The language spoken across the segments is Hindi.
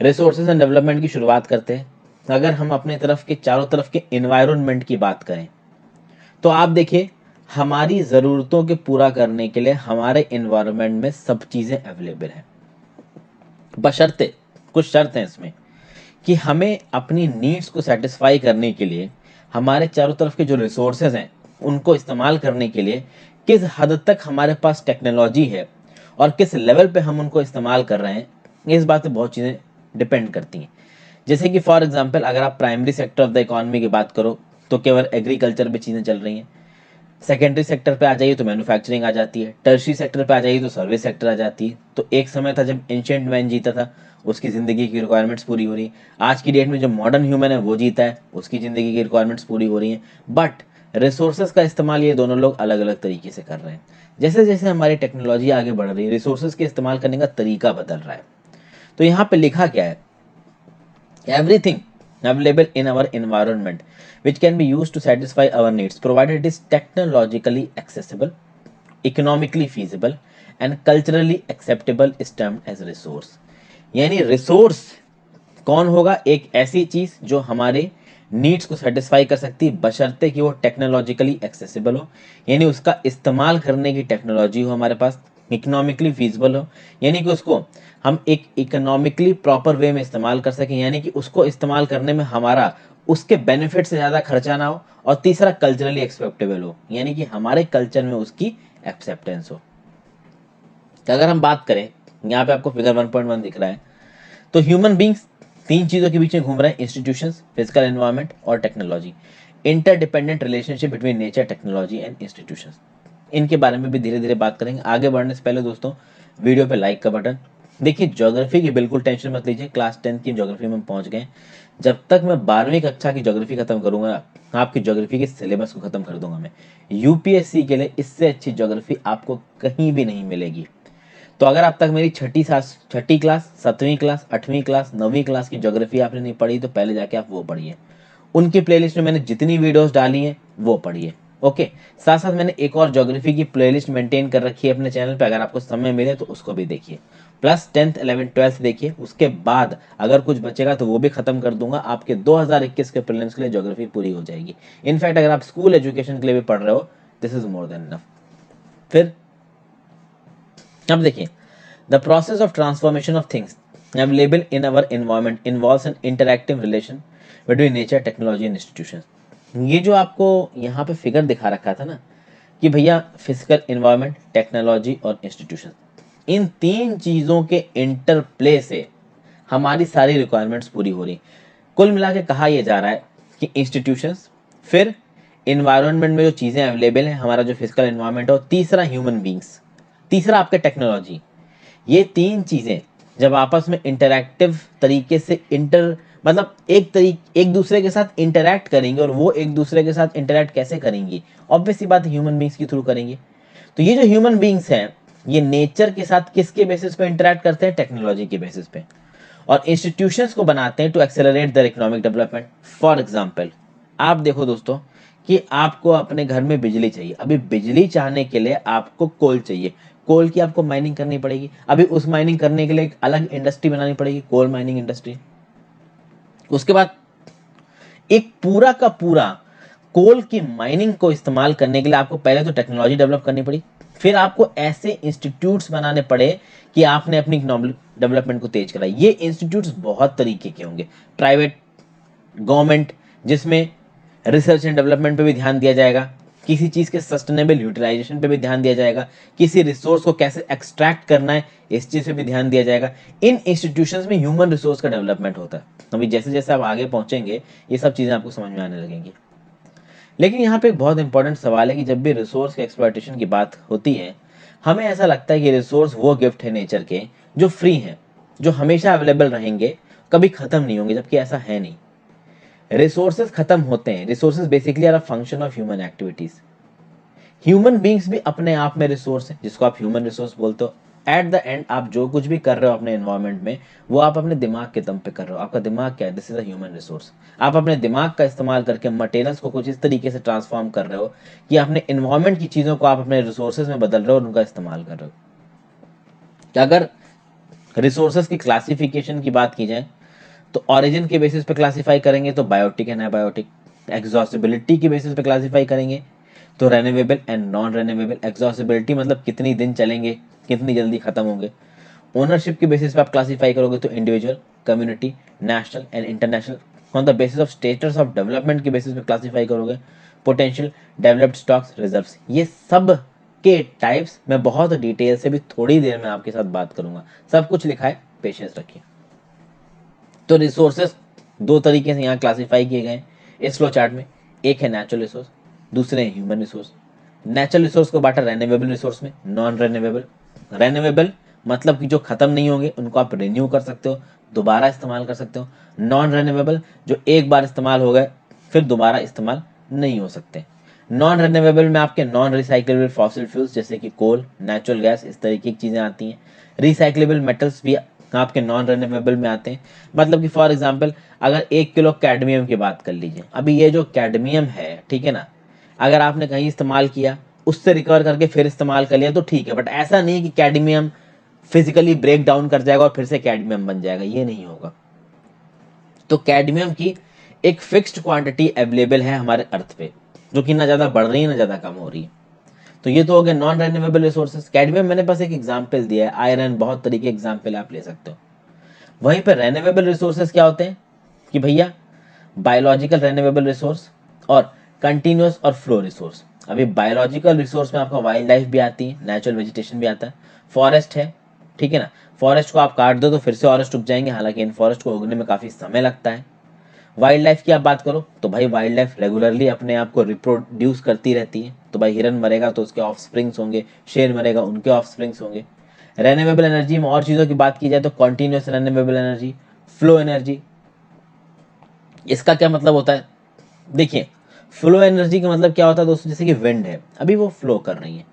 रिसोर्सेज एंड डेवलपमेंट की शुरुआत करते हैं। अगर हम अपने तरफ के चारों तरफ के इन्वायरमेंट की बात करें तो आप देखिए, हमारी ज़रूरतों के पूरा करने के लिए हमारे इन्वायरमेंट में सब चीज़ें अवेलेबल हैं, बशर्ते कुछ शर्त हैं इसमें कि हमें अपनी नीड्स को सेटिस्फाई करने के लिए हमारे चारों तरफ के जो रिसोर्सेज हैं उनको इस्तेमाल करने के लिए किस हद तक हमारे पास टेक्नोलॉजी है और किस लेवल पे हम उनको इस्तेमाल कर रहे हैं, इस बात पे बहुत चीज़ें डिपेंड करती हैं। जैसे कि फॉर एग्जांपल अगर आप primary sector of the economy की बात करो तो केवल एग्रीकल्चर में चीज़ें चल रही हैं। सेकेंडरी सेक्टर पे आ जाइए तो मैन्युफैक्चरिंग आ जाती है। टर्शरी सेक्टर पे आ जाइए तो सर्विस सेक्टर आ जाती है। तो एक समय था जब एंशिएंट मैन जीता था, उसकी ज़िंदगी की रिक्वायरमेंट्स पूरी हो रही है। आज की डेट में जो मॉडर्न ह्यूमन है वो जीता है, उसकी ज़िंदगी की रिक्वायरमेंट्स पूरी हो रही हैं। बट रिसोर्सेज का इस्तेमाल ये दोनों लोग अलग अलग तरीके से कर रहे हैं। जैसे जैसे हमारी टेक्नोलॉजी आगे बढ़ रही है, रिसोर्सेज के इस्तेमाल करने का तरीका बदल रहा है। तो यहाँ पे लिखा क्या है, everything available in our environment which can be used to satisfy our needs provided it is technologically accessible, economically feasible and culturally acceptable is termed as resource। यानी रिसोर्स कौन होगा, एक ऐसी चीज जो हमारे नीड्स को सेटिस्फाई कर सकती है बशर्ते कि वो टेक्नोलॉजिकली एक्सेसिबल हो, यानी उसका इस्तेमाल करने की टेक्नोलॉजी हो हमारे पास, इकोनॉमिकली फीजिबल हो, यानी कि उसको हम एक इकोनॉमिकली प्रॉपर वे में इस्तेमाल कर सकें, यानी कि उसको इस्तेमाल करने में हमारा उसके बेनिफिट से ज़्यादा खर्चा ना हो, और तीसरा कल्चरली एक्सेप्टेबल हो, यानी कि हमारे कल्चर में उसकी एक्सेप्टेंस हो। तो अगर हम बात करें, यहाँ पे आपको फिगर 1.1 दिख रहा है, तो ह्यूमन बींग्स तीन चीज़ों के बीच में घूम रहे हैं, इंस्टीट्यूशंस, फिजिकल एनवायरनमेंट और technology. Interdependent relationship between nature, technology and institutions, इनके बारे में भी धीरे धीरे बात करेंगे। आगे बढ़ने से पहले दोस्तों वीडियो पे लाइक का बटन, देखिए ज्योग्राफी की बिल्कुल टेंशन मत लीजिए, क्लास 10 की ज्योग्राफी में पहुंच गए। जब तक मैं 12वीं कक्षा की ज्योग्राफी खत्म करूंगा, आपकी ज्योग्राफी के सिलेबस को खत्म कर दूंगा मैं। यूपीएससी के लिए इससे अच्छी ज्योग्राफी आपको कहीं भी नहीं मिलेगी। तो अगर अब तक मेरी छठी क्लास, 7वीं क्लास, 8वीं क्लास, 9वीं क्लास की ज्योग्राफी आपने नहीं पढ़ी तो पहले जाके आप वो पढ़िए। उनकी प्लेलिस्ट में मैंने जितनी वीडियोस डाली हैं वो पढ़िए। ओके, साथ साथ मैंने एक और ज्योग्राफी की प्लेलिस्ट मेंटेन कर रखी है अपने चैनल पे, अगर आपको समय मिले तो उसको भी देखिए। प्लस 10th 11th 12th देखिए, उसके बाद अगर कुछ बचेगा तो वो भी खत्म कर दूंगा, आपके 2021 के प्रीलिम्स के लिए ज्योग्राफी पूरी हो जाएगी। इनफैक्ट अगर आप स्कूल एजुकेशन के लिए भी पढ़ रहे हो, this is more than enough. फिर अब देखिए, the process of transformation of things available in our environment involves N interactive relation between nature, technology and institution. ये जो आपको यहाँ पे फिगर दिखा रखा था ना कि भैया फिजिकल एनवायरनमेंट, टेक्नोलॉजी और इंस्टीट्यूशन, इन तीन चीज़ों के इंटरप्ले से हमारी सारी रिक्वायरमेंट्स पूरी हो रही। कुल मिला के कहा यह जा रहा है कि इंस्टीट्यूशंस, फिर इन्वायरमेंट में जो चीज़ें अवेलेबल हैं, हमारा जो फिजिकल एनवायरनमेंट हो, तीसरा ह्यूमन बींग्स, तीसरा आपका टेक्नोलॉजी, ये तीन चीज़ें जब आपस में इंटरैक्टिव तरीके से मतलब एक दूसरे के साथ इंटरैक्ट करेंगे, और वो एक दूसरे के साथ इंटरैक्ट कैसे करेंगी, ऑब्वियसली बात ह्यूमन बींग्स के थ्रू करेंगे। तो ये जो ह्यूमन बींग्स हैं, ये नेचर के साथ किसके बेसिस पे इंटरैक्ट करते हैं, टेक्नोलॉजी के बेसिस पे, और इंस्टीट्यूशंस को बनाते हैं to accelerate the economic development. For example आप देखो दोस्तों कि आपको अपने घर में बिजली चाहिए, अभी बिजली चाहने के लिए आपको कोल चाहिए, कोल की आपको माइनिंग करनी पड़ेगी, अभी उस माइनिंग करने के लिए एक अलग इंडस्ट्री बनानी पड़ेगी, कोल माइनिंग इंडस्ट्री। उसके बाद एक पूरा का पूरा कोल की माइनिंग को इस्तेमाल करने के लिए आपको पहले तो टेक्नोलॉजी डेवलप करनी पड़ी, फिर आपको ऐसे इंस्टीट्यूट्स बनाने पड़े कि आपने अपनी इकोनॉमिक डेवलपमेंट को तेज करा। ये इंस्टीट्यूट्स बहुत तरीके के होंगे, प्राइवेट, गवर्नमेंट, जिसमें रिसर्च एंड डेवलपमेंट पे भी ध्यान दिया जाएगा, किसी चीज़ के सस्टेनेबल यूटिलाइजेशन पे भी ध्यान दिया जाएगा, किसी रिसोर्स को कैसे एक्सट्रैक्ट करना है इस चीज़ पे भी ध्यान दिया जाएगा। इन इंस्टीट्यूशंस में ह्यूमन रिसोर्स का डेवलपमेंट होता है। अभी जैसे जैसे आप आगे पहुंचेंगे ये सब चीज़ें आपको समझ में आने लगेंगी। लेकिन यहाँ पे एक बहुत इंपॉर्टेंट सवाल है कि जब भी रिसोर्स के एक्सप्लॉयटेशन की बात होती है, हमें ऐसा लगता है कि रिसोर्स वो गिफ्ट है नेचर के जो फ्री हैं, जो हमेशा अवेलेबल रहेंगे, कभी ख़त्म नहीं होंगे, जबकि ऐसा है नहीं। रिसोर्सेज खत्म होते हैं, resources basically are a function of human activities. Human beings भी अपने आप में रिसोर्स है, जिसको आप ह्यूमन रिसोर्स बोलते हो। एट द एंड आप जो कुछ भी कर रहे हो अपने एनवायरनमेंट में, वो आप अपने दिमाग के दम पे कर रहे हो। आपका दिमाग क्या है, this is a human resource. आप अपने दिमाग का इस्तेमाल करके मटेरियल्स को कुछ इस तरीके से ट्रांसफॉर्म कर रहे हो कि अपने एनवायरनमेंट की चीज़ों को आप अपने रिसोर्सेज में बदल रहे हो और उनका इस्तेमाल कर रहे हो। कि अगर रिसोर्सेज की क्लासिफिकेशन की बात की जाए तो ऑरिजिन के बेसिस पे क्लासिफाई करेंगे तो बायोटिक एंड एबायोटिक, एग्जॉस्टिबिलिटी की बेसिस पे क्लासिफाई करेंगे तो renewable and non renewable. Exhaustibility मतलब कितनी दिन चलेंगे, कितनी जल्दी खत्म होंगे। ओनरशिप की बेसिस पे आप क्लासिफाई करोगे तो individual, community, national and international. On the basis of status of development के बेसिस पे क्लासिफाई करोगे पोटेंशियल, डेवलप्ड स्टॉक्स, रिजर्व्स। ये सब के टाइप्स मैं बहुत डिटेल से भी थोड़ी देर में आपके साथ बात करूंगा। सब कुछ लिखा है, पेशेंस रखिए। तो रिसोर्सेस दो तरीके से यहाँ क्लासिफाई किए गए इस फ्लो चार्ट में। एक है नेचुरल रिसोर्स, दूसरे है ह्यूमन रिसोर्स। नेचुरल रिसोर्स को बांटा रेन्यूएबल रिसोर्स में, नॉन रेन्यूएबल। रेन्यूएबल मतलब कि जो खत्म नहीं होंगे उनको आप रिन्यू कर सकते हो, दोबारा इस्तेमाल कर सकते हो। नॉन रेन्यूएबल जो एक बार इस्तेमाल हो गए फिर दोबारा इस्तेमाल नहीं हो सकते। नॉन रेन्यूएबल में आपके नॉन रिसाइक्लेबल फॉसिल फ्यूल्स जैसे कि कोल, नेचुरल गैस, इस तरीके की चीज़ें आती हैं। रिसाइक्लेबल मेटल्स भी आपके नॉन रेन्यूएबल में आते हैं। मतलब कि फॉर एग्जांपल अगर 1 किलो कैडमियम की बात कर लीजिए, अभी ये जो कैडमियम है, ठीक है ना, अगर आपने कहीं इस्तेमाल किया, उससे रिकवर करके फिर इस्तेमाल कर लिया तो ठीक है, बट ऐसा नहीं कि कैडमियम फिजिकली ब्रेक डाउन कर जाएगा और फिर से कैडमियम बन जाएगा, ये नहीं होगा। तो कैडमियम की एक फिक्स्ड क्वांटिटी अवेलेबल है हमारे अर्थ पे, जो कि ना ज़्यादा बढ़ रही है ना ज़्यादा कम हो रही है। तो ये तो हो गया नॉन रेन्यूएबल रिसोर्सेज। कैडमियम मैंने बस एक एग्जाम्पल दिया है, आयरन बहुत तरीके एग्जाम्पल आप ले सकते हो। वहीं पर रेन्यूएबल रिसोर्सेज क्या होते हैं कि भैया बायोलॉजिकल रेन्यूएबल रिसोर्स और कंटिन्यूस और फ्लो रिसोर्स। अभी बायोलॉजिकल रिसोर्स में आपका वाइल्ड लाइफ भी आती है, नेचुरल वेजिटेशन भी आता है, फॉरेस्ट है, ठीक है ना। फॉरेस्ट को आप काट दो तो फिर से फॉरेस्ट उग जाएंगे, हालांकि इन फॉरेस्ट को उगने में काफ़ी समय लगता है। वाइल्ड लाइफ की आप बात करो तो भाई वाइल्ड लाइफ रेगुलरली अपने आप को रिप्रोड्यूस करती रहती है। तो भाई हिरन मरेगा तो उसके ऑफ स्प्रिंग्स होंगे, शेर मरेगा उनके ऑफ स्प्रिंग्स होंगे। रेन्यूएबल एनर्जी में और चीज़ों की बात की जाए तो continuous renewable energy, flow energy. इसका क्या मतलब होता है, देखिए फ्लो एनर्जी का मतलब क्या होता है दोस्तों, जैसे कि विंड है, अभी वो फ्लो कर रही है,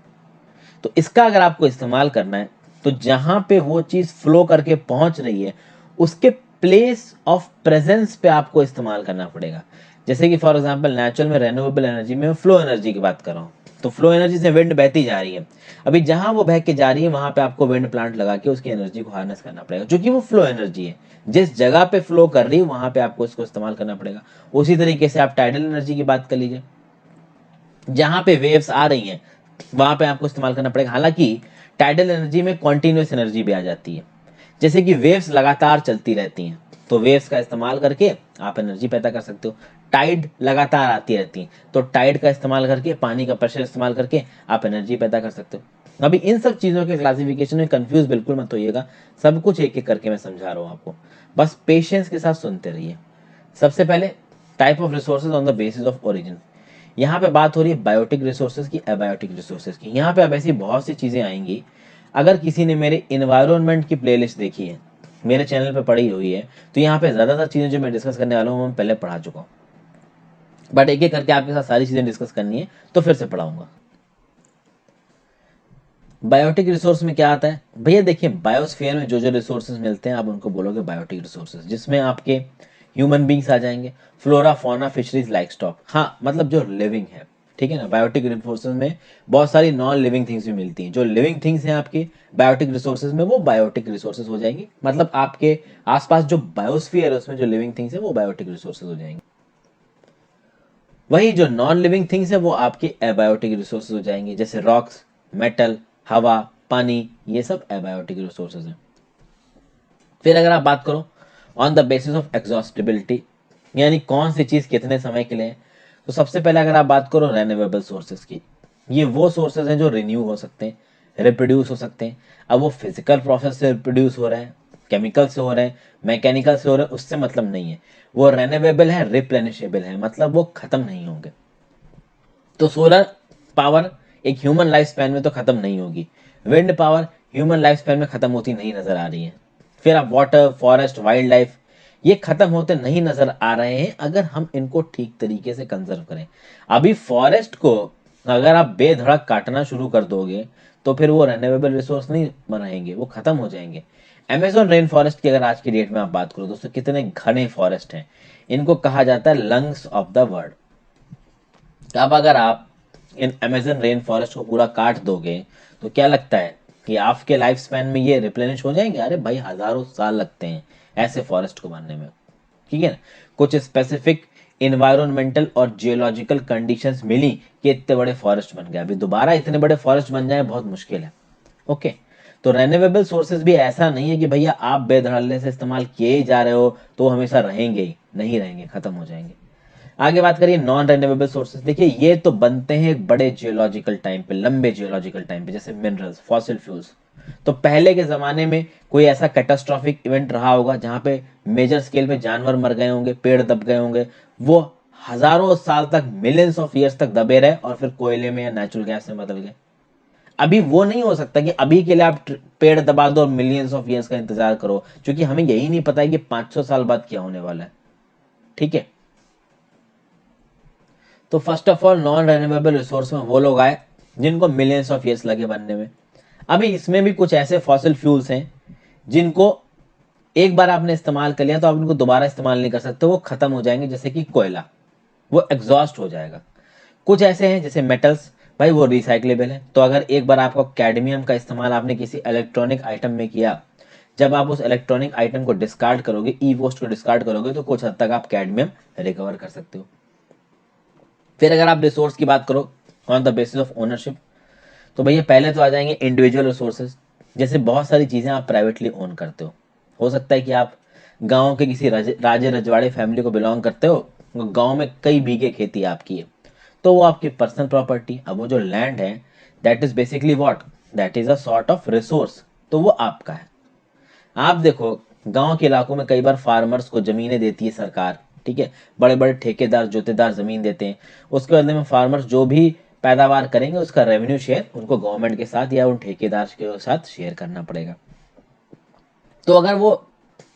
तो इसका अगर आपको इस्तेमाल करना है तो जहां पे वो चीज फ्लो करके पहुंच रही है उसके प्लेस ऑफ प्रेजेंस पे आपको इस्तेमाल करना पड़ेगा। जैसे कि फॉर एग्जांपल नेचुरल में रेन्यूएबल एनर्जी में फ्लो एनर्जी की बात कर रहा हूँ, तो फ्लो एनर्जी से विंड बहती जा रही है, अभी जहां वो बह के जा रही है वहां पे आपको विंड प्लांट लगा के उसकी एनर्जी को हार्नेस करना पड़ेगा, क्योंकि वो फ्लो एनर्जी है। जिस जगह पे फ्लो कर रही है वहां पे आपको इसको इस्तेमाल करना पड़ेगा। उसी तरीके से आप टाइडल एनर्जी की बात कर लीजिए, जहां पे वेव्स आ रही हैं वहां पे आपको इस्तेमाल करना पड़ेगा। हालांकि टाइडल एनर्जी में कॉन्टिन्यूस एनर्जी भी आ जाती है, जैसे कि वेव्स लगातार चलती रहती हैं तो वेव्स का इस्तेमाल करके आप एनर्जी पैदा कर सकते हो। टाइड लगातार आती रहती है तो टाइड का इस्तेमाल करके, पानी का प्रेशर इस्तेमाल करके आप एनर्जी पैदा कर सकते हो। अभी इन सब चीज़ों के क्लासिफिकेशन में कंफ्यूज बिल्कुल मत होइएगा, सब कुछ एक एक करके मैं समझा रहा हूँ आपको, बस पेशेंस के साथ सुनते रहिए। सबसे पहले type of resources on the basis of origin. यहाँ पे बात हो रही है बायोटिक रिसोर्सेज की, एबायोटिक रिसोर्सेज की। यहाँ पे अब ऐसी बहुत सी चीज़ें आएंगी, अगर किसी ने मेरे इन्वायरमेंट की प्लेलिस्ट देखी है, मेरे चैनल पे पड़ी हुई है, तो यहाँ पे ज़्यादातर चीज़ें जो मैं डिस्कस करने वाला हूँ मैं पहले पढ़ा चुका हूँ, बट एक एक करके आपके साथ सारी चीज़ें डिस्कस करनी है तो फिर से पढ़ाऊंगा। बायोटिक रिसोर्स में क्या आता है भैया, देखिए बायोस्फीयर में जो जो रिसोर्सेज मिलते हैं आप उनको बोलोगे बायोटिक रिसोर्सेज, जिसमें आपके ह्यूमन बींग्स आ जाएंगे, flora, fauna, fisheries, like stock, हाँ मतलब जो लिविंग है, ठीक है ना। बायोटिक रिसोर्सेज में बहुत सारी नॉन लिविंग थिंग्स भी मिलती हैं, जो लिविंग थिंग्स हैं आपकी बायोटिक रिसोर्सेज में वो बायोटिक रिसोर्सेज हो जाएंगी, मतलब आपके आसपास जो बायोस्फीयर है उसमें जो लिविंग थिंग्स है वो बायोटिक रिसोर्सेज हो जाएंगी। वही जो नॉन लिविंग थिंग्स है वो आपके एबायोटिक रिसोर्सेज हो जाएंगे, जैसे रॉक्स, मेटल, हवा, पानी, ये सब एबायोटिक रिसोर्सेज हैं। फिर अगर आप बात करो on the basis of exhaustibility, यानी कौन सी चीज़ कितने समय के लिए है, तो सबसे पहले अगर आप बात करो रेन्यूएबल सोर्सेज की, ये वो सोर्सेज हैं जो रिन्यू हो सकते हैं, रिप्रोड्यूस हो सकते हैं। अब वो फिजिकल प्रोसेस से रिप्रोड्यूस हो रहे हैं, केमिकल से हो रहे हैं, मैकेनिकल से हो रहे हैं, उससे मतलब नहीं है। वो रेन्यूएबल है, रिप्लेनिशेबल है, मतलब वो खत्म नहीं होंगे। तो सोलर पावर एक ह्यूमन लाइफ स्पैन में तो खत्म नहीं होगी, wind power human life span में खत्म होती नहीं नजर आ रही है। फिर आप वाटर, फॉरेस्ट, वाइल्ड लाइफ, ये खत्म होते नहीं नजर आ रहे हैं अगर हम इनको ठीक तरीके से कंजर्व करें। अभी फॉरेस्ट को अगर आप बेधड़क काटना शुरू कर दोगे तो फिर वो रेन्यूएबल रिसोर्स नहीं रहेंगे, वो खत्म हो जाएंगे। अमेजोन रेन फॉरेस्ट की अगर आज की डेट में आप बात करो दोस्तों, कितने घने फॉरेस्ट हैं, इनको कहा जाता है लंग्स ऑफ द वर्ल्ड। अब अगर आप इन अमेजन रेन फॉरेस्ट को पूरा काट दोगे तो क्या लगता है कि आपके लाइफ स्पैन में ये रिप्लेनिश हो जाएंगे? अरे भाई हजारों साल लगते हैं ऐसे फॉरेस्ट को बनने में, ठीक है ना। कुछ स्पेसिफिक इन्वायरमेंटल और जियोलॉजिकल कंडीशंस मिली कि इतने बड़े फॉरेस्ट बन गए। अभी दोबारा इतने बड़े फॉरेस्ट बन जाए बहुत मुश्किल है। ओके, तो रेन्यूएबल सोर्सेज भी ऐसा नहीं है कि भैया आप बेधड़ल्ले से इस्तेमाल किए ही जा रहे हो तो वो हमेशा रहेंगे ही, नहीं रहेंगे, खत्म हो जाएंगे। आगे बात करिए नॉन रेन्यूएबल सोर्सेज। देखिए ये तो बनते हैं एक बड़े जियोलॉजिकल टाइम पे, लंबे जियोलॉजिकल टाइम पे, जैसे मिनरल्स, फॉसिल फ्यूल्स। तो पहले के जमाने में कोई ऐसा कैटास्ट्रॉफिक इवेंट रहा होगा जहां पे मेजर स्केल पे जानवर मर गए होंगे, पेड़ दब गए होंगे, वो हजारों साल तक, मिलियंस ऑफ ईयर्स तक दबे रहे और फिर कोयले में या नेचुरल गैस में बदल गए। अभी वो नहीं हो सकता कि अभी के लिए आप पेड़ दबा दो और मिलियंस ऑफ ईयर्स का इंतजार करो, क्योंकि हमें यही नहीं पता है कि 500 साल बाद क्या होने वाला है, ठीक है। तो first of all non renewable resource में वो लोग आए जिनको मिलियंस ऑफ ईयर्स लगे बनने में। अभी इसमें भी कुछ ऐसे फॉसिल फ्यूल्स हैं जिनको एक बार आपने इस्तेमाल कर लिया तो आप इनको दोबारा इस्तेमाल नहीं कर सकते, वो खत्म हो जाएंगे, जैसे कि कोयला, वो एग्जॉस्ट हो जाएगा। कुछ ऐसे हैं जैसे मेटल्स, भाई वो रिसाइक्लेबल है। तो अगर एक बार आपको कैडमियम का इस्तेमाल आपने किसी इलेक्ट्रॉनिक आइटम में किया, जब आप उस इलेक्ट्रॉनिक आइटम को डिस्कार्ड करोगे, ई वेस्ट को डिस्कार्ड करोगे, तो कुछ हद तक आप कैडमियम रिकवर कर सकते हो। फिर अगर आप रिसोर्स की बात करो on the basis of ownership, तो भैया पहले तो आ जाएंगे इंडिविजुअल रिसोर्सेज। जैसे बहुत सारी चीजें आप प्राइवेटली ओन करते हो सकता है कि आप गांव के किसी राजे रजवाड़े फैमिली को बिलोंग करते हो, गांव में कई बीघे खेती आपकी है, तो वो आपकी पर्सनल प्रॉपर्टी। अब वो जो लैंड है that is basically what, that is a sort of resource, तो वो आपका है। आप देखो गांव के इलाकों में कई बार फार्मर्स को जमीनें देती है सरकार, ठीक है, बड़े बड़े ठेकेदार जोतेदार जमीन देते हैं, उसके बदले में फार्मर्स जो भी पैदावार करेंगे उसका रेवेन्यू शेयर उनको गवर्नमेंट के साथ या उन ठेकेदार के साथ शेयर करना पड़ेगा। तो अगर वो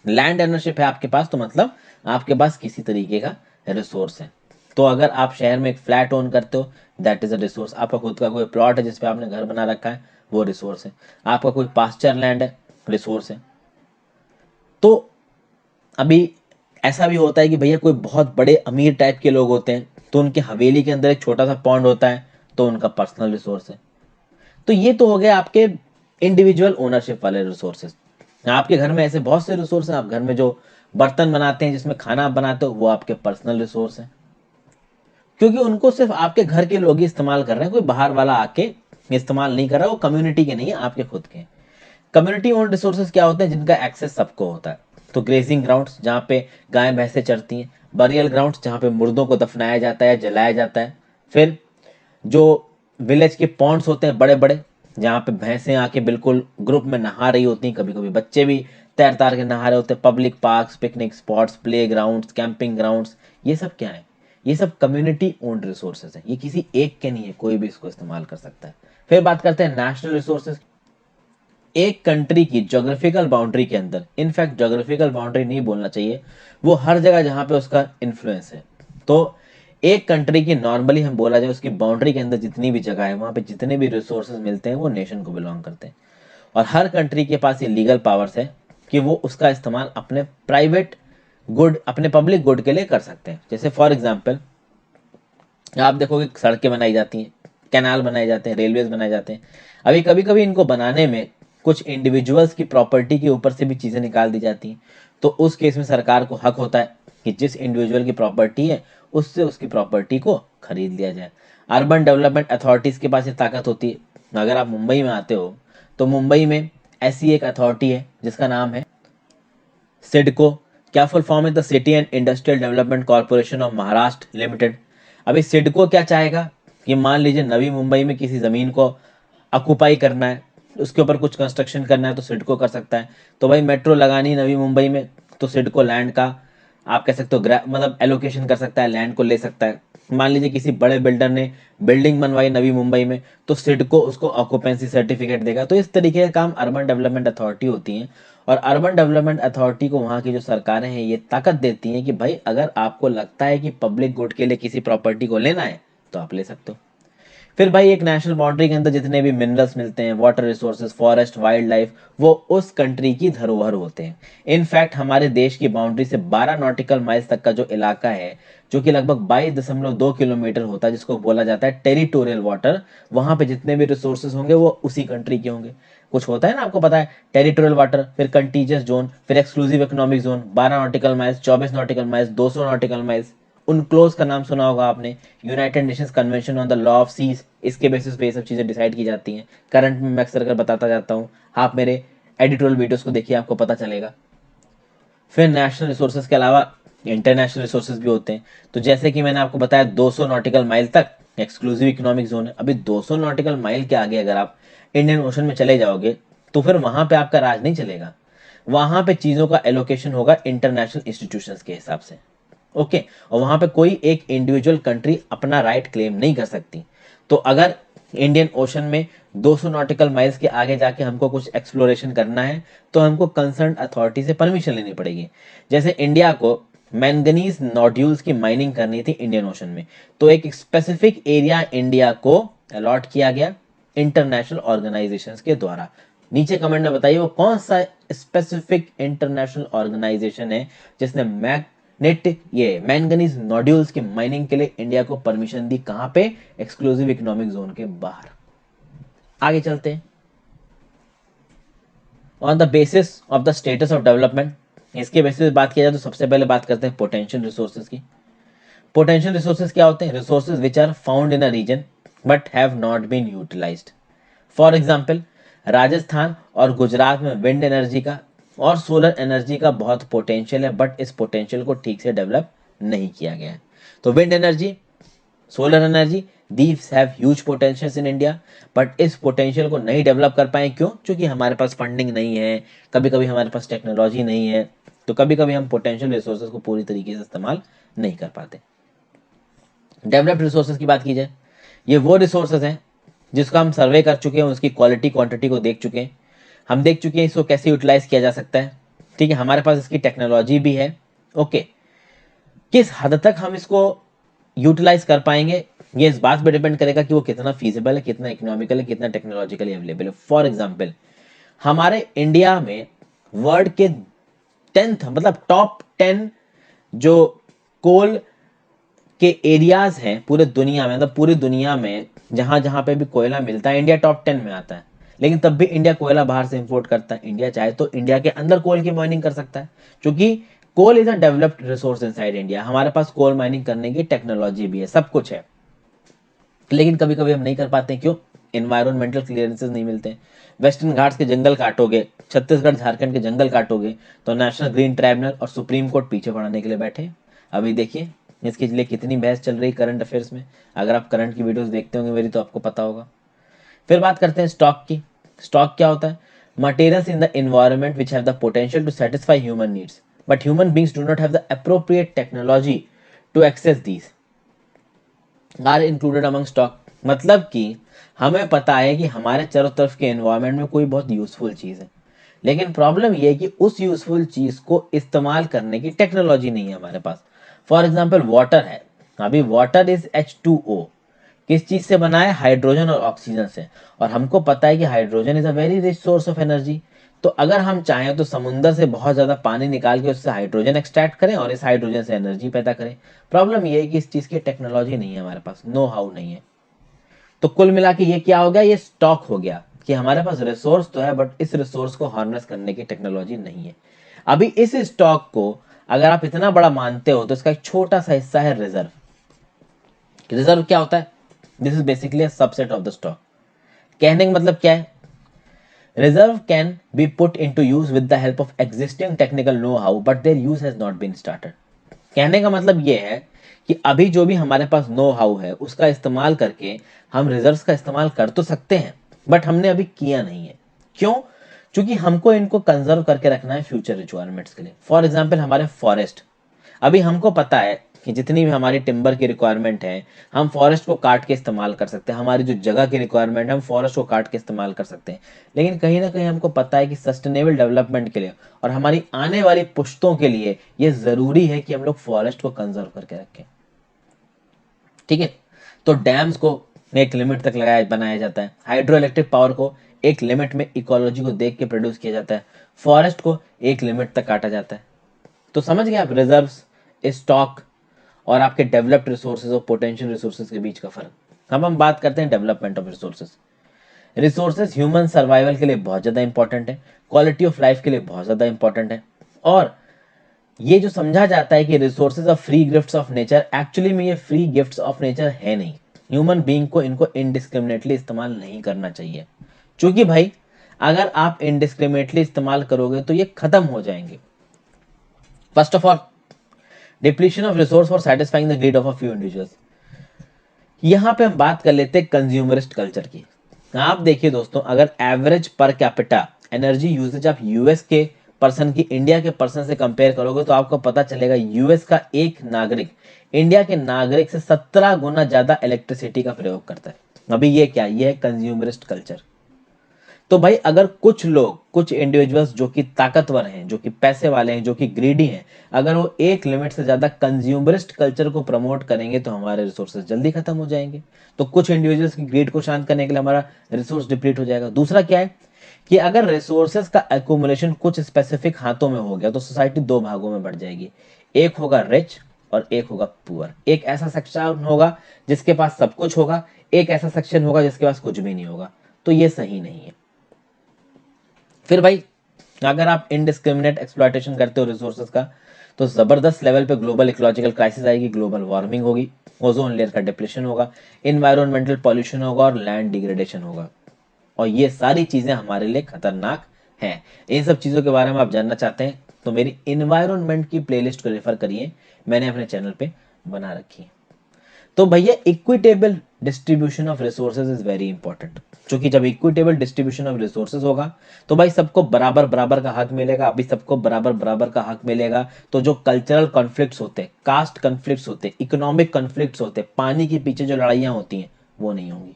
लैंड ओनरशिप है आपके पास, तो मतलब आपके पास किसी तरीके का रिसोर्स है। तो अगर आप शहर में एक फ्लैट ओन करते हो, दैट इज अ रिसोर्स। आपका खुद का कोई प्लॉट है जिसपे आपने घर बना रखा है, वो रिसोर्स है। आपका कोई पास्चर लैंड है, रिसोर्स है। तो अभी ऐसा भी होता है कि भैया कोई बहुत बड़े अमीर टाइप के लोग होते हैं, तो उनके हवेली के अंदर एक छोटा सा पॉन्ड होता है, तो उनका पर्सनल रिसोर्स है। तो ये तो हो गए आपके इंडिविजुअल ओनरशिप वाले रिसोर्सेज। आपके घर में ऐसे बहुत से रिसोर्स हैं, आप घर में जो बर्तन बनाते हैं, जिसमें खाना आप बनाते हो, वो आपके पर्सनल रिसोर्स हैं, क्योंकि उनको सिर्फ आपके घर के लोग ही इस्तेमाल कर रहे हैं, कोई बाहर वाला आके इस्तेमाल नहीं कर रहा, वो कम्युनिटी के नहीं है, आपके खुद के। कम्युनिटी ओन रिसोर्सेज क्या होते हैं, जिनका एक्सेस सबको होता है। तो ग्रेजिंग ग्राउंड्स जहाँ पे गाय भैंसे चरती हैं, बरियल ग्राउंड्स जहाँ पे मुर्दों को दफनाया जाता है, जलाया जाता है। फिर जो विलेज के पॉन्ड्स होते हैं बड़े बड़े, जहाँ पे भैंसें आके बिल्कुल ग्रुप में नहा रही होती हैं, कभी कभी बच्चे भी तैर तार के नहा रहे होते हैं। Public parks, picnic spots, play grounds, camping grounds, ये सब क्या है, ये सब कम्युनिटी ओन्ड रिसोर्सेज है। ये किसी एक के नहीं है, कोई भी इसको इस्तेमाल कर सकता है। फिर बात करते हैं नेशनल रिसोर्सेज। एक कंट्री की जोग्राफिकल बाउंड्री के अंदर, इनफैक्ट जोग्राफिकल बाउंड्री नहीं बोलना चाहिए, वो हर जगह जहां पे उसका इन्फ्लुएंस है। तो एक कंट्री की नॉर्मली हम बोला जाए उसकी बाउंड्री के अंदर जितनी भी जगह है, वहां पे जितने भी रिसोर्सेज मिलते हैं वो नेशन को बिलोंग करते हैं। और हर कंट्री के पास ये लीगल पावर्स है कि वो उसका इस्तेमाल अपने प्राइवेट गुड, अपने पब्लिक गुड के लिए कर सकते हैं। जैसे फॉर एग्जाम्पल आप देखोगे सड़कें बनाई जाती हैं, कैनाल बनाए जाते हैं, रेलवेज बनाए जाते हैं। अभी कभी कभी इनको बनाने में कुछ इंडिविजुअल्स की प्रॉपर्टी के ऊपर से भी चीज़ें निकाल दी जाती हैं। तो उस केस में सरकार को हक होता है कि जिस इंडिविजुअल की प्रॉपर्टी है उससे उसकी प्रॉपर्टी को खरीद लिया जाए। अर्बन डेवलपमेंट अथॉरिटीज़ के पास ये ताकत होती है। अगर आप मुंबई में आते हो तो मुंबई में ऐसी एक अथॉरिटी है जिसका नाम है सिडको। क्या फुल फॉर्म है, the city and industrial development corporation of Maharashtra limited. अभी सिडको क्या चाहेगा कि मान लीजिए नवी मुंबई में किसी जमीन को ऑक्युपाई करना है, उसके ऊपर कुछ कंस्ट्रक्शन करना है, तो सिडको कर सकता है। तो भाई मेट्रो लगानी नवी मुंबई में, तो सिडको लैंड का आप कह सकते हो मतलब एलोकेशन कर सकता है, लैंड को ले सकता है। मान लीजिए किसी बड़े बिल्डर ने बिल्डिंग बनवाई नवी मुंबई में, तो सिडको उसको ऑक्यूपेंसी सर्टिफिकेट देगा। तो इस तरीके का काम अर्बन डेवलपमेंट अथॉरिटी होती है। और अर्बन डेवलपमेंट अथॉरिटी को वहाँ की जो सरकारें हैं ये ताकत देती हैं कि भाई अगर आपको लगता है कि पब्लिक गुड के लिए किसी प्रॉपर्टी को लेना है तो आप ले सकते हो। फिर भाई एक नेशनल बाउंड्री के अंदर जितने भी मिनरल्स मिलते हैं, water resources, forest, wild life, वो उस कंट्री की धरोहर होते हैं। इनफैक्ट हमारे देश की बाउंड्री से 12 नॉटिकल माइल्स तक का जो इलाका है, जो कि लगभग 22.2 किलोमीटर होता है, जिसको बोला जाता है टेरिटोरियल वाटर, वहां पे जितने भी रिसोर्सेज होंगे वो उसी कंट्री के होंगे। कुछ होता है ना, आपको पता है, टेरिटोरियल वाटर, फिर कंटीजियस जोन, फिर exclusive economic zone, 12 nautical miles, 24 nautical miles, 200 nautical miles. UNCLOS का नाम सुना होगा आपने, United Nations Convention on the Law of Seas, इसके बेसिस पे ये सब चीजें डिसाइड की जाती हैं। करंट में मैं अक्सर कर बताता जाता हूँ, आप मेरे एडिटोरियल वीडियोस को देखिए, आपको पता चलेगा। फिर नेशनल रिसोर्सेज के अलावा इंटरनेशनल रिसोर्सेज भी होते हैं। तो जैसे कि मैंने आपको बताया 200 नॉटिकल माइल तक एक्सक्लूसिव इकोनॉमिक जोन है। अभी 200 नॉटिकल माइल के आगे अगर आप इंडियन ओशन में चले जाओगे तो फिर वहां पे आपका राज नहीं चलेगा, वहां पे चीजों का एलोकेशन होगा इंटरनेशनल इंस्टीट्यूशंस के हिसाब से। ओके, और वहां पे कोई एक इंडिविजुअल कंट्री अपना राइट क्लेम नहीं कर सकती। तो अगर इंडियन ओशन में 200 नॉटिकल माइल्स के आगे जाके हमको कुछ एक्सप्लोरेशन करना है तो हमको कंसर्न अथॉरिटी से परमिशन लेनी पड़ेगी। जैसे इंडिया को मैंगनीज नोड्यूल्स की माइनिंग करनी थी इंडियन ओशन में, तो एक स्पेसिफिक एरिया इंडिया को अलॉट किया गया इंटरनेशनल ऑर्गेनाइजेशंस के द्वारा। नीचे कमेंट में बताइए वो कौन सा स्पेसिफिक इंटरनेशनल ऑर्गेनाइजेशन है जिसने मैग्नेट ये मैंगनीज नोड्यूल्स की माइनिंग के लिए इंडिया को परमिशन दी, कहां पे, एक्सक्लूसिव इकोनॉमिक जोन के बाहर। आगे चलते हैं। On the basis of the status of development, इसके बेसिस पे बात किया जाए तो सबसे पहले बात करते हैं पोटेंशियल रिसोर्सेज की। पोटेंशियल रिसोर्सेज क्या होते हैं? Resources which are found in a region but have not been utilised. For example, Rajasthan और गुजरात में विंड एनर्जी का और सोलर एनर्जी का बहुत पोटेंशियल है, बट इस पोटेंशियल को ठीक से डेवलप नहीं किया गया है। तो wind energy, solar energy, these have huge potentials in India, but इस पोटेंशियल को नहीं डेवलप कर पाए। क्यों? क्योंकि हमारे पास फंडिंग नहीं है, कभी कभी हमारे पास टेक्नोलॉजी नहीं है, तो कभी कभी हम पोटेंशियल रिसोर्सेज को पूरी तरीके से इस्तेमाल नहीं कर पाते। डेवलप्ड रिसोर्सेज की बात की जाए, ये वो रिसोर्सेज हैं जिसको हम सर्वे कर चुके हैं, उसकी क्वालिटी क्वांटिटी को देख चुके हैं, हम देख चुके हैं इसको कैसे यूटिलाइज किया जा सकता है। ठीक है, हमारे पास इसकी टेक्नोलॉजी भी है। ओके, किस हद तक हम इसको यूटिलाइज कर पाएंगे ये इस बात पे डिपेंड करेगा कि वो कितना फीजिबल है, कितना इकोनॉमिकल है, कितना टेक्नोलॉजिकली अवेलेबल है। फॉर एग्जांपल, हमारे इंडिया में वर्ल्ड के 10th मतलब टॉप 10 जो कोल के एरियाज हैं पूरे दुनिया में, मतलब पूरी दुनिया में जहां जहां पे भी कोयला मिलता है, इंडिया टॉप 10 में आता है। लेकिन तब भी इंडिया कोयला बाहर से इंपोर्ट करता है। इंडिया चाहे तो इंडिया के अंदर कोल की माइनिंग कर सकता है, क्योंकि coal is a developed resource inside India. हमारे पास कोल माइनिंग करने की टेक्नोलॉजी भी है, सब कुछ है, लेकिन कभी कभी हम नहीं कर पाते। क्यों? इन्वायरमेंटल क्लियरेंसेस नहीं मिलते हैं। वेस्टर्न घाट्स के जंगल काटोगे, छत्तीसगढ़ झारखंड के जंगल काटोगे, तो नेशनल ग्रीन ट्राइब्यूनल और सुप्रीम कोर्ट पीछे पड़ाने के लिए बैठे। अभी देखिए इसके लिए कितनी बहस चल रही करंट अफेयर्स में। अगर आप करंट की वीडियोस देखते होंगे मेरी तो आपको पता होगा। फिर बात करते हैं स्टॉक की। स्टॉक क्या होता है? Materials in the environment which have the potential to satisfy human needs but human beings do not have the appropriate technology to access these are included among stock. मतलब कि हमें पता है कि हमारे चारों तरफ के एनवायरनमेंट में कोई बहुत यूजफुल चीज है, लेकिन प्रॉब्लम ये है कि उस यूजफुल चीज को इस्तेमाल करने की टेक्नोलॉजी नहीं है हमारे पास। फॉर एग्जाम्पल, वाटर है। अभी वाटर इज H2O, किस चीज से बना है? हाइड्रोजन और ऑक्सीजन से। और हमको पता है कि hydrogen is a very rich source of energy. तो अगर हम चाहें तो समुंदर से बहुत ज्यादा पानी निकाल के उससे हाइड्रोजन एक्सट्रैक्ट करें और इस हाइड्रोजन से एनर्जी पैदा करें। प्रॉब्लम ये है कि इस चीज की टेक्नोलॉजी नहीं है हमारे पास, नो हाउ नहीं है। तो कुल मिला के ये क्या हो गया? ये स्टॉक हो गया कि हमारे पास रिसोर्स तो है बट इस रिसोर्स को हार्नेस करने की टेक्नोलॉजी नहीं है। अभी इस स्टॉक को अगर आप इतना बड़ा मानते हो तो इसका एक छोटा सा हिस्सा है रिजर्व। रिजर्व क्या होता है? This is basically a subset of the stock. कहने का मतलब क्या है? Reserve can be put into use with the help of existing technical know how but their use has not been started. कहने का मतलब ये है कि अभी जो भी हमारे पास नो हाउ है उसका इस्तेमाल करके हम रिजर्व्स का इस्तेमाल कर तो सकते हैं, बट हमने अभी किया नहीं है। क्यों? क्योंकि हमको इनको कंजर्व करके रखना है फ्यूचर रिक्वायरमेंट्स के लिए। फॉर एग्जाम्पल, हमारे फॉरेस्ट, अभी हमको पता है कि जितनी भी हमारी टिम्बर की रिक्वायरमेंट है हम फॉरेस्ट को काट के इस्तेमाल कर सकते हैं। हमारी जो जगह की रिक्वायरमेंट है हम फॉरेस्ट को काट के इस्तेमाल कर सकते हैं। लेकिन कहीं ना कहीं हमको पता है कि सस्टेनेबल डेवलपमेंट के लिए और हमारी आने वाली पुश्तों के लिए ये जरूरी है कि हम लोग फॉरेस्ट को कंजर्व करके रखें। ठीक है, तो डैम्स को एक लिमिट तक लगाया बनाया जाता है, हाइड्रो इलेक्ट्रिक पावर को एक लिमिट में इकोलॉजी को देख के प्रोड्यूस किया जाता है, फॉरेस्ट को एक लिमिट तक काटा जाता है। तो समझ गए आप रिजर्व्स, स्टॉक और आपके डेवलप्ड रिसोर्सेज और पोटेंशियल रिसोर्सेज के बीच का फर्क। अब हम बात करते हैं development of resources. Resources human survival के लिए बहुत ज़्यादा इंपॉर्टेंट है, क्वालिटी ऑफ लाइफ के लिए बहुत ज़्यादा इंपॉर्टेंट है। और ये जो समझा जाता है कि resources of free gifts of nature, actually में ये फ्री गिफ्ट्स ऑफ नेचर है नहीं। ह्यूमन बीइंग को इनको इनडिस्क्रिमिनेटली इस्तेमाल नहीं करना चाहिए, क्योंकि भाई अगर आप इनडिस्क्रिमिनेटली इस्तेमाल करोगे तो ये खत्म हो जाएंगे। First of all, depletion of resource for satisfying the need of a few individuals. यहाँ पे हम बात कर लेते हैं कंज्यूमरिस्ट कल्चर की। आप देखिए दोस्तों, अगर average per capita energy usage आप यूएस के पर्सन की इंडिया के पर्सन से कंपेयर करोगे तो आपको पता चलेगा यूएस का एक नागरिक इंडिया के नागरिक से 17 गुना ज्यादा इलेक्ट्रिसिटी का प्रयोग करता है। अभी ये क्या, ये है कंज्यूमरिस्ट कल्चर। तो भाई अगर कुछ लोग, कुछ इंडिविजुअल्स जो कि ताकतवर हैं, जो कि पैसे वाले हैं, जो कि ग्रीडी हैं, अगर वो एक लिमिट से ज्यादा कंज्यूमरिस्ट कल्चर को प्रमोट करेंगे तो हमारे रिसोर्सेज जल्दी खत्म हो जाएंगे। तो कुछ इंडिविजुअल्स की ग्रीड को शांत करने के लिए हमारा रिसोर्स डिप्लीट हो जाएगा। दूसरा क्या है कि अगर रिसोर्सेज का एक्यूमुलेशन कुछ स्पेसिफिक हाथों में हो गया तो सोसाइटी दो भागों में बढ़ जाएगी। एक होगा रिच और एक होगा पुअर। एक ऐसा सेक्शन होगा जिसके पास सब कुछ होगा, एक ऐसा सेक्शन होगा जिसके पास कुछ भी नहीं होगा। तो ये सही नहीं है। फिर भाई अगर आप इनडिस्क्रिमिनेट एक्सप्लॉयटेशन करते हो रिसोर्सेज का तो जबरदस्त लेवल पे ग्लोबल इकोलॉजिकल क्राइसिस आएगी, ग्लोबल वार्मिंग होगी, ओजोन लेयर का डिप्लेशन होगा, इन्वायरमेंटल पॉल्यूशन होगा और लैंड डिग्रेडेशन होगा। और ये सारी चीजें हमारे लिए खतरनाक हैं। इन सब चीजों के बारे में आप जानना चाहते हैं तो मेरी इन्वायरमेंट की प्लेलिस्ट को रेफर करिए, मैंने अपने चैनल पे बना रखी है। तो भैया equitable distribution of resources is very important, क्योंकि जब इक्विटेबल डिस्ट्रीब्यूशन ऑफ रिसोर्सेज होगा तो भाई सबको बराबर बराबर का हक मिलेगा। अभी सबको बराबर बराबर का हक मिलेगा तो जो कल्चरल कॉन्फ्लिक्ट्स होते, कास्ट कॉन्फ्लिक्ट्स होते, इकोनॉमिक कॉन्फ्लिक्ट्स होते, पानी के पीछे जो लड़ाइयां होती हैं वो नहीं होंगी।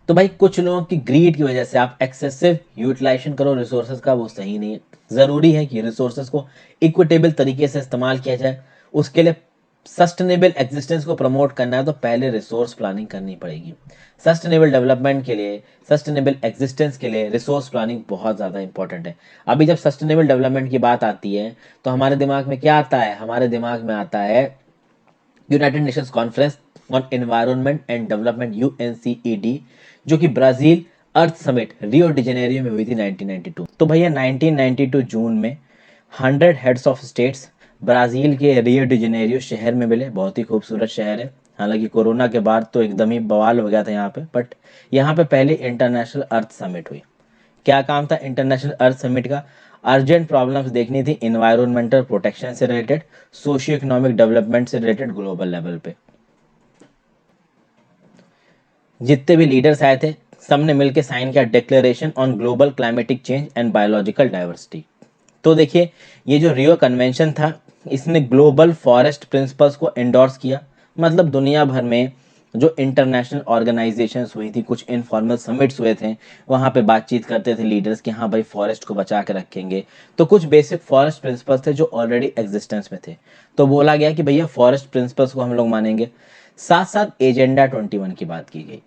तो भाई कुछ लोगों की ग्रीड की वजह से आप एक्सेसिव यूटिलाइजेशन करो रिसोर्सेज का, वो सही नहीं है। जरूरी है कि रिसोर्सेज को इक्विटेबल तरीके से इस्तेमाल किया जाए। उसके लिए सस्टेनेबल एग्जिस्टेंस को प्रमोट करना है तो पहले रिसोर्स प्लानिंग करनी पड़ेगी। सस्टेनेबल डेवलपमेंट के लिए, सस्टेनेबल एग्जिस्टेंस के लिए रिसोर्स प्लानिंग बहुत ज़्यादा इंपॉर्टेंट है। अभी जब सस्टेनेबल डेवलपमेंट की बात आती है तो हमारे दिमाग में क्या आता है? हमारे दिमाग में आता है United Nations Conference on Environment and Development UNCED, जो कि Brazil Earth Summit Rio de Janeiro में हुई थी 1992। तो भैया 1992 जून में 100 हेड्स ऑफ स्टेट्स ब्राजील के रियो डी जेनेरियो शहर में मिले। बहुत ही खूबसूरत शहर है। हालांकि कोरोना के बाद तो एकदम ही बवाल हो गया था यहाँ पे, बट यहाँ पे पहले इंटरनेशनल अर्थ समिट हुई। क्या काम था इंटरनेशनल अर्थ समिट का? अर्जेंट प्रॉब्लम्स देखनी थी इन्वायरमेंटल प्रोटेक्शन से रिलेटेड, सोशियो इकोनॉमिक डेवलपमेंट से रिलेटेड ग्लोबल लेवल पे। जितने भी लीडर्स आए थे सबने मिलकर साइन किया declaration on global climatic change and biological diversity. तो देखिए ये जो रियो कन्वेंशन था इसने ग्लोबल फॉरेस्ट प्रिंसिपल्स को एंडोर्स किया। मतलब दुनिया भर में जो इंटरनेशनल ऑर्गेनाइजेशंस हुई थी, कुछ इनफॉर्मल समिट्स हुए थे, वहाँ पे बातचीत करते थे लीडर्स कि हाँ भाई फॉरेस्ट को बचा के रखेंगे। तो कुछ बेसिक फॉरेस्ट प्रिंसिपल्स थे जो ऑलरेडी एग्जिस्टेंस में थे, तो बोला गया कि भैया फॉरेस्ट प्रिंसिपल्स को हम लोग मानेंगे। साथ साथ एजेंडा 21 की बात की गई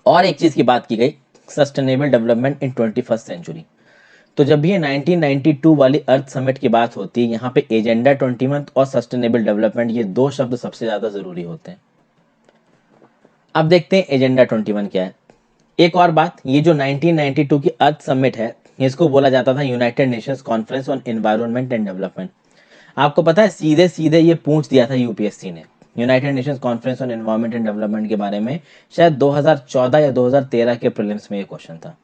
और एक चीज की बात की गई, sustainable development in 21st century. तो जब भी ये 1992 वाली अर्थ समिट की बात होती है, यहाँ पे एजेंडा 21 और सस्टेनेबल डेवलपमेंट ये दो शब्द सबसे ज्यादा जरूरी होते हैं। अब देखते हैं एजेंडा 21 क्या है। एक और बात, ये जो 1992 की अर्थ समिट है इसको बोला जाता था United Nations Conference on Environment and development. आपको पता है सीधे सीधे ये पूछ दिया था यूपीएससी ने United Nations Conference on Environment and development के बारे में। शायद 2014 या 2013 के प्रीलिम्स में ये क्वेश्चन था।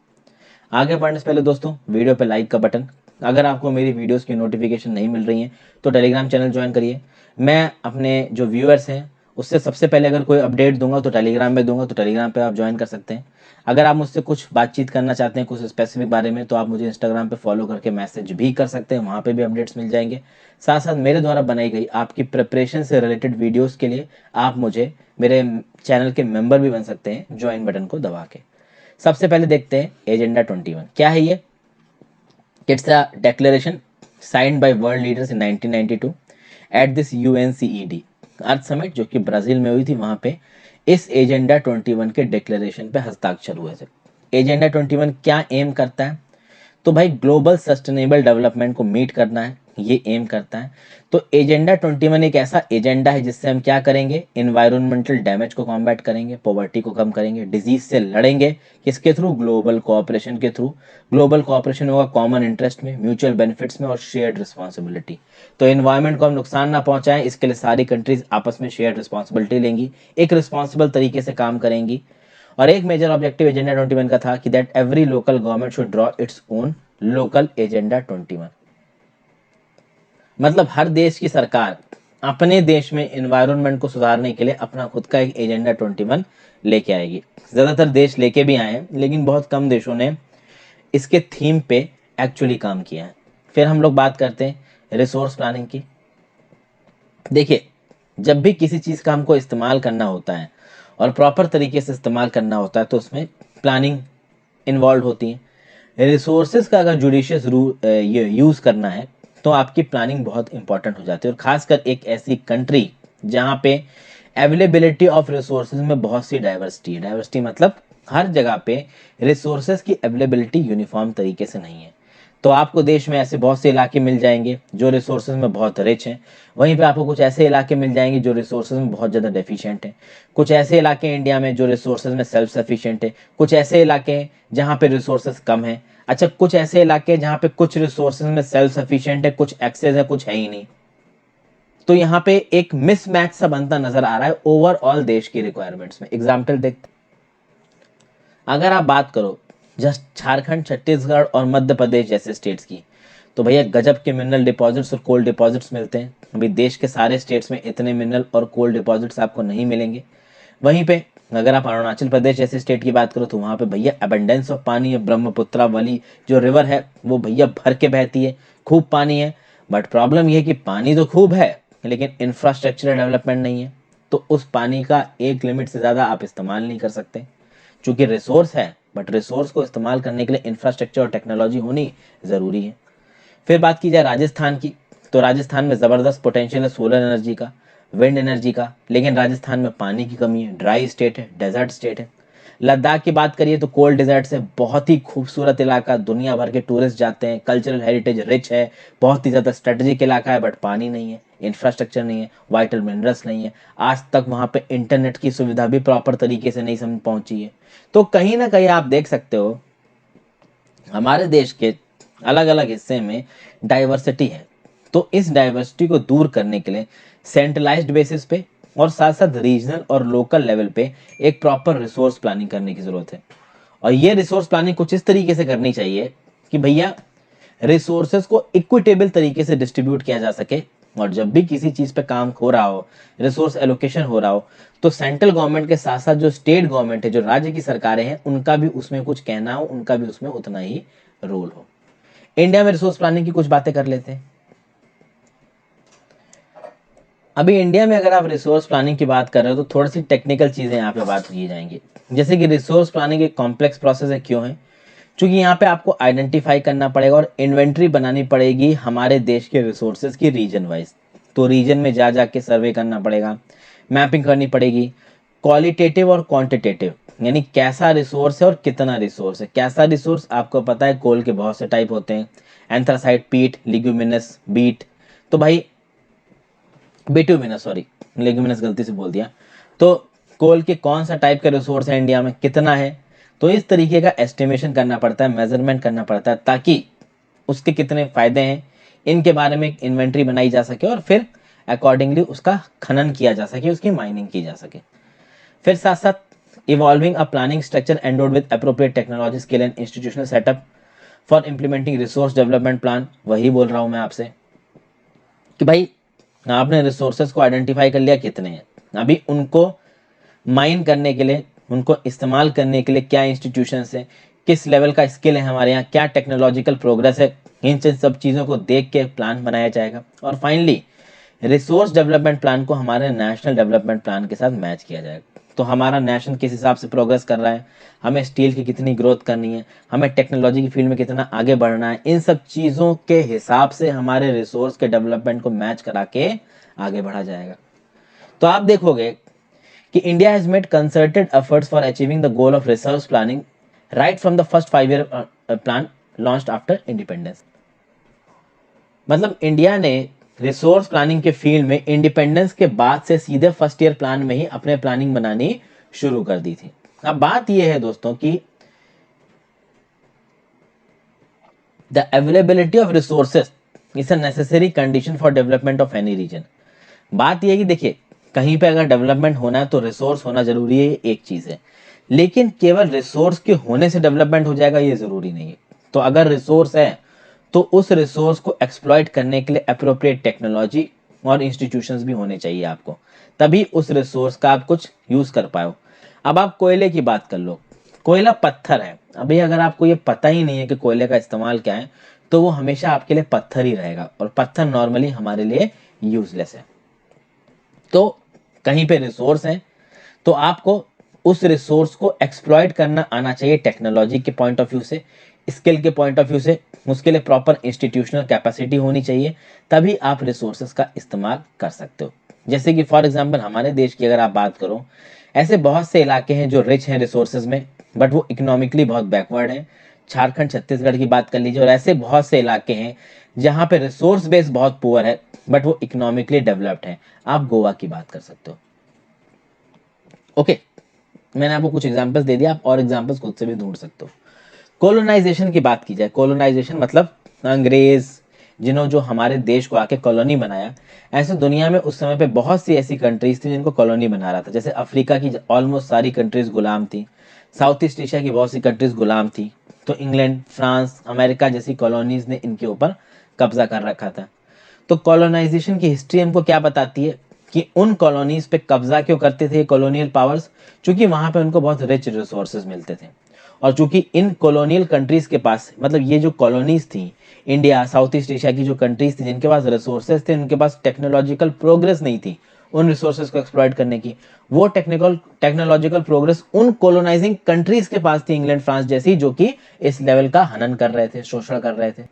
आगे बढ़ने से पहले दोस्तों वीडियो पे लाइक का बटन, अगर आपको मेरी वीडियोस की नोटिफिकेशन नहीं मिल रही है तो टेलीग्राम चैनल ज्वाइन करिए। मैं अपने जो व्यूअर्स हैं उससे सबसे पहले अगर कोई अपडेट दूंगा तो टेलीग्राम में दूंगा, तो टेलीग्राम पे आप ज्वाइन कर सकते हैं। अगर आप मुझसे कुछ बातचीत करना चाहते हैं कुछ स्पेसिफिक बारे में तो आप मुझे इंस्टाग्राम पे फॉलो करके मैसेज भी कर सकते हैं, वहाँ पे भी अपडेट्स मिल जाएंगे। साथ साथ मेरे द्वारा बनाई गई आपकी प्रिपरेशन से रिलेटेड वीडियोस के लिए आप मुझे मेरे चैनल के मेंबर भी बन सकते हैं ज्वाइन बटन को दबा के। सबसे पहले देखते हैं एजेंडा 21 क्या है। ये it's a declaration signed by world leaders in 1992 at this UNCED Earth Summit जो कि ब्राजील में हुई थी। वहां पे इस एजेंडा 21 के डिक्लेरेशन पे हस्ताक्षर हुए थे। एजेंडा 21 क्या एम करता है? तो भाई ग्लोबल सस्टेनेबल डेवलपमेंट को मीट करना है, ये एम करता है। तो एजेंडा 21 एक ऐसा एजेंडा है जिससे हम क्या करेंगे, इन्वायरमेंटल डैमेज को कॉम्बैट करेंगे, पॉवर्टी को कम करेंगे, डिजीज से लड़ेंगे। किसके थ्रू, ग्लोबल कोऑपरेशन के थ्रू। ग्लोबल कोऑपरेशन होगा कॉमन इंटरेस्ट में, म्यूचुअल बेनिफिट्स में और शेयर्ड रिस्पॉन्सिबिलिटी। तो एनवायरनमेंट को हम नुकसान ना पहुंचाएं, इसके लिए सारी कंट्रीज आपस में शेयर्ड रिस्पॉन्सिबिलिटी लेंगी, एक रिस्पॉन्सिबल तरीके से काम करेंगी। और एक मेजर ऑब्जेक्टिव एजेंडा 21 का था कि that every local government should draw its own local agenda 21। मतलब हर देश की सरकार अपने देश में एनवायरनमेंट को सुधारने के लिए अपना खुद का एक एजेंडा 21 लेके आएगी। ज़्यादातर देश लेके भी आए हैं, लेकिन बहुत कम देशों ने इसके थीम पे एक्चुअली काम किया है। फिर हम लोग बात करते हैं रिसोर्स प्लानिंग की। देखिए, जब भी किसी चीज़ का हमको इस्तेमाल करना होता है और प्रॉपर तरीके से इस्तेमाल करना होता है तो उसमें प्लानिंग इन्वॉल्व होती है। रिसोर्सेज का अगर जुडिशियस यूज़ करना है तो आपकी प्लानिंग बहुत इंपॉर्टेंट हो जाती है, और ख़ासकर एक ऐसी कंट्री जहाँ पे अवेलेबिलिटी ऑफ रिसोर्सेज में बहुत सी डाइवर्सिटी है। डाइवर्सिटी मतलब हर जगह पे रिसोर्सेज की अवेलेबिलिटी यूनिफॉर्म तरीके से नहीं है। तो आपको देश में ऐसे बहुत से इलाके मिल जाएंगे जो रिसोर्सेज में बहुत रिच हैं, वहीं पे आपको कुछ ऐसे इलाके मिल जाएंगे जो रिसोर्सेज में बहुत ज़्यादा डेफिशिएंट हैं। कुछ ऐसे इलाके इंडिया में जो रिसोर्सेज में सेल्फ सफिशिएंट है, कुछ ऐसे इलाके हैं जहाँ पे रिसोर्सेज कम है। अच्छा, कुछ ऐसे इलाके हैं जहाँ पे कुछ रिसोर्सेज में सेल्फ सफिशिएंट है, कुछ एक्सेस है, कुछ है ही नहीं। तो यहाँ पे एक मिसमैच सा बनता नजर आ रहा है ओवरऑल देश की रिक्वायरमेंट्स में। एग्जाम्पल देखते, अगर आप बात करो जस्ट झारखंड, छत्तीसगढ़ और मध्य प्रदेश जैसे स्टेट्स की, तो भैया गजब के मिनरल डिपॉजिट्स और कोल डिपॉजिट्स मिलते हैं। अभी देश के सारे स्टेट्स में इतने मिनरल और कोल डिपॉजिट्स आपको नहीं मिलेंगे। वहीं पे अगर आप अरुणाचल प्रदेश जैसे स्टेट की बात करो तो वहाँ पे भैया अबंडेंस ऑफ पानी है। ब्रह्मपुत्रा वाली जो रिवर है वो भैया भर के बहती है, खूब पानी है। बट प्रॉब्लम ये है कि पानी तो खूब है लेकिन इंफ्रास्ट्रक्चर डेवलपमेंट नहीं है। तो उस पानी का एक लिमिट से ज़्यादा आप इस्तेमाल नहीं कर सकते, चूंकि रिसोर्स है, बट रिसोर्स को इस्तेमाल करने के लिए इंफ्रास्ट्रक्चर और टेक्नोलॉजी होनी ज़रूरी है। फिर बात की जाए राजस्थान की, तो राजस्थान में ज़बरदस्त पोटेंशियल है सोलर एनर्जी का, विंड एनर्जी का, लेकिन राजस्थान में पानी की कमी है, ड्राई स्टेट है, डेजर्ट स्टेट है। लद्दाख की बात करिए तो कोल्ड डेजर्ट से बहुत ही खूबसूरत इलाका, दुनिया भर के टूरिस्ट जाते हैं, कल्चरल हेरिटेज रिच है, बहुत ही ज़्यादा स्ट्रेटेजिक इलाका है, बट पानी नहीं है, इंफ्रास्ट्रक्चर नहीं है, वाइटल मिनरल्स नहीं है। आज तक वहाँ पे इंटरनेट की सुविधा भी प्रॉपर तरीके से नहीं समझ पहुंची है। तो कहीं ना कहीं आप देख सकते हो हमारे देश के अलग अलग हिस्से में डाइवर्सिटी है। तो इस डाइवर्सिटी को दूर करने के लिए सेंट्रलाइज्ड बेसिस पे और साथ साथ रीजनल और लोकल लेवल पे एक प्रॉपर रिसोर्स प्लानिंग करने की जरूरत है। और ये रिसोर्स प्लानिंग कुछ इस तरीके से करनी चाहिए कि भैया रिसोर्सेज को इक्विटेबल तरीके से डिस्ट्रीब्यूट किया जा सके। और जब भी किसी चीज पे काम हो रहा हो, रिसोर्स एलोकेशन हो रहा हो, तो सेंट्रल गवर्नमेंट के साथ साथ जो स्टेट गवर्नमेंट है, जो राज्य की सरकारें हैं, उनका भी उसमें कुछ कहना हो, उनका भी उसमें उतना ही रोल हो। इंडिया में रिसोर्स प्लानिंग की कुछ बातें कर लेते हैं। अभी इंडिया में अगर आप रिसोर्स प्लानिंग की बात कर रहे हो तो थोड़ी सी टेक्निकल चीजें यहाँ पे बात की जाएंगी। जैसे कि रिसोर्स प्लानिंग एक कॉम्प्लेक्स प्रोसेस है, क्यों है, क्योंकि यहाँ पे आपको आइडेंटिफाई करना पड़ेगा और इन्वेंट्री बनानी पड़ेगी हमारे देश के रिसोर्सेज की रीजन वाइज। तो रीजन में जा जाके सर्वे करना पड़ेगा, मैपिंग करनी पड़ेगी, क्वालिटेटिव और क्वांटिटेटिव, यानी कैसा रिसोर्स है और कितना रिसोर्स है। कैसा रिसोर्स आपको पता है, कोल के बहुत से टाइप होते हैं, एंथ्रासाइट, पीट, लिग्यूमिनस, बीट। तो भाई बिटुमिनस, सॉरी लेग्यूमिनस गलती से बोल दिया। तो कोल के कौन सा टाइप का रिसोर्स है इंडिया में, कितना है, तो इस तरीके का एस्टिमेशन करना पड़ता है, मेजरमेंट करना पड़ता है, ताकि उसके कितने फायदे हैं इनके बारे में एक इन्वेंट्री बनाई जा सके और फिर अकॉर्डिंगली उसका खनन किया जा सके, उसकी माइनिंग की जा सके। फिर साथ साथ evolving a planning structure endowed with appropriate technology skill and institutional setup for implementing resource development plan. वही बोल रहा हूं मैं आपसे कि भाई आपने रिसोर्सेज को आइडेंटिफाई कर लिया कितने हैं, अभी उनको माइन करने के लिए, उनको इस्तेमाल करने के लिए क्या इंस्टीट्यूशंस है, किस लेवल का स्किल है हमारे यहाँ, क्या टेक्नोलॉजिकल प्रोग्रेस है, इन सब चीज़ों को देख के प्लान बनाया जाएगा। और फाइनली रिसोर्स डेवलपमेंट प्लान को हमारे नेशनल डेवलपमेंट प्लान के साथ मैच किया जाएगा। तो हमारा नेशन किस हिसाब से प्रोग्रेस कर रहा है, हमें स्टील की कितनी ग्रोथ करनी है, हमें टेक्नोलॉजी की फील्ड में कितना आगे बढ़ना है, इन सब चीज़ों के हिसाब से हमारे रिसोर्स के डेवलपमेंट को मैच करा के आगे बढ़ा जाएगा। तो आप देखोगे कि India has made concerted efforts for achieving the goal of resource planning right from the first 5 year plan launched after independence. मतलब इंडिया ने रिसोर्स प्लानिंग के फील्ड में इंडिपेंडेंस के बाद से सीधे फर्स्ट ईयर प्लान में ही अपने प्लानिंग बनानी शुरू कर दी थी। अब बात यह है दोस्तों कि the availability of resources is a necessary condition for development of any region. बात यह है कि देखिए, कहीं पे अगर डेवलपमेंट होना है तो रिसोर्स होना जरूरी है, एक चीज है, लेकिन केवल रिसोर्स के होने से डेवलपमेंट हो जाएगा ये जरूरी नहीं है। तो अगर रिसोर्स है तो उस रिसोर्स को एक्सप्लॉइट करने के लिए अप्रोप्रिएट टेक्नोलॉजी और इंस्टीट्यूशंस भी होने चाहिए आपको, तभी उस रिसोर्स का आप कुछ यूज कर पाओ। अब आप कोयले की बात कर लो, कोयला पत्थर है। अभी अगर आपको ये पता ही नहीं है कि कोयले का इस्तेमाल क्या है, तो वो हमेशा आपके लिए पत्थर ही रहेगा, और पत्थर नॉर्मली हमारे लिए यूजलेस है। तो कहीं पे रिसोर्स है तो आपको उस रिसोर्स को एक्सप्लॉइट करना आना चाहिए टेक्नोलॉजी के पॉइंट ऑफ व्यू से, स्किल के पॉइंट ऑफ व्यू से, उसके लिए प्रॉपर इंस्टीट्यूशनल कैपेसिटी होनी चाहिए, तभी आप रिसोर्सेज का इस्तेमाल कर सकते हो। जैसे कि फॉर एग्जांपल हमारे देश की अगर आप बात करो, ऐसे बहुत से इलाके हैं जो रिच हैं रिसोर्सेज में, बट वो इकोनॉमिकली बहुत बैकवर्ड हैं। झारखंड छत्तीसगढ़ की बात कर लीजिए, और ऐसे बहुत से इलाके हैं जहाँ पे रिसोर्स बेस बहुत पुअर है बट वो इकोनॉमिकली डेवलप्ड है। आप गोवा की बात कर सकते हो। ओके, मैंने आपको कुछ एग्जांपल्स दे दिया, आप और एग्जांपल्स खुद से भी ढूंढ सकते हो। कोलोनाइजेशन की बात की जाए, कोलोनाइजेशन मतलब अंग्रेज जिन्होंने जो हमारे देश को आके कॉलोनी बनाया, ऐसे दुनिया में उस समय पे बहुत सी ऐसी कंट्रीज थी जिनको कॉलोनी बना रहा था। जैसे अफ्रीका की ऑलमोस्ट सारी कंट्रीज गुलाम थी, साउथ ईस्ट एशिया की बहुत सी कंट्रीज गुलाम थी, तो इंग्लैंड, फ्रांस, अमेरिका जैसी कॉलोनीज ने इनके ऊपर कब्जा कर रखा था। तो कॉलोनाइजेशन की हिस्ट्री हमको क्या बताती है कि उन कॉलोनीज पे कब्जा क्यों करते थे कॉलोनियल पावर्स, क्योंकि वहां पे उनको बहुत रिच रिसोर्सेज मिलते थे। और चूंकि इन कॉलोनियल कंट्रीज के पास, मतलब ये जो कॉलोनीज थी, इंडिया, साउथ ईस्ट एशिया की जो कंट्रीज थी जिनके पास रिसोर्सेज थे, उनके पास टेक्नोलॉजिकल प्रोग्रेस नहीं थी उन रिसोर्सेज को एक्सप्लॉइट करने की। वो टेक्नोलॉजिकल प्रोग्रेस उन कॉलोनाइजिंग कंट्रीज के पास थी, इंग्लैंड, फ्रांस जैसी, जो कि इस लेवल का हनन कर रहे थे, शोषण कर रहे थे।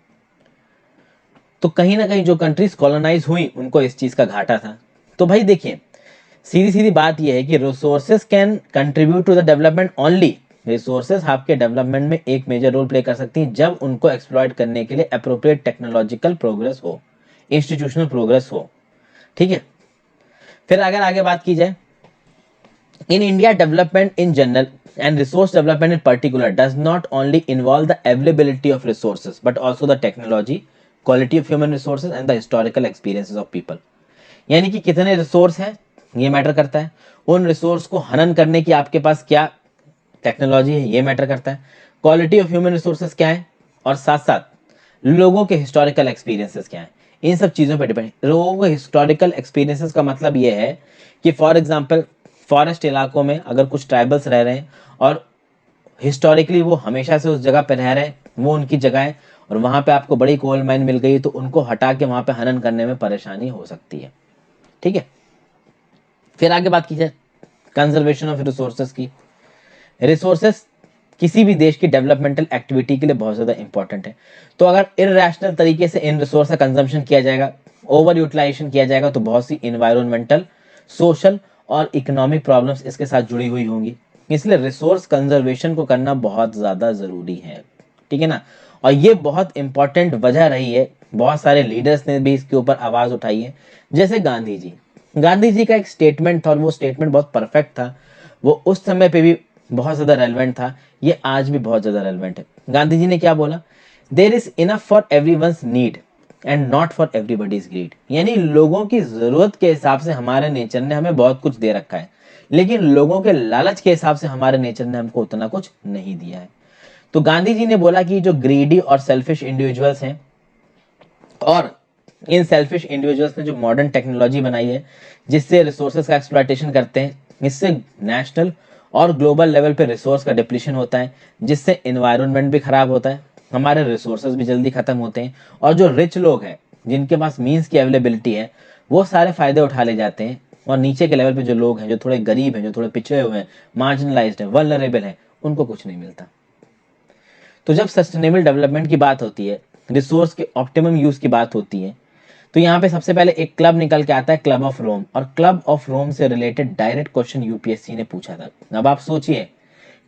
तो कहीं ना कहीं जो कंट्रीज कॉलोनाइज हुई उनको इस चीज का घाटा था। तो भाई देखिए, सीधी सीधी बात यह है कि resources can contribute to the development only, resources आपके डेवलपमेंट में एक मेजर रोल प्ले कर सकती हैं जब उनको एक्सप्लॉइट करने के लिए अप्रोप्रिएट टेक्नोलॉजिकल प्रोग्रेस हो, इंस्टीट्यूशनल प्रोग्रेस हो। ठीक है, फिर अगर आगे बात की जाए, in India development in general and resource development in particular does not only involve the availability of resources but also the technology, quality of human resources and the historical experiences of people। यानी कि कितने रिसोर्स हैं ये मैटर करता है, उन रिसोर्स को हनन करने की आपके पास क्या टेक्नोलॉजी है ये मैटर करता है, क्वालिटी ऑफ ह्यूमन रिसोर्सेज क्या है, और साथ साथ लोगों के हिस्टोरिकल एक्सपीरियंसेस क्या है। इन सब चीज़ों पर डिपेंड। लोगों के हिस्टोरिकल एक्सपीरियंसेस का मतलब ये है कि फॉर एग्जाम्पल फॉरेस्ट इलाकों में अगर कुछ ट्राइबल्स रह रहे हैं और हिस्टोरिकली वो हमेशा से उस जगह पे रह रहे हैं, वो उनकी जगह है, और वहां पे आपको बड़ी कोल माइन मिल गई तो उनको हटा के वहां पे हनन करने में परेशानी हो सकती है। ठीक है, फिर आगे बात की जाए कंजर्वेशन ऑफ रिसोर्सेज की। रिसोर्सेज किसी भी देश की डेवलपमेंटल एक्टिविटी के लिए बहुत ज़्यादा इंपॉर्टेंट है। तो अगर इररेशनल तरीके से इन रिसोर्स का कंजम्पशन किया जाएगा, ओवर यूटिलाइजेशन किया जाएगा, तो बहुत सी इन्वायरमेंटल, सोशल और इकोनॉमिक प्रॉब्लम्स इसके साथ जुड़ी हुई होंगी। इसलिए रिसोर्स कंजर्वेशन को करना बहुत ज़्यादा ज़रूरी है। ठीक है ना, और ये बहुत इंपॉर्टेंट वजह रही है, बहुत सारे लीडर्स ने भी इसके ऊपर आवाज़ उठाई है, जैसे गांधी जी। गांधी जी का एक स्टेटमेंट था और वो स्टेटमेंट बहुत परफेक्ट था, वो उस समय पे भी बहुत ज़्यादा रेलिवेंट था, ये आज भी बहुत ज़्यादा रेलिवेंट है। गांधी जी ने क्या बोला, there is enough for everyone's need and not for everybody's greed. यानी लोगों की ज़रूरत के हिसाब से हमारे नेचर ने हमें बहुत कुछ दे रखा है, लेकिन लोगों के लालच के हिसाब से हमारे नेचर ने हमको उतना कुछ नहीं दिया है। तो गांधी जी ने बोला कि जो ग्रीडी और सेल्फिश इंडिविजुअल्स हैं, और इन सेल्फिश इंडिविजुअल्स ने जो मॉडर्न टेक्नोलॉजी बनाई है जिससे रिसोर्सेज का एक्सप्लॉयटेशन करते हैं, इससे नेशनल और ग्लोबल लेवल पे रिसोर्स का डिप्लीशन होता है, जिससे एनवायरनमेंट भी खराब होता है, हमारे रिसोर्सेज भी जल्दी खत्म होते हैं, और जो रिच लोग हैं जिनके पास मीन्स की अवेलेबिलिटी है वो सारे फायदे उठा ले जाते हैं, और नीचे के लेवल पे जो लोग हैं, जो थोड़े गरीब हैं, जो थोड़े पिछड़े हुए हैं, मार्जिनलाइज्ड हैं, वल्नरेबल हैं, उनको कुछ नहीं मिलता। तो जब सस्टेनेबल डेवलपमेंट की बात होती है, रिसोर्स के ऑप्टिमम यूज की बात होती है, तो यहाँ पे सबसे पहले एक क्लब निकल के आता है, क्लब ऑफ रोम। और क्लब ऑफ रोम से रिलेटेड डायरेक्ट क्वेश्चन यूपीएससी ने पूछा था। अब आप सोचिए,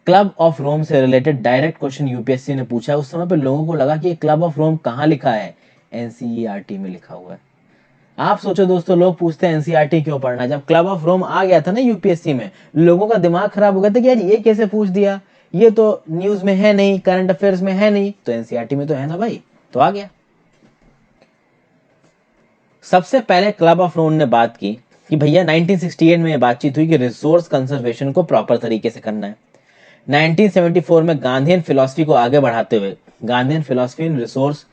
क्लब ऑफ रोम से रिलेटेड डायरेक्ट क्वेश्चन यूपीएससी ने पूछा, उस समय पे लोगों को लगा कि क्लब ऑफ रोम कहाँ लिखा है, एनसीईआरटी में लिखा हुआ है। आप सोचो दोस्तों, लोग पूछते हैं एनसीईआरटी क्यों पढ़ना। जब क्लब ऑफ रोम आ गया था ना यूपीएससी में, लोगों का दिमाग खराब हो गया था कि यार ये कैसे पूछ दिया, ये तो न्यूज में है नहीं, करंट अफेयर्स में है नहीं, तो एनसीईआरटी में तो है ना भाई, तो आ गया। सबसे पहले क्लब ऑफ रोम ने बात की कि भैया 1968 में ये बातचीत हुई कि रिसोर्स कंजर्वेशन को प्रॉपर तरीके से करना है। 1974 में गांधीयन फिलॉसफी को आगे बढ़ाते हुए, गांधीयन फिलॉसफी इन रिसोर्स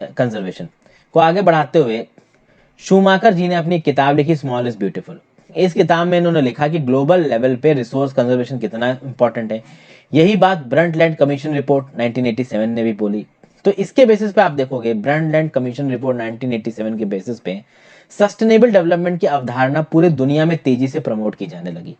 कंजर्वेशन को आगे बढ़ाते हुए शूमाकर जी ने अपनी किताब लिखी स्मॉल इज ब्यूटीफुल। इस किताब में इन्होंने लिखा कि ग्लोबल लेवल पे रिसोर्स कंजर्वेशन कितना इंपॉर्टेंट है। यही बात ब्रंटलैंड कमीशन रिपोर्ट 1987 ने भी बोली। तो इसके बेसिस पे आप देखोगे, ब्रंटलैंड कमीशन रिपोर्ट 1987 के बेसिस पे सस्टेनेबल डेवलपमेंट की अवधारणा पूरे दुनिया में तेजी से प्रमोट की जाने लगी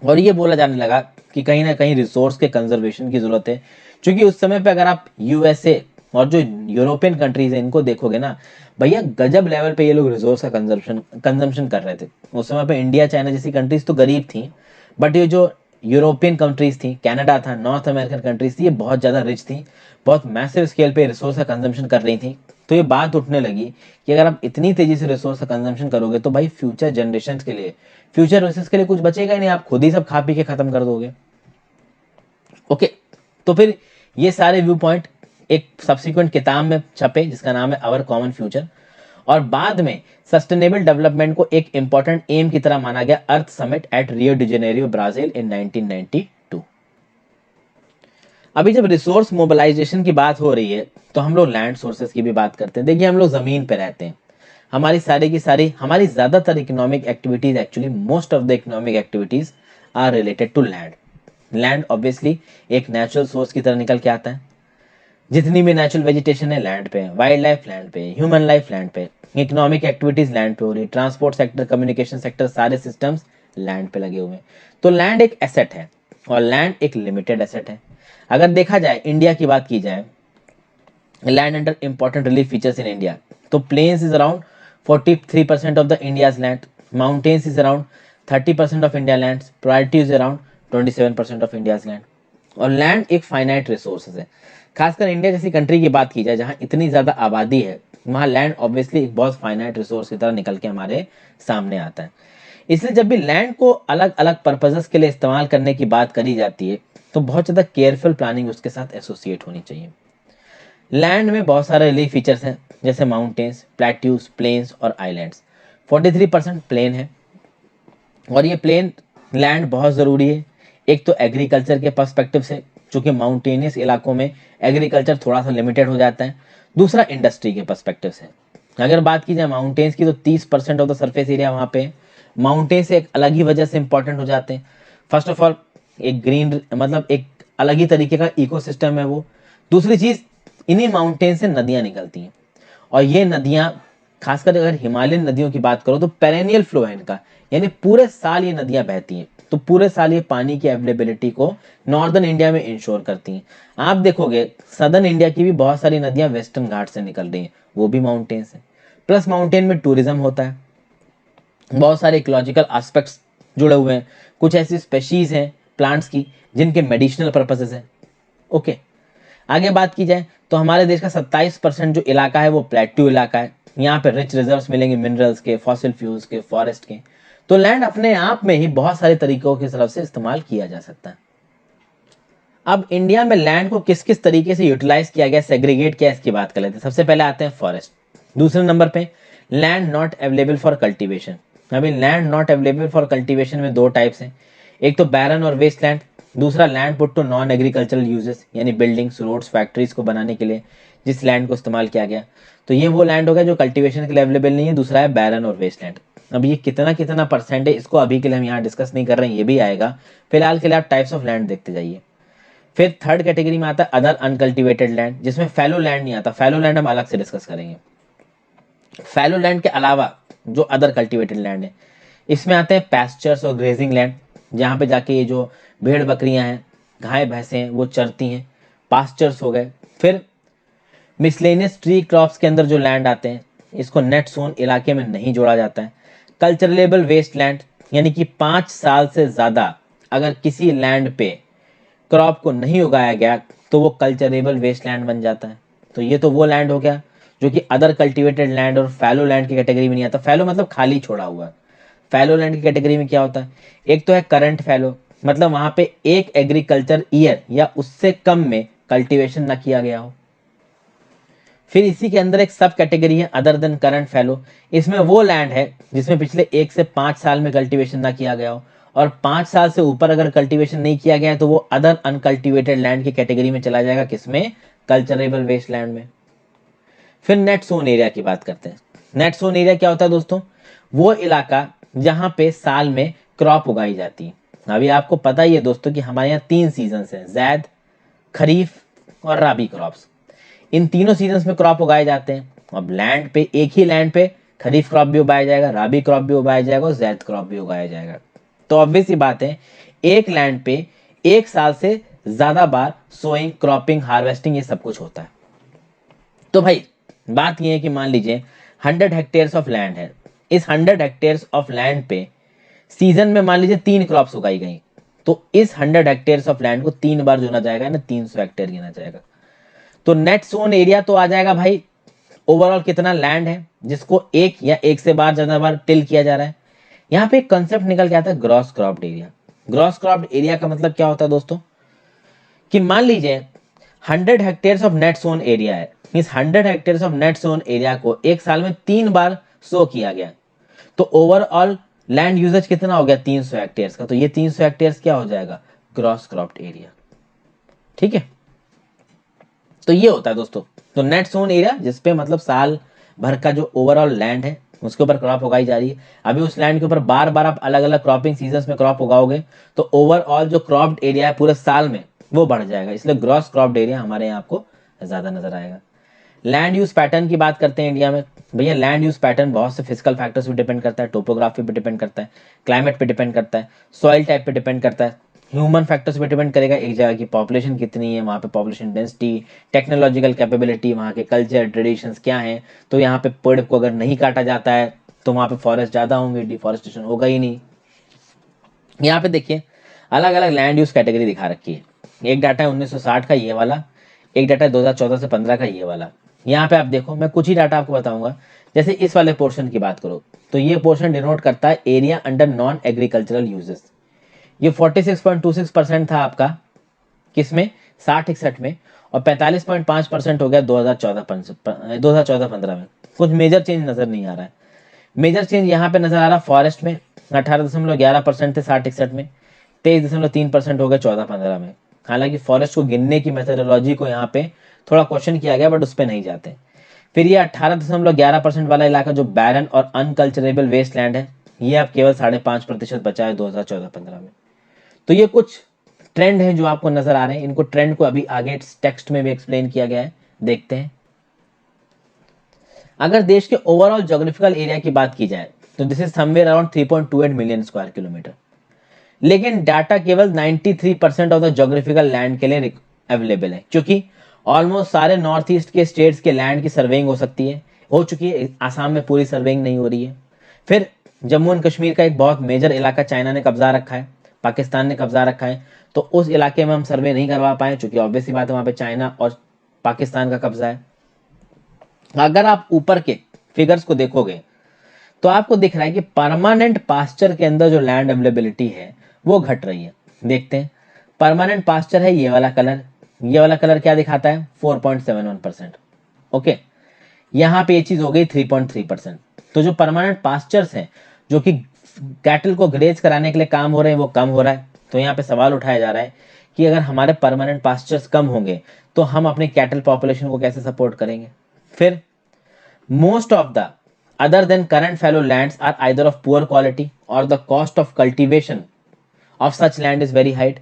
और ये बोला जाने लगा कि कहीं ना कहीं रिसोर्स के कंजर्वेशन की जरूरत है। क्योंकि उस समय पे अगर आप यूएसए और जो यूरोपियन कंट्रीज है इनको देखोगे ना, भैया गजब लेवल पे ये लोग रिसोर्स का कंजम्पशन कर रहे थे। उस समय पे इंडिया चाइना जैसी कंट्रीज तो गरीब थी, बट ये जो यूरोपियन कंट्रीज थी, कनाडा था, नॉर्थ अमेरिकन कंट्रीज थी, ये बहुत ज़्यादा रिच थी, बहुत मैसिव स्केल पे रिसोर्स का कंजम्पशन कर रही थी। तो ये बात उठने लगी कि अगर आप इतनी तेजी से रिसोर्स का कंजम्पशन करोगे तो भाई फ्यूचर जनरेशन के लिए, फ्यूचर रेसेस के लिए कुछ बचेगा ही नहीं, आप खुद ही सब खा पी के खत्म कर दोगे। ओके, तो फिर ये सारे व्यू पॉइंट एक सब्सिक्वेंट किताब में छपे जिसका नाम है आवर कॉमन फ्यूचर, और बाद में सस्टेनेबल डेवलपमेंट को एक इंपॉर्टेंट एम की तरह माना गया Earth Summit at Rio de Janeiro Brazil in 1992। अभी जब रिसोर्स मोबिलाइजेशन की बात हो रही है तो हम लोग लैंड सोर्सेस की भी बात करते हैं। देखिए, हम लोग जमीन पे रहते हैं, हमारी सारी की सारी, हमारी ज्यादातर economic activities, actually most of the economic activities are related to land. Land obviously एक नेचुरल सोर्स की तरह निकल के आता है। जितनी भी नेचुरल वेजिटेशन है लैंड पे, वाइल्ड लाइफ लैंड पे, ह्यूमन लाइफ लैंड पे, इकोनॉमिक एक्टिविटीज लैंड पे हो रही, ट्रांसपोर्ट सेक्टर, कम्युनिकेशन सेक्टर, सारे सिस्टम्स लैंड पे लगे हुए हैं। तो लैंड एक एसेट है और लैंड एक लिमिटेड एसेट है। अगर देखा जाए, इंडिया की बात की जाए, land under important relief features in India, तो plains is around 43% of the India's land, mountains is around 30% of India land, priority is around 27% of India's land. और लैंड एक फाइनाइट रिसोर्स है। खासकर इंडिया जैसी कंट्री की बात की जाए जहां इतनी ज्यादा आबादी है, वहां लैंड ऑब्वियसली एक बहुत फाइनाइट रिसोर्स की तरह निकल के हमारे सामने आता है। इसलिए जब भी लैंड को अलग अलग पर्पजेस के लिए इस्तेमाल करने की बात करी जाती है तो बहुत ज्यादा केयरफुल प्लानिंग उसके साथ एसोसिएट होनी चाहिए। लैंड में बहुत सारे रिलीफ फीचर्स हैं, जैसे माउंटेन्स, प्लेट्यूज, प्लेन्स और आइलैंड्स। 43% प्लेन है और ये प्लेन लैंड बहुत ज़रूरी है। एक तो एग्रीकल्चर के पर्सपेक्टिव से, चूंकि माउंटेनियस इलाकों में एग्रीकल्चर थोड़ा सा लिमिटेड हो जाता है। दूसरा इंडस्ट्री के पर्सपेक्टिव से, अगर बात की जाए माउंटेन्स की, तो 30% ऑफ द सरफेस एरिया वहाँ पे माउंटेन्स एक अलग ही वजह से इंपॉर्टेंट हो जाते हैं। फर्स्ट ऑफ ऑल एक ग्रीन, मतलब एक अलग ही तरीके का इकोसिस्टम है वो। दूसरी चीज़, इन्हीं माउंटेन से नदियाँ निकलती हैं और ये नदियाँ, खासकर अगर हिमालयन नदियों की बात करो तो पेरेनियल फ्लो है इनका, यानी पूरे साल ये नदियां बहती हैं, तो पूरे साल ये पानी की अवेलेबिलिटी को नॉर्दर्न इंडिया में इंश्योर करती हैं। आप देखोगे सदर्न इंडिया की भी बहुत सारी नदियां वेस्टर्न घाट से निकल रही हैं, वो भी माउंटेन्स हैं। प्लस माउंटेन में टूरिज्म होता है, बहुत सारे इकोलॉजिकल एस्पेक्ट्स जुड़े हुए हैं, कुछ ऐसी स्पेशीज हैं प्लांट्स की जिनके मेडिसिनल पर्पसेस हैं। ओके, आगे बात की जाए तो हमारे देश का 27% जो इलाका है वो प्लेट्यू इलाका है। यहाँ पे रिच रिजर्व्स मिलेंगे मिनरल्स के, फॉसिल फ्यूल्स के, फॉरेस्ट के। तो लैंड अपने आप में ही बहुत सारे तरीकों की तरफ से इस्तेमाल किया जा सकता है। अब इंडिया में लैंड को किस किस तरीके से यूटिलाइज किया गया, सेग्रीगेट किया, इसकी बात कर लेते हैं। सबसे पहले आते हैं फॉरेस्ट। दूसरे नंबर पे land not available for cultivation. अभी land not available for cultivation में दो टाइप्स हैं, एक तो बैरन और वेस्ट लैंड, दूसरा land put to non agricultural uses, यानी बिल्डिंग्स, रोड्स, फैक्ट्रीज को बनाने के लिए जिस लैंड को इस्तेमाल किया गया। तो ये वो लैंड हो गया जो कल्टीवेशन के लिए अवेलेबल नहीं है। दूसरा है बैरन और वेस्ट लैंड। अब ये कितना कितना परसेंट है, इसको अभी के लिए हम यहाँ डिस्कस नहीं कर रहे हैं, ये भी आएगा। फिलहाल के लिए आप टाइप्स ऑफ लैंड देखते जाइए। फिर थर्ड कैटेगरी में आता है अदर अनकल्टिवेटेड लैंड, जिसमें फैलो लैंड नहीं आता। फैलो लैंड हम अलग से डिस्कस करेंगे। फैलो लैंड के अलावा जो अदर कल्टिवेटेड लैंड है, इसमें आते हैं पैस्चर्स और ग्रेजिंग लैंड, जहाँ पे जाके ये जो भेड़ बकरियां हैं, गाय भैंसें हैं, वो चरती हैं, पास्चर्स हो गए। फिर मिसलेनियस ट्री क्रॉप्स के अंदर जो लैंड आते हैं, इसको नेट सोन इलाके में नहीं जोड़ा जाता है। कल्चरेबल वेस्ट लैंड, यानी कि 5 साल से ज़्यादा अगर किसी लैंड पे क्रॉप को नहीं उगाया गया तो वो कल्चरेबल वेस्ट लैंड बन जाता है। तो ये तो वो लैंड हो गया जो कि अदर कल्टिवेटेड लैंड और फैलो लैंड की कैटेगरी में नहीं आता। फैलो मतलब खाली छोड़ा हुआ। फैलो लैंड की कैटेगरी में क्या होता है, एक तो है करंट फैलो, मतलब वहां पे एक एग्रीकल्चर ईयर या उससे कम में कल्टीवेशन ना किया गया हो। फिर इसी के अंदर एक सब कैटेगरी है अदर देन करंट फैलो, इसमें वो लैंड है जिसमें पिछले 1 से 5 साल में कल्टीवेशन ना किया गया हो, और 5 साल से ऊपर अगर कल्टीवेशन नहीं किया गया है तो वो अदर अनकल्टिवेटेड लैंड की कैटेगरी में चला जाएगा, किसमें, कल्चरेबल वेस्ट लैंड में। फिर नेट सोन एरिया की बात करते हैं। नेट सोन एरिया क्या होता है दोस्तों, वो इलाका जहां पे साल में क्रॉप उगाई जाती है। अभी आपको पता ही है दोस्तों कि हमारे यहाँ 3 सीजन हैं, जैद, खरीफ और राबी क्रॉप्स। इन तीनों सीजन्स में क्रॉप उगाए जाते हैं। अब लैंड पे, एक ही लैंड पे खरीफ क्रॉप भी उगाया जाएगा, राबी क्रॉप भी उगाया जाएगा और जैद क्रॉप भी उगाया जाएगा। तो ऑब्वियस सी बात है, एक लैंड पे एक साल से ज्यादा बार सोइंग, क्रॉपिंग, हार्वेस्टिंग ये सब कुछ होता है। तो भाई बात यह है कि मान लीजिए 100 हेक्टेयर्स ऑफ लैंड है, इस 100 हेक्टेयर्स ऑफ लैंड पे सीजन में मान लीजिए 3 क्रॉप्स उगाई गई, तो इस 100 हेक्टेयर्स ऑफ लैंड को 3 बार चुना जाएगा ना, 300 हेक्टेयर गिना जाएगा। तो नेट सोन एरिया तो आ जाएगा भाई, ओवरऑल कितना लैंड है जिसको एक या एक से बार ज्यादा बार टिल किया जा रहा है। यहाँ पे एक कंसेप्ट निकल के आता है gross cropped area. Gross cropped area का मतलब क्या होता है दोस्तों, कि मान लीजिए 100 hectares of net sown area है, इस 100 hectares of net sown area को एक साल में 3 बार सो किया गया, तो ओवरऑल लैंड यूजेज कितना हो गया, 300 हेक्टेयर्स का। तो ये 300 हेक्टेयर्स क्या हो जाएगा, ग्रॉस क्रॉप्ड एरिया। ठीक है, तो ये होता है दोस्तों। तो नेट सोन एरिया जिसपे मतलब साल भर का जो ओवरऑल लैंड है उसके ऊपर क्रॉप उगाई जा रही है। अभी उस लैंड के ऊपर बार बार आप अलग अलग क्रॉपिंग सीजन्स में क्रॉप उगाओगे तो ओवरऑल जो क्रॉप्ड एरिया है पूरे साल में वो बढ़ जाएगा, इसलिए ग्रॉस क्रॉप्ड एरिया हमारे यहाँ आपको ज्यादा नजर आएगा। लैंड यूज पैटर्न की बात करते हैं इंडिया में। भैया लैंड यूज पैटर्न बहुत से फिजिकल फैक्टर्स पे डिपेंड करता है, टोपोग्राफी पे डिपेंड करता है, क्लाइमेट पे डिपेंड करता है, सॉइल टाइप पे डिपेंड करता है, ह्यूमन फैक्टर्स पे डिपेंड करेगा, एक जगह की पॉपुलेशन कितनी है, वहाँ पे पॉपुलेशन डेंसिटी, टेक्नोलॉजिकल कैपेबिलिटी, वहाँ के कल्चर ट्रेडिशंस क्या हैं। तो यहाँ पे पेड़ को अगर नहीं काटा जाता है तो वहाँ पे फॉरेस्ट ज़्यादा होंगे, डिफॉरेस्टेशन होगा ही नहीं। यहाँ पे देखिए अलग अलग लैंड यूज कैटेगरी दिखा रखी है। एक डाटा है 1960 का ये वाला, एक डाटा है 2014 से 15 का ये वाला। यहाँ पे आप देखो, मैं कुछ ही डाटा आपको बताऊंगा। जैसे इस वाले पोर्शन की बात करो तो ये पोर्शन डिनोट करता है area under non agricultural uses. ये 46.26% था आपका किसमें, 60-61 में, और 45.5% हो गया 2014-15 में। कुछ मेजर चेंज नजर नहीं आ रहा है। मेजर चेंज यहाँ पे नजर आ रहा है फॉरेस्ट में 18.11% थे 60-61 में, 23.3% हो गए 14-15 में। हालांकि फॉरेस्ट को गिनने की मेथोडोलॉजी को यहाँ पे थोड़ा क्वेश्चन किया गया बट उस पर नहीं जाते। फिर ये 18.11% वाला इलाका जो बैरन और अनकल्चरेबल वेस्ट लैंड है, ये अब केवल 5.5% बचा है 2014-15 में। तो ये कुछ ट्रेंड है जो आपको नजर आ रहे हैं, इनको ट्रेंड को अभी आगे टेक्स्ट में भी एक्सप्लेन किया गया है, देखते हैं। अगर देश के ओवरऑल ज्योग्राफिकल एरिया की बात की जाए तो this is somewhere around 3.28 million square kilometre, लेकिन डाटा केवल 93% ऑफ द ज्योग्राफिकल लैंड के लिए अवेलेबल है, क्योंकि ऑलमोस्ट सारे नॉर्थ ईस्ट के स्टेट्स के लैंड की सर्वेइंग हो सकती है, हो चुकी है, आसाम में पूरी सर्वेइंग नहीं हो रही है। फिर जम्मू एंड कश्मीर का एक बहुत मेजर इलाका चाइना ने कब्जा रखा है, पाकिस्तान ने कब्जा रखा है, तो उस इलाके में हम सर्वे नहीं करवा पाए, चूंकि ऑब्वियस सी बात है वहां पे चाइना और पाकिस्तान का कब्जा है। अगर आप ऊपर के फिगर्स को देखोगे तो आपको दिख रहा है कि परमानेंट पास्चर के अंदर जो लैंड अवेलेबिलिटी है वो घट रही है। देखते हैं, परमानेंट पास्चर है ये वाला कलर, ये वाला कलर क्या दिखाता है, 4.71%। ओके, यहाँ पे ये चीज हो गई 3.3%। तो जो परमानेंट पास्चर्स हैं जो कि कैटल को ग्रेज कराने के लिए काम हो रहे हैं वो कम हो रहा है। तो यहाँ पे सवाल उठाया जा रहा है कि अगर हमारे परमानेंट पास्चर्स कम होंगे तो हम अपने कैटल पॉपुलेशन को कैसे सपोर्ट करेंगे। फिर most of the other than current fallow lands are either of poor quality or the cost of cultivation of such land is very high.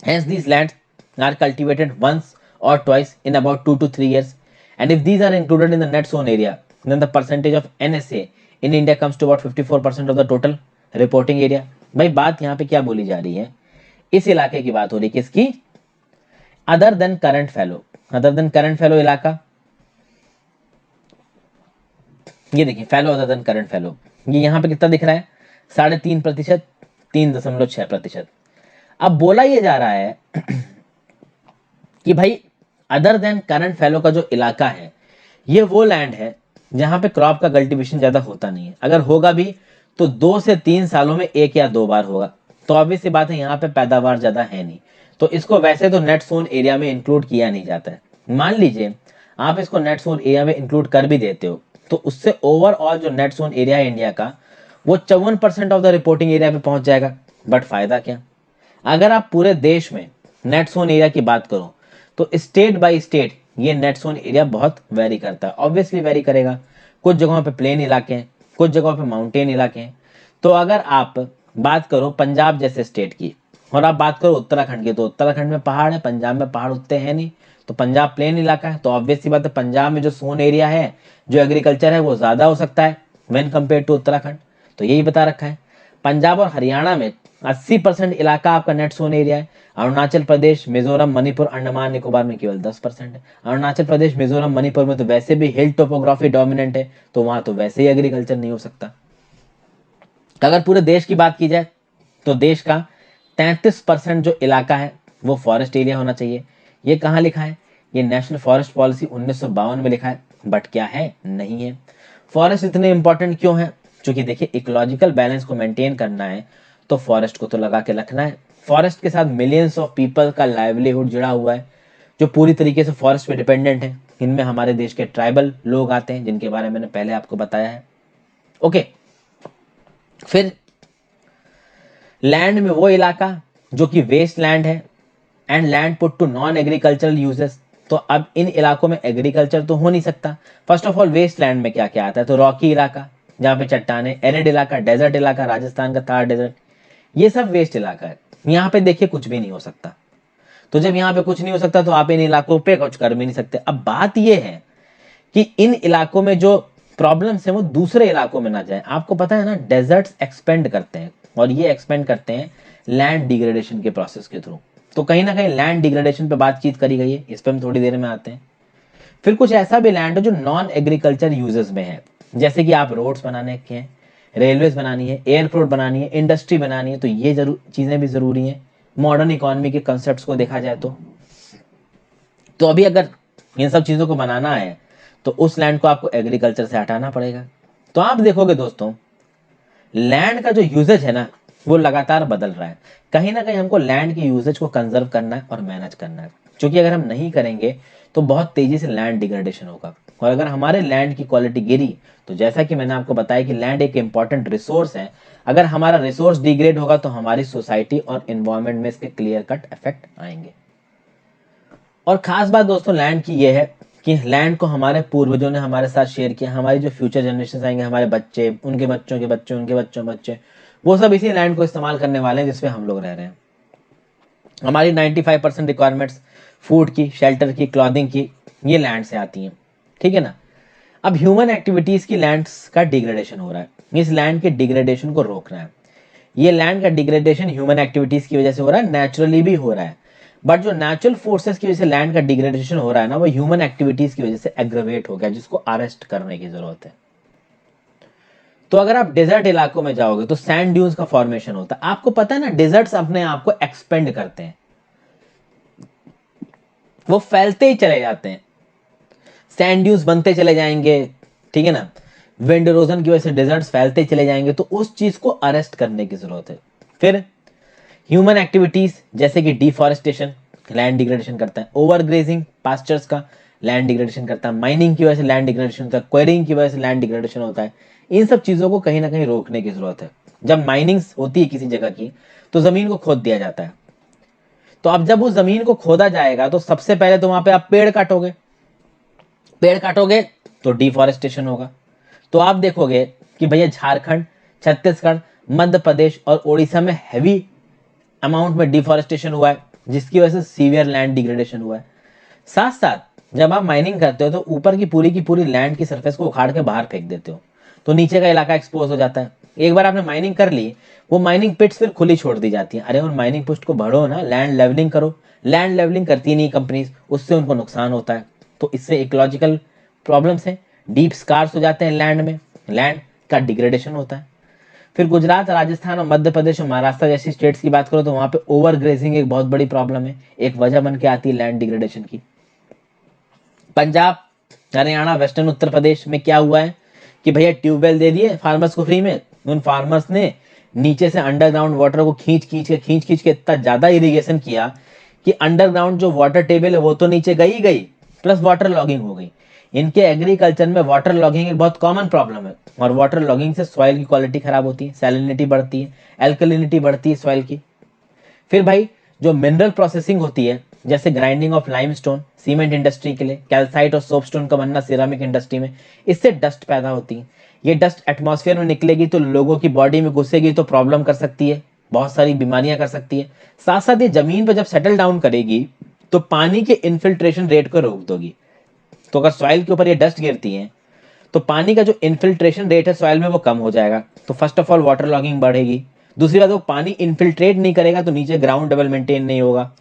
Hence these lands are cultivated once or twice in about 2 to 3 years, and if these are included in the net zone area then the percentage of NSA in India comes to about 54% of the total reporting area. भाई बात यहाँ पे क्या बोली जा रही है, इस इलाके की बात हो रही है किसकी, other than current fallow. Other than current fallow इलाका, ये देखिए फैलो अदर देन करंट फैलो, ये यहाँ पे कितना दिख रहा है, 3.5%, 3.6%। अब बोला ये जा रहा है कि भाई अदर देन करंट फैलो का जो इलाका है ये वो लैंड है जहां पे क्रॉप का कल्टीवेशन ज्यादा होता नहीं है, अगर होगा भी तो 2 से 3 सालों में 1 या 2 बार होगा। तो ऑब्वियस सी बात है यहाँ पे पैदावार ज्यादा है नहीं, तो इसको वैसे तो नेट सोन एरिया में इंक्लूड किया नहीं जाता है। मान लीजिए आप इसको नेट सोन एरिया में इंक्लूड कर भी देते हो तो उससे ओवरऑल जो नेट सोन एरिया है इंडिया का वो 54% ऑफ द रिपोर्टिंग एरिया पे पहुंच जाएगा। बट फायदा क्या, अगर आप पूरे देश में नेट सोन एरिया की बात करो तो स्टेट बाय स्टेट ये नेट सोन एरिया बहुत वेरी करता है, ऑब्वियसली वेरी करेगा। कुछ जगहों पे प्लेन इलाके हैं, कुछ जगहों पे माउंटेन इलाके हैं। तो अगर आप बात करो पंजाब जैसे स्टेट की और आप बात करो उत्तराखंड की, तो उत्तराखंड में पहाड़ है, पंजाब में पहाड़ उतने हैं नहीं, तो पंजाब प्लेन इलाका है। तो ऑब्वियस सी बात है पंजाब में जो सोन एरिया है, जो एग्रीकल्चर है, वो ज्यादा हो सकता है व्हेन कंपेयर टू उत्तराखंड। तो यही बता रखा है। पंजाब और हरियाणा में 80% इलाका आपका नेट सोन एरिया है। अरुणाचल प्रदेश, मिजोरम, मणिपुर, अंडमान निकोबार में केवल 10% है। अरुणाचल प्रदेश, मिजोरम, मणिपुर में तो वैसे भी हिल टोपोग्राफी डोमिनेंट है, तो वहां तो वैसे ही एग्रीकल्चर नहीं हो सकता। अगर पूरे देश की बात की जाए तो देश का 33% जो इलाका है वो फॉरेस्ट एरिया होना चाहिए। ये कहाँ लिखा है, ये नेशनल फॉरेस्ट पॉलिसी 1952 में लिखा है। बट क्या है, नहीं है। फॉरेस्ट इतने इंपॉर्टेंट क्यों है, क्योंकि देखिए इकोलॉजिकल बैलेंस को मेंटेन करना है तो फॉरेस्ट को तो लगा के रखना है। फॉरेस्ट के साथ मिलियंस ऑफ पीपल का लाइवलीहुड जुड़ा हुआ है जो पूरी तरीके से फॉरेस्ट पे डिपेंडेंट है। इनमें हमारे देश के ट्राइबल लोग आते हैं जिनके बारे में मैंने पहले आपको बताया है। ओके, फिर लैंड में वो इलाका जो कि वेस्ट लैंड है and land put to non agricultural uses. तो अब इन इलाकों में एग्रीकल्चर तो हो नहीं सकता। First of all waste land में क्या क्या आता है, तो रॉकी इलाका जहाँ पे चट्टाने, एरिड इलाका, डेजर्ट इलाका, राजस्थान का थार डेजर्ट, ये सब वेस्ट इलाका है। यहाँ पे देखिए कुछ भी नहीं हो सकता। तो जब यहाँ पे कुछ नहीं हो सकता तो आप इन इलाकों पे कुछ कर भी नहीं सकते। अब बात यह है कि इन इलाकों में जो प्रॉब्लम्स हैं वो दूसरे इलाकों में ना जाए। आपको पता है ना, डेजर्ट्स एक्सपेंड करते हैं और ये एक्सपेंड करते हैं लैंड डिग्रेडेशन के प्रोसेस के थ्रू। तो कहीं ना कहीं लैंड डिग्रेडेशन पे बातचीत करी गई है, इस पर हम थोड़ी देर में आते हैं। फिर कुछ ऐसा भी लैंड है जो नॉन एग्रीकल्चर यूजेस में है, जैसे कि आप रोड्स बनाने के हैं, रेलवेज बनानी है, एयरपोर्ट बनानी है, इंडस्ट्री बनानी है, तो ये चीजें भी जरूरी हैं मॉडर्न इकोनॉमी के कंसेप्ट को देखा जाए तो अभी अगर इन सब चीजों को बनाना है तो उस लैंड को आपको एग्रीकल्चर से हटाना पड़ेगा। तो आप देखोगे दोस्तों लैंड का जो यूजेज है ना वो लगातार बदल रहा है। कहीं ना कहीं हमको लैंड के यूजेज को कंजर्व करना है और मैनेज करना है, क्योंकि अगर हम नहीं करेंगे तो बहुत तेजी से लैंड डिग्रेडेशन होगा। और अगर हमारे लैंड की क्वालिटी गिरी तो जैसा कि मैंने आपको बताया कि लैंड एक इंपॉर्टेंट रिसोर्स है, अगर हमारा रिसोर्स डिग्रेड होगा तो हमारी सोसाइटी और इन्वायरमेंट में इसके क्लियर कट इफेक्ट आएंगे। और खास बात दोस्तों लैंड की यह है कि लैंड को हमारे पूर्वजों ने हमारे साथ शेयर किया। हमारी जो फ्यूचर जनरेशन आएंगे, हमारे बच्चे, उनके बच्चों के बच्चे, उनके बच्चों के बच्चे, वो सब इसी लैंड को इस्तेमाल करने वाले हैं जिसपे हम लोग रह रहे हैं। हमारी 95% रिक्वायरमेंट्स फूड की, शेल्टर की, क्लॉथिंग की, ये लैंड से आती हैं, ठीक है ना। अब ह्यूमन एक्टिविटीज की लैंड्स का डिग्रेडेशन हो रहा है, इस लैंड के डिग्रेडेशन को रोकना है। ये लैंड का डिग्रेडेशन ह्यूमन एक्टिविटीज की वजह से हो रहा है, नेचुरली भी हो रहा है। बट जो नेचुरल फोर्सेस की वजह से लैंड का डिग्रेडेशन हो रहा है ना, वो ह्यूमन एक्टिविटीज की वजह से एग्रवेट हो गया, जिसको अरेस्ट करने की जरूरत है। तो अगर आप डेजर्ट इलाकों में जाओगे तो सैंड ड्यून्स का फॉर्मेशन होता है। आपको पता है ना, डेजर्ट्स अपने आप को एक्सपेंड करते हैं, वो फैलते ही चले जाते हैं, सैंड ड्यून्स बनते चले जाएंगे, ठीक है ना। विंड इरोजन की वजह से डेजर्ट्स फैलते चले जाएंगे, तो उस चीज को अरेस्ट करने की जरूरत है। फिर ह्यूमन एक्टिविटीज जैसे कि डिफॉरेस्टेशन लैंड डिग्रेडेशन करता है, ओवर ग्रेजिंग पास्चर्स का लैंड डिग्रेडेशन करता है, माइनिंग की वजह से लैंड डिग्रेडेशन होता है, क्वेरिंग की वजह से लैंड डिग्रेडेशन होता है। इन सब चीजों को कहीं ना कहीं रोकने की जरूरत है। जब माइनिंग होती है किसी जगह की तो जमीन को खोद दिया जाता है, तो अब जब उस जमीन को खोदा जाएगा तो सबसे पहले तो वहां पे आप पेड़ काटोगे, पेड़ काटोगे तो डिफॉरेस्टेशन होगा। तो आप देखोगे कि भैया झारखंड, छत्तीसगढ़, मध्य प्रदेश और उड़ीसा में हैवी अमाउंट में डिफॉरेस्टेशन हुआ है, जिसकी वजह से सीवियर लैंड डिग्रेडेशन हुआ है। साथ साथ जब आप माइनिंग करते हो तो ऊपर की पूरी लैंड की सरफेस को उखाड़ के बाहर फेंक देते हो, तो नीचे का इलाका एक्सपोज हो जाता है। एक बार आपने माइनिंग कर ली, वो माइनिंग पिट्स फिर खुली छोड़ दी जाती है। अरे उन माइनिंग पिट्स को भरो ना, लैंड लेवलिंग करो। लैंड लेवलिंग करती नहीं कंपनीज, उससे उनको नुकसान होता है। तो इससे इकोलॉजिकल प्रॉब्लम्स है, डीप स्कार्स हो जाते हैं लैंड में, लैंड का डिग्रेडेशन होता है। फिर गुजरात, राजस्थान और मध्य प्रदेश और महाराष्ट्र जैसी स्टेट्स की बात करो तो वहां पे ओवर ग्रेजिंग एक बहुत बड़ी प्रॉब्लम है, एक वजह बन के आती है लैंड डिग्रेडेशन की। पंजाब हरियाणा, वेस्टर्न उत्तर प्रदेश में क्या हुआ है कि भैया ट्यूबवेल दे दिए फार्मर्स को फ्री में, उन फार्मर्स ने नीचे से अंडरग्राउंड वाटर को खींच के इतना ज्यादा इरिगेशन किया कि अंडरग्राउंड जो वाटर टेबल है वो तो नीचे गई, प्लस वाटर लॉगिंग हो गई। इनके एग्रीकल्चर में वाटर लॉगिंग एक बहुत कॉमन प्रॉब्लम है, और वाटर लॉगिंग से सॉइल की क्वालिटी खराब होती है, सैलिनिटी बढ़ती है, एल्कलिनिटी बढ़ती है सॉइल की। फिर भाई जो मिनरल प्रोसेसिंग होती है, जैसे grinding of limestone cement industry के लिए, कैल्साइट और सोपस्टोन का बनना सिरामिक इंडस्ट्री में, इससे डस्ट पैदा होती है। ये डस्ट एटमॉस्फेयर में निकलेगी तो लोगों की बॉडी में घुसेगी तो प्रॉब्लम कर सकती है, बहुत सारी बीमारियां कर सकती है। साथ साथ ये जमीन पर जब सेटल डाउन करेगी तो पानी के इन्फिल्ट्रेशन रेट को रोक दोगी। तो अगर सॉइल के ऊपर ये डस्ट गिरती है तो पानी का जो इन्फिल्ट्रेशन रेट है सॉइल में वो कम हो जाएगा, तो first of all water logging बढ़ेगी। दूसरी बात, वो पानी इन्फिल्ट्रेट नहीं करेगा तो नीचे ग्राउंड लेवल मेंटेन नहीं होगा।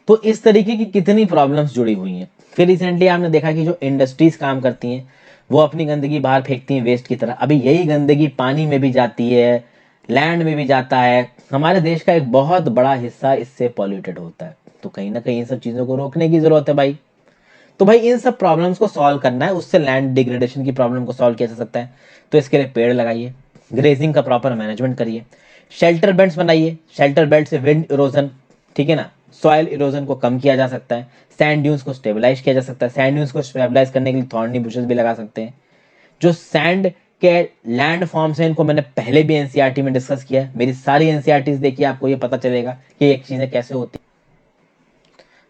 तो इस तरीके की कितनी प्रॉब्लम्स जुड़ी हुई हैं। फिर रिसेंटली आपने देखा कि जो इंडस्ट्रीज काम करती हैं वो अपनी गंदगी बाहर फेंकती हैं वेस्ट की तरह, अभी यही गंदगी पानी में भी जाती है, लैंड में भी जाता है। हमारे देश का एक बहुत बड़ा हिस्सा इससे पॉल्यूटेड होता है, तो कहीं ना कहीं इन सब चीज़ों को रोकने की ज़रूरत है भाई। तो भाई इन सब प्रॉब्लम्स को सॉल्व करना है, उससे लैंड डिग्रेडेशन की प्रॉब्लम को सॉल्व किया जा सकता है। तो इसके लिए पेड़ लगाइए, ग्रेजिंग का प्रॉपर मैनेजमेंट करिए, शेल्टर बेल्ट्स बनाइए, शेल्टर बेल्ट से विंड इरोजन, ठीक है ना, सॉइल इरोजन को कम किया जा सकता है, सैंड ड्यून्स को स्टेबलाइज किया जा सकता है। सैंड ड्यून्स को स्टेबलाइज करने के लिए थॉर्नी बुशेस भी लगा सकते हैं। जो सैंड के लैंड फॉर्म्स हैं इनको मैंने पहले भी एनसीईआरटी में डिस्कस किया है, मेरी सारी एनसीईआरटीज देखिए, आपको ये पता चलेगा कि एक चीजें कैसे होती।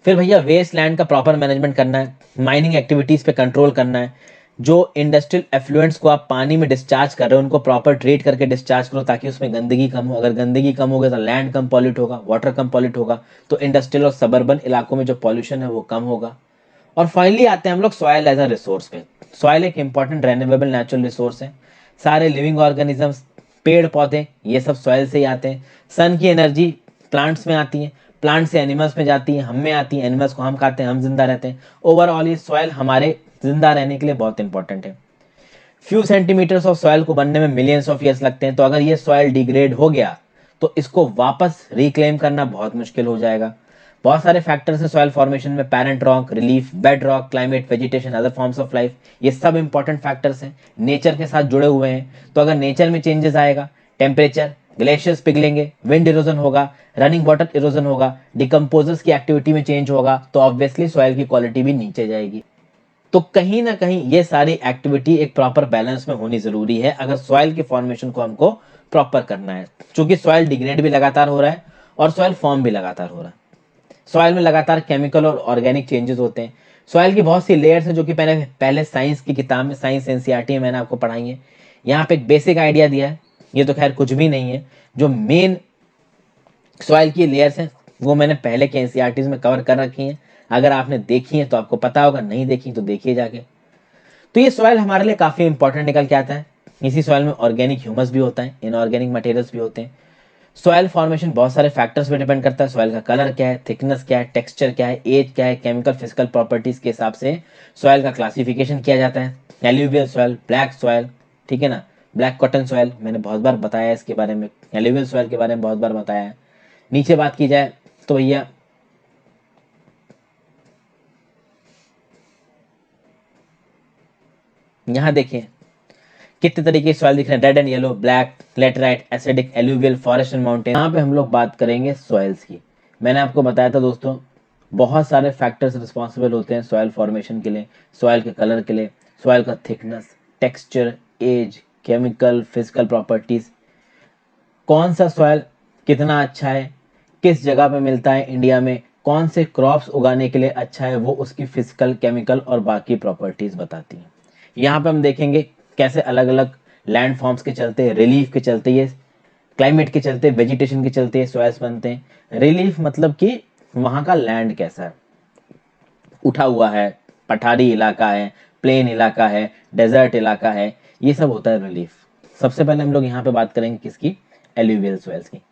फिर भैया वेस्ट लैंड का प्रॉपर मैनेजमेंट करना है, माइनिंग एक्टिविटीज पे कंट्रोल करना है। जो इंडस्ट्रियल एफ्लुएंट्स को आप पानी में डिस्चार्ज कर रहे हो उनको प्रॉपर ट्रीट करके डिस्चार्ज करो ताकि उसमें गंदगी कम हो। अगर गंदगी कम होगी तो लैंड कम पॉल्यूट होगा, वाटर कम पॉल्यूट होगा, तो इंडस्ट्रियल और सबर्बन इलाकों में जो पॉल्यूशन है वो कम होगा। और फाइनली आते हैं हम लोग सॉयल एज अ रिसोर्स पे। सॉयल एक इंपॉर्टेंट रेन्यूएबल नेचुरल रिसोर्स है। सारे लिविंग ऑर्गेनिजम्स, पेड़ पौधे, ये सब सॉयल से ही आते हैं। सन की एनर्जी प्लांट्स में आती है, प्लांट से एनिमल्स में जाती है, हम में आती है, एनिमल्स को हम खाते हैं, हम जिंदा रहते हैं। ओवरऑल ये सॉयल हमारे जिंदा रहने के लिए बहुत इंपॉर्टेंट है। फ्यू सेंटीमीटर्स ऑफ सॉयल को बनने में मिलियंस ऑफ ईयर्स लगते हैं, तो अगर ये सॉयल डिग्रेड हो गया तो इसको वापस रिक्लेम करना बहुत मुश्किल हो जाएगा। बहुत सारे फैक्टर्स हैं सॉयल फॉर्मेशन में, parent rock, relief, bed rock, climate, vegetation, other forms of life, ये सब इंपॉर्टेंट फैक्टर्स हैं, नेचर के साथ जुड़े हुए हैं। तो अगर नेचर में चेंजेस आएगा, टेम्परेचर, ग्लेशियर्स पिघलेंगे, विंड इरोजन होगा, रनिंग वाटर इरोजन होगा, डिकम्पोजर्स की एक्टिविटी में चेंज होगा, तो ऑब्वियसली सॉयल की क्वालिटी भी नीचे जाएगी। तो कहीं ना कहीं ये सारी एक्टिविटी एक प्रॉपर बैलेंस में होनी जरूरी है अगर सॉइल के फॉर्मेशन को हमको प्रॉपर करना है, क्योंकि सॉइल डिग्रेड भी लगातार हो रहा है और सॉइल फॉर्म भी लगातार हो रहा है। सॉइल में लगातार केमिकल और ऑर्गेनिक चेंजेस होते हैं। सॉइल की बहुत सी लेयर्स हैं जो कि पहले पहले साइंस की किताब में, साइंस एनसीईआरटी में मैंने आपको पढ़ाई है। यहाँ पे एक बेसिक आइडिया दिया है, ये तो खैर कुछ भी नहीं है। जो मेन सॉइल की लेयर्स हैं वो मैंने पहले के एनसीईआरटीज में कवर कर रखी हैं, अगर आपने देखी है तो आपको पता होगा, नहीं देखी तो देखिए जाके। तो ये सॉइल हमारे लिए काफी इंपॉर्टेंट निकल के आता है। इसी सॉइल में ऑर्गेनिक ह्यूमस भी होता है, इनऑर्गेनिक मटेरियल्स भी होते हैं। सॉइल फॉर्मेशन बहुत सारे फैक्टर्स पे डिपेंड करता है। सॉइल का कलर क्या है, थिकनेस क्या है, टेक्सचर क्या है, एज क्या है, केमिकल फिजिकल प्रॉपर्टीज के हिसाब से सॉइल का क्लासिफिकेशन किया जाता है। एल्यूवियल सॉइल, ब्लैक सॉइल, ठीक है ना, ब्लैक कॉटन सॉइल, मैंने बहुत बार बताया है इसके बारे में, एल्यूवियल सॉइल के बारे में बहुत बार बताया है। नीचे बात की जाए तो भैया यहाँ देखिए कितने तरीके के सॉइल दिख रहे हैं, red and yellow, black, laterite, acidic, alluvial, forest and mountain. यहाँ पे हम लोग बात करेंगे सॉइल्स की। मैंने आपको बताया था दोस्तों, बहुत सारे फैक्टर्स रिस्पॉन्सिबल होते हैं सॉइल फॉर्मेशन के लिए, सॉइल के कलर के लिए, सॉइल का thickness, texture, age, chemical physical properties, कौन सा सॉइल कितना अच्छा है, किस जगह पे मिलता है इंडिया में, कौन से क्रॉप्स उगाने के लिए अच्छा है, वो उसकी फिजिकल, केमिकल और बाकी प्रॉपर्टीज बताती हैं। यहाँ पे हम देखेंगे कैसे अलग अलग लैंड फॉर्म्स के चलते, रिलीफ के चलते, ये क्लाइमेट के चलते, वेजिटेशन के चलते सॉइल्स बनते हैं। रिलीफ मतलब कि वहां का लैंड कैसा है, उठा हुआ है, पठारी इलाका है, प्लेन इलाका है, डेजर्ट इलाका है, ये सब होता है रिलीफ। सबसे पहले हम लोग यहाँ पे बात करेंगे किसकी, एल्यूवियल सॉइल्स की।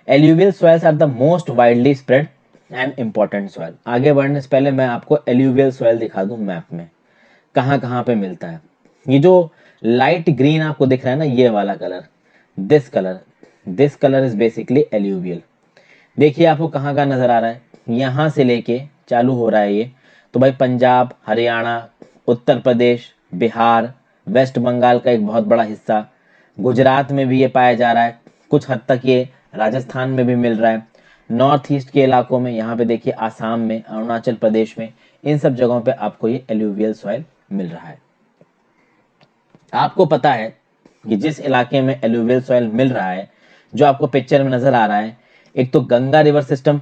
Alluvial soils are the most widely spread and important soil. आगे बढ़ने से पहले मैं आपको एल्यूवियल सॉइल दिखा दूं मैप में कहाँ कहाँ पे मिलता है। ये जो लाइट ग्रीन आपको दिख रहा है ना, ये वाला colour, this colour is basically alluvial. देखिए आपको कहाँ कहाँ नजर आ रहा है, यहाँ से लेके चालू हो रहा है ये, तो भाई पंजाब, हरियाणा, उत्तर प्रदेश, बिहार, वेस्ट बंगाल का एक बहुत बड़ा हिस्सा, गुजरात में भी ये पाया जा रहा है, कुछ हद तक ये राजस्थान में भी मिल रहा है, नॉर्थ ईस्ट के इलाकों में, यहाँ पे देखिए आसाम में, अरुणाचल प्रदेश में, इन सब जगहों पे आपको ये एल्यूवियल सॉइल मिल रहा है। आपको पता है कि जिस इलाके में एल्यूवियल सॉइल मिल रहा है, जो आपको पिक्चर में नजर आ रहा है, एक तो गंगा रिवर सिस्टम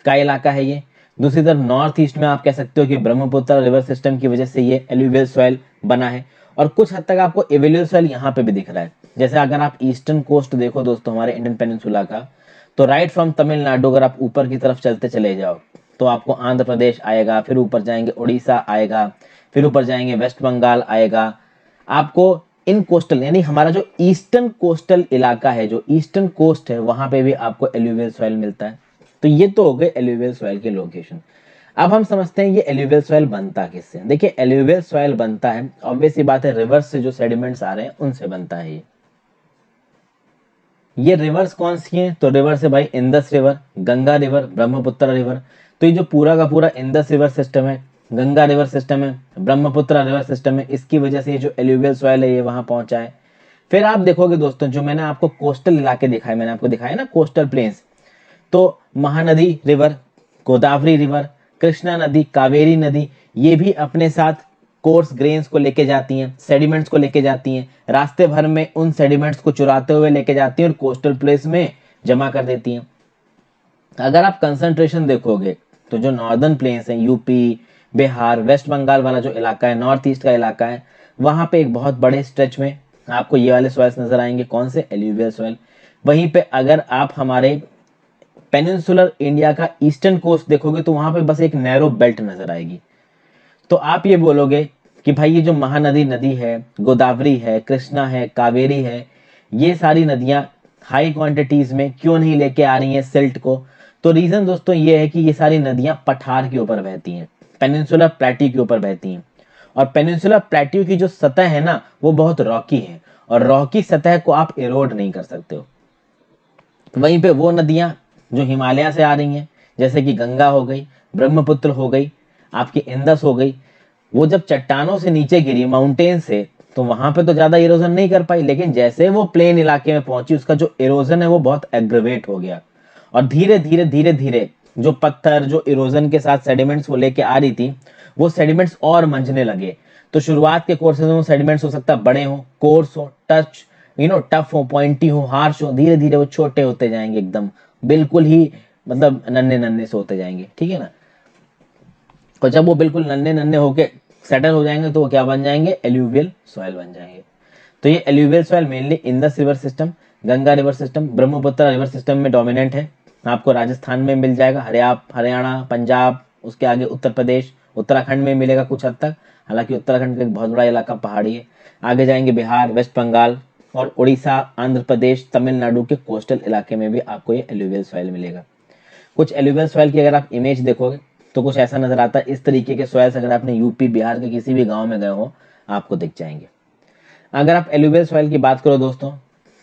का इलाका है ये, दूसरी तरफ नॉर्थ ईस्ट में आप कह सकते हो कि ब्रह्मपुत्र रिवर सिस्टम की वजह से ये एल्यूवियल सॉइल बना है, और कुछ हद तक आपको एल्यूवियल सॉइल यहाँ पे भी दिख रहा है। जैसे अगर आप ईस्टर्न कोस्ट देखो दोस्तों हमारे इंडियन पेनिनसुला का, तो राइट फ्रॉम तमिलनाडु अगर आप ऊपर की तरफ चलते चले जाओ तो आपको आंध्र प्रदेश आएगा, फिर ऊपर जाएंगे उड़ीसा आएगा, फिर ऊपर जाएंगे वेस्ट बंगाल आएगा। आपको इन कोस्टल यानी हमारा जो ईस्टर्न कोस्टल इलाका है, जो ईस्टर्न कोस्ट है, वहां पे भी आपको एल्यूवियल सॉइल मिलता है। तो ये तो हो गए एल्यूवियल सॉइल के लोकेशन। अब हम समझते हैं ये एल्यूवियल सॉइल बनता किससे। देखिए एल्यूवियल सॉइल बनता है, ऑब्वियस सी बात है, रिवर्स से जो सेडिमेंट्स आ रहे हैं उनसे बनता है ये रिवर्स कौन सी हैं? तो रिवर्स है भाई Indus river, Ganga river, Brahmaputra river. तो ये जो पूरा का पूरा इंदस रिवर सिस्टम है, गंगा रिवर सिस्टम है, ब्रह्मपुत्र रिवर सिस्टम है, इसकी वजह से ये जो एल्यूवियल सॉइल है ये वहां पहुंचा है। फिर आप देखोगे दोस्तों, जो मैंने आपको कोस्टल इलाके दिखाए, मैंने आपको दिखाया ना कोस्टल प्लेन्स, तो महानदी रिवर, गोदावरी रिवर, कृष्णा नदी, कावेरी नदी, ये भी अपने साथ कोर्स ग्रेन्स को लेके जाती हैं, सेडिमेंट्स को लेके जाती हैं, रास्ते भर में उन सेडिमेंट्स को चुराते हुए लेके जाती हैं और कोस्टल प्लेस में जमा कर देती हैं। अगर आप कंसंट्रेशन देखोगे तो जो नॉर्दर्न प्लेन्स हैं, यूपी, बिहार, वेस्ट बंगाल वाला जो इलाका है, नॉर्थ ईस्ट का इलाका है, वहां पे एक बहुत बड़े स्ट्रेच में आपको ये वाले सॉइल्स नजर आएंगे। कौन से? Alluvial soil. वहीं पे अगर आप हमारे पेनिनसुलर इंडिया का ईस्टर्न कोस्ट देखोगे तो वहां पे बस एक नैरो बेल्ट नजर आएगी। तो आप ये बोलोगे कि भाई ये जो महानदी नदी है, गोदावरी है, कृष्णा है, कावेरी है, ये सारी नदियां हाई क्वांटिटीज में क्यों नहीं लेके आ रही हैं सिल्ट को? तो रीजन दोस्तों ये है कि ये सारी नदियां पठार के ऊपर बहती हैं, पेनिनसुलर प्लेट्यू के ऊपर बहती हैं, और पेनिनसुलर प्लेट्यू की जो सतह है ना वो बहुत रॉकी है, और रॉकी सतह को आप इरोड नहीं कर सकते हो। वहीं पे वो नदियां जो हिमालय से आ रही हैं, जैसे कि गंगा हो गई, ब्रह्मपुत्र हो गई, आपकी इंदस हो गई, वो जब चट्टानों से नीचे गिरी माउंटेन से, तो वहां पे तो ज्यादा इरोजन नहीं कर पाई, लेकिन जैसे वो प्लेन इलाके में पहुंची उसका जो इरोजन है वो बहुत एग्रेवेट हो गया, और धीरे धीरे धीरे धीरे जो पत्थर जो इरोजन के साथ सेडिमेंट्स वो लेके आ रही थी, वो सेडिमेंट्स और मंझने लगे। तो शुरुआत के कोर्सेज में वो सेडिमेंट्स हो सकता है बड़े हो, कोर्स हो, टच टफ हो, पॉइंटी हो, हार्श हो, धीरे धीरे वो छोटे होते जाएंगे, एकदम बिल्कुल ही मतलब नन्हे नन्हे से होते जाएंगे, ठीक है ना। और जब वो बिल्कुल नन्हे नन्हे होके सेटल हो जाएंगे तो वो क्या बन जाएंगे? एल्यूवियल सॉइल बन जाएंगे। तो ये alluvial soil mainly Indus river system, Ganga river system, Brahmaputra river system में डोमिनेंट है। आपको राजस्थान में मिल जाएगा, हरियाणा, पंजाब, उसके आगे उत्तर प्रदेश, उत्तराखंड में मिलेगा कुछ हद तक, हालांकि उत्तराखंड का एक बहुत बड़ा इलाका पहाड़ी है। आगे जाएंगे बिहार, वेस्ट बंगाल और उड़ीसा, आंध्र प्रदेश, तमिलनाडु के कोस्टल इलाके में भी आपको ये एल्यूवियल सॉइल मिलेगा। कुछ एल्यूवियल सॉइल की अगर आप इमेज देखोगे तो कुछ ऐसा नजर आता है। इस तरीके के सॉइल्स अगर आपने यूपी, बिहार के किसी भी गांव में गए हो आपको दिख जाएंगे। अगर आप एल्यूवियल सॉइल की बात करो दोस्तों,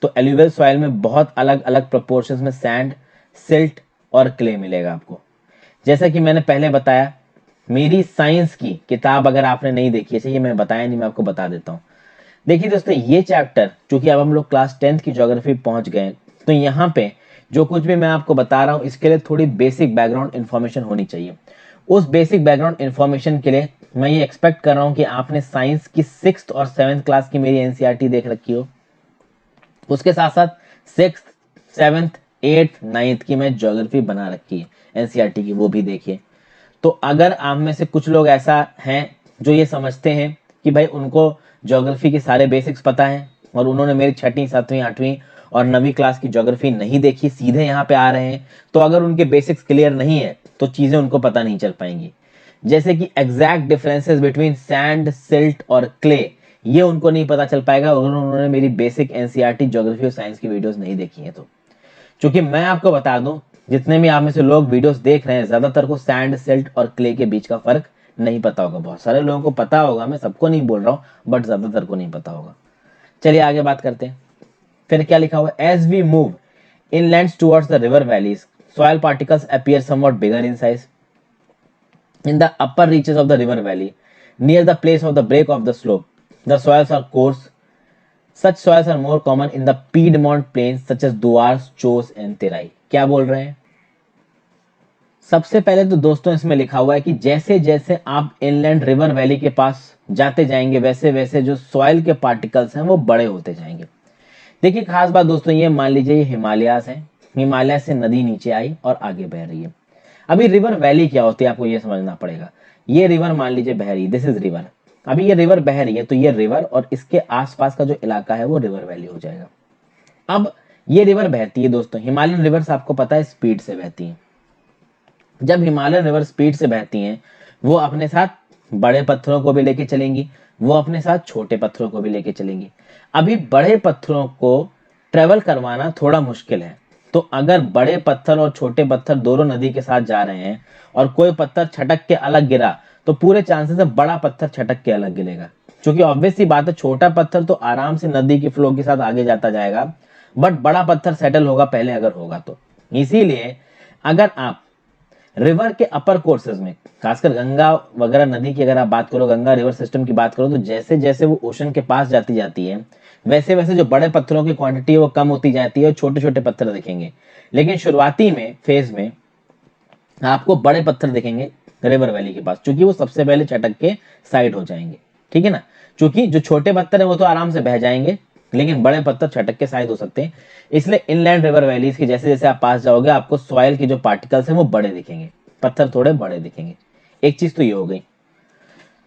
तो एल्यूवियल सॉइल में बहुत अलग अलग प्रोपोर्शंस में सैंड, सिल्ट और क्ले मिलेगा आपको। जैसा कि मैंने पहले बताया, मेरी साइंस की किताब अगर आपने नहीं देखी है, ये मैं बताया नहीं, मैं आपको बता देता हूँ। देखिए दोस्तों, ये चैप्टर चूंकि अब हम लोग क्लास 10th की ज्योग्राफी पहुंच गए, तो यहाँ पे जो कुछ भी मैं आपको बता रहा हूँ इसके लिए थोड़ी बेसिक बैकग्राउंड इन्फॉर्मेशन होनी चाहिए। उस बेसिक बैकग्राउंड इन्फॉर्मेशन के लिए मैं ये एक्सपेक्ट कर रहा हूँ कि आपने साइंस की 6th और 7th क्लास की मेरी एनसीईआरटी देख रखी हो, उसके साथ साथ 6th, 7th, 8th, 9th की मैं ज्योग्राफी बना रखी है एनसीईआरटी की, वो भी देखिए। तो अगर आप में से कुछ लोग ऐसा हैं जो ये समझते हैं कि भाई उनको ज्योग्राफी के सारे बेसिक्स पता है और उन्होंने मेरी 6वीं, 7वीं, 8वीं और 9वीं क्लास की ज्योग्राफी नहीं देखी, सीधे यहाँ पे आ रहे हैं, तो अगर उनके बेसिक्स क्लियर नहीं है तो चीजें उनको पता नहीं चल पाएंगी। जैसे कि exact differences between sand, silt और क्ले, ये उनको नहीं पता चल पाएगा अगर उन्होंने मेरी बेसिक एनसीईआरटी ज्योग्राफी और साइंस की वीडियोस नहीं देखी है तो। क्योंकि मैं आपको बता दूं, जितने भी आप में से लोग वीडियोस देख रहे हैं, ज्यादातर को सैंड, सिल्ट और क्ले के बीच का फर्क नहीं पता होगा। बहुत सारे लोगों को पता होगा, मैं सबको नहीं बोल रहा हूं, बट ज्यादातर को नहीं पता होगा। चलिए आगे बात करते हैं। फिर क्या लिखा हुआ? As we move inlands towards the river valleys, soil particles appear somewhat bigger in size. In the upper reaches of the river valley, near the place of the break of the slope. The soils are coarse. Such soils are more common in the Piedmont plains such as Duars, Chos and Terai. क्या बोल रहे हैं? सबसे पहले तो दोस्तों इसमें लिखा हुआ है कि जैसे जैसे आप इनलैंड रिवर वैली के पास जाते जाएंगे वैसे वैसे जो सॉइल के पार्टिकल्स हैं वो बड़े होते जाएंगे। देखिए खास बात दोस्तों ये मान लीजिए ये हिमालयास है, हिमालय से नदी नीचे आई और आगे बह रही है। अभी रिवर वैली क्या होती है आपको ये समझना पड़ेगा। ये रिवर मान लीजिए बह रही है, दिस इज रिवर। अभी ये रिवर बह रही है तो ये रिवर और इसके आसपास का जो इलाका है वो रिवर वैली हो जाएगा। अब ये रिवर बहती है दोस्तों, हिमालयन रिवर्स आपको पता है स्पीड से बहती है। जब हिमालयन रिवर स्पीड से बहती हैं वो अपने साथ बड़े पत्थरों को भी लेके चलेंगी, वो अपने साथ छोटे पत्थरों को भी लेके चलेंगी। अभी बड़े पत्थरों को ट्रेवल करवाना थोड़ा मुश्किल है, तो अगर बड़े पत्थर और छोटे पत्थर दोनों नदी के साथ जा रहे हैं और कोई पत्थर छटक के अलग गिरा तो पूरे चांसेस है बड़ा पत्थर छटक के अलग गिरेगा, क्योंकि ऑब्वियस सी बात है छोटा पत्थर तो आराम से नदी की फ्लो के साथ आगे जाता जाएगा, बट बड़ा पत्थर सेटल होगा पहले अगर होगा तो। इसीलिए अगर आप रिवर के अपर कोर्सेज में, खासकर गंगा वगैरह नदी की अगर आप बात करो, गंगा रिवर सिस्टम की बात करो, तो जैसे जैसे वो ओशन के पास जाती जाती है वैसे वैसे जो बड़े पत्थरों की क्वांटिटी है वो कम होती जाती है और छोटे छोटे पत्थर दिखेंगे। लेकिन शुरुआती में फेज में आपको बड़े पत्थर दिखेंगे रिवर वैली के पास, क्योंकि वो सबसे पहले चटक के साइड हो जाएंगे, ठीक है ना। क्योंकि जो छोटे पत्थर है वो तो आराम से बह जाएंगे, लेकिन बड़े पत्थर छटक के साइड हो सकते हैं। इसलिए इनलैंड रिवर वैलीज की जैसे जैसे आप पास जाओगे आपको सॉइल के जो पार्टिकल्स हैं वो बड़े दिखेंगे, पत्थर थोड़े बड़े दिखेंगे। एक चीज तो ये हो गई।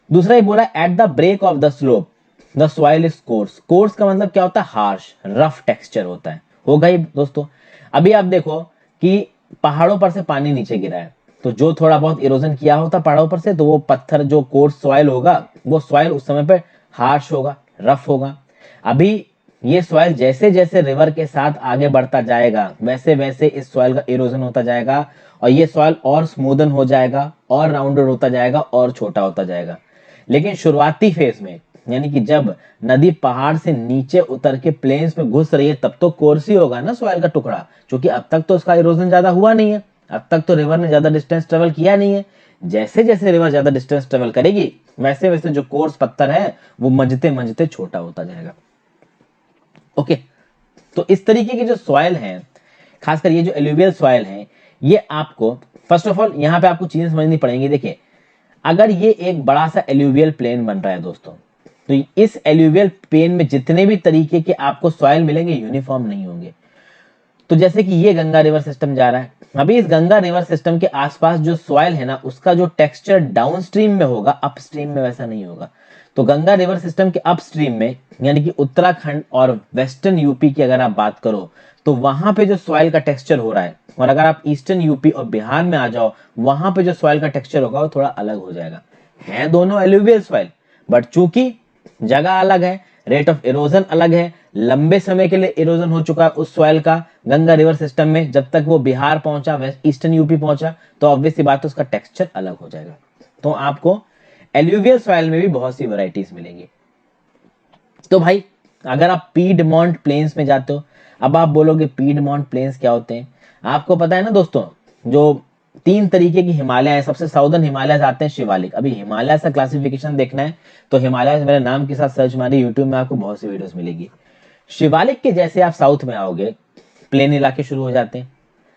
दूसरा ये बोला at the break of the slope the soil is coarse. Coarse का मतलब क्या होता है? हार्श, रफ टेक्सचर होता है, होगा ही दोस्तों। अभी आप देखो कि पहाड़ों पर से पानी नीचे गिरा है तो जो थोड़ा बहुत इरोजन किया होता पहाड़ों पर से, तो वो पत्थर जो कोर्स सॉइल होगा वो सॉइल उस समय पे हार्श होगा, रफ होगा। अभी ये सॉइल जैसे जैसे रिवर के साथ आगे बढ़ता जाएगा वैसे वैसे इस सॉइल का इरोजन होता जाएगा और ये सॉइल और स्मूदन हो जाएगा और राउंडेड होता जाएगा और छोटा होता जाएगा। लेकिन शुरुआती फेज में यानी कि जब नदी पहाड़ से नीचे उतर के प्लेन्स में घुस रही है तब तो कोर्स ही होगा ना सॉइल का टुकड़ा, क्योंकि अब तक तो उसका इरोजन ज्यादा हुआ नहीं है, अब तक तो रिवर ने ज्यादा डिस्टेंस ट्रेवल किया नहीं है। जैसे जैसे रिवर ज्यादा डिस्टेंस ट्रेवल करेगी वैसे वैसे जो कोर्स पत्थर है वो मंजते मंजते छोटा होता जाएगा। ओके, तो इस तरीके की जो सॉइल है, खासकर ये जो एल्यूवियल सॉइल है, ये आपको फर्स्ट ऑफ ऑल यहाँ पे आपको चीजें समझनी पड़ेंगी। देखिए अगर ये एक बड़ा सा एल्यूवियल प्लेन बन रहा है दोस्तों, तो इस एल्यूवियल प्लेन में जितने भी तरीके के आपको सॉइल मिलेंगे यूनिफॉर्म नहीं होंगे। तो जैसे कि ये गंगा रिवर सिस्टम जा रहा है, अभी इस गंगा रिवर सिस्टम के आसपास जो सॉइल है ना उसका जो टेक्सचर डाउनस्ट्रीम में होगा अपस्ट्रीम में वैसा नहीं होगा। तो गंगा रिवर सिस्टम के अपस्ट्रीम में यानी कि उत्तराखंड और वेस्टर्न यूपी की अगर आप बात करो तो वहां पे जो सॉइल का टेक्सचर हो रहा है, और अगर आप ईस्टर्न यूपी और बिहार में आ जाओ वहां पे जो सॉइल का टेक्सचर होगा वो थोड़ा अलग हो जाएगा। है दोनों एल्यूवियल सॉइल, बट चूंकि जगह अलग है, रेट ऑफ इरोजन अलग है, लंबे समय के लिए इरोजन हो चुका है उस सॉइल का गंगा रिवर सिस्टम में, जब तक वो बिहार पहुंचा, वेस्ट ईस्टर्न यूपी पहुंचा, तो ऑब्वियस सी बात है उसका टेक्सचर अलग हो जाएगा। तो आपको एल्यूवियल सॉइल में भी बहुत सी वैरायटीज मिलेंगी। तो भाई अगर आप पीडमॉन्ट प्लेन्स में जाते हो, अब आप बोलोगे पीडमॉन्ट प्लेन्स क्या होते हैं? आपको पता है ना दोस्तों, जो 3 तरीके की हिमालय है, सबसे साउदर्न हिमालय आते हैं शिवालिक। अभी हिमालय का क्लासिफिकेशन देखना है तो हिमालय मेरे नाम के साथ सर्च मारिए यूट्यूब में, आपको बहुत सी वीडियोस मिलेगी। शिवालिक के जैसे आप साउथ में आओगे प्लेन इलाके शुरू हो जाते हैं।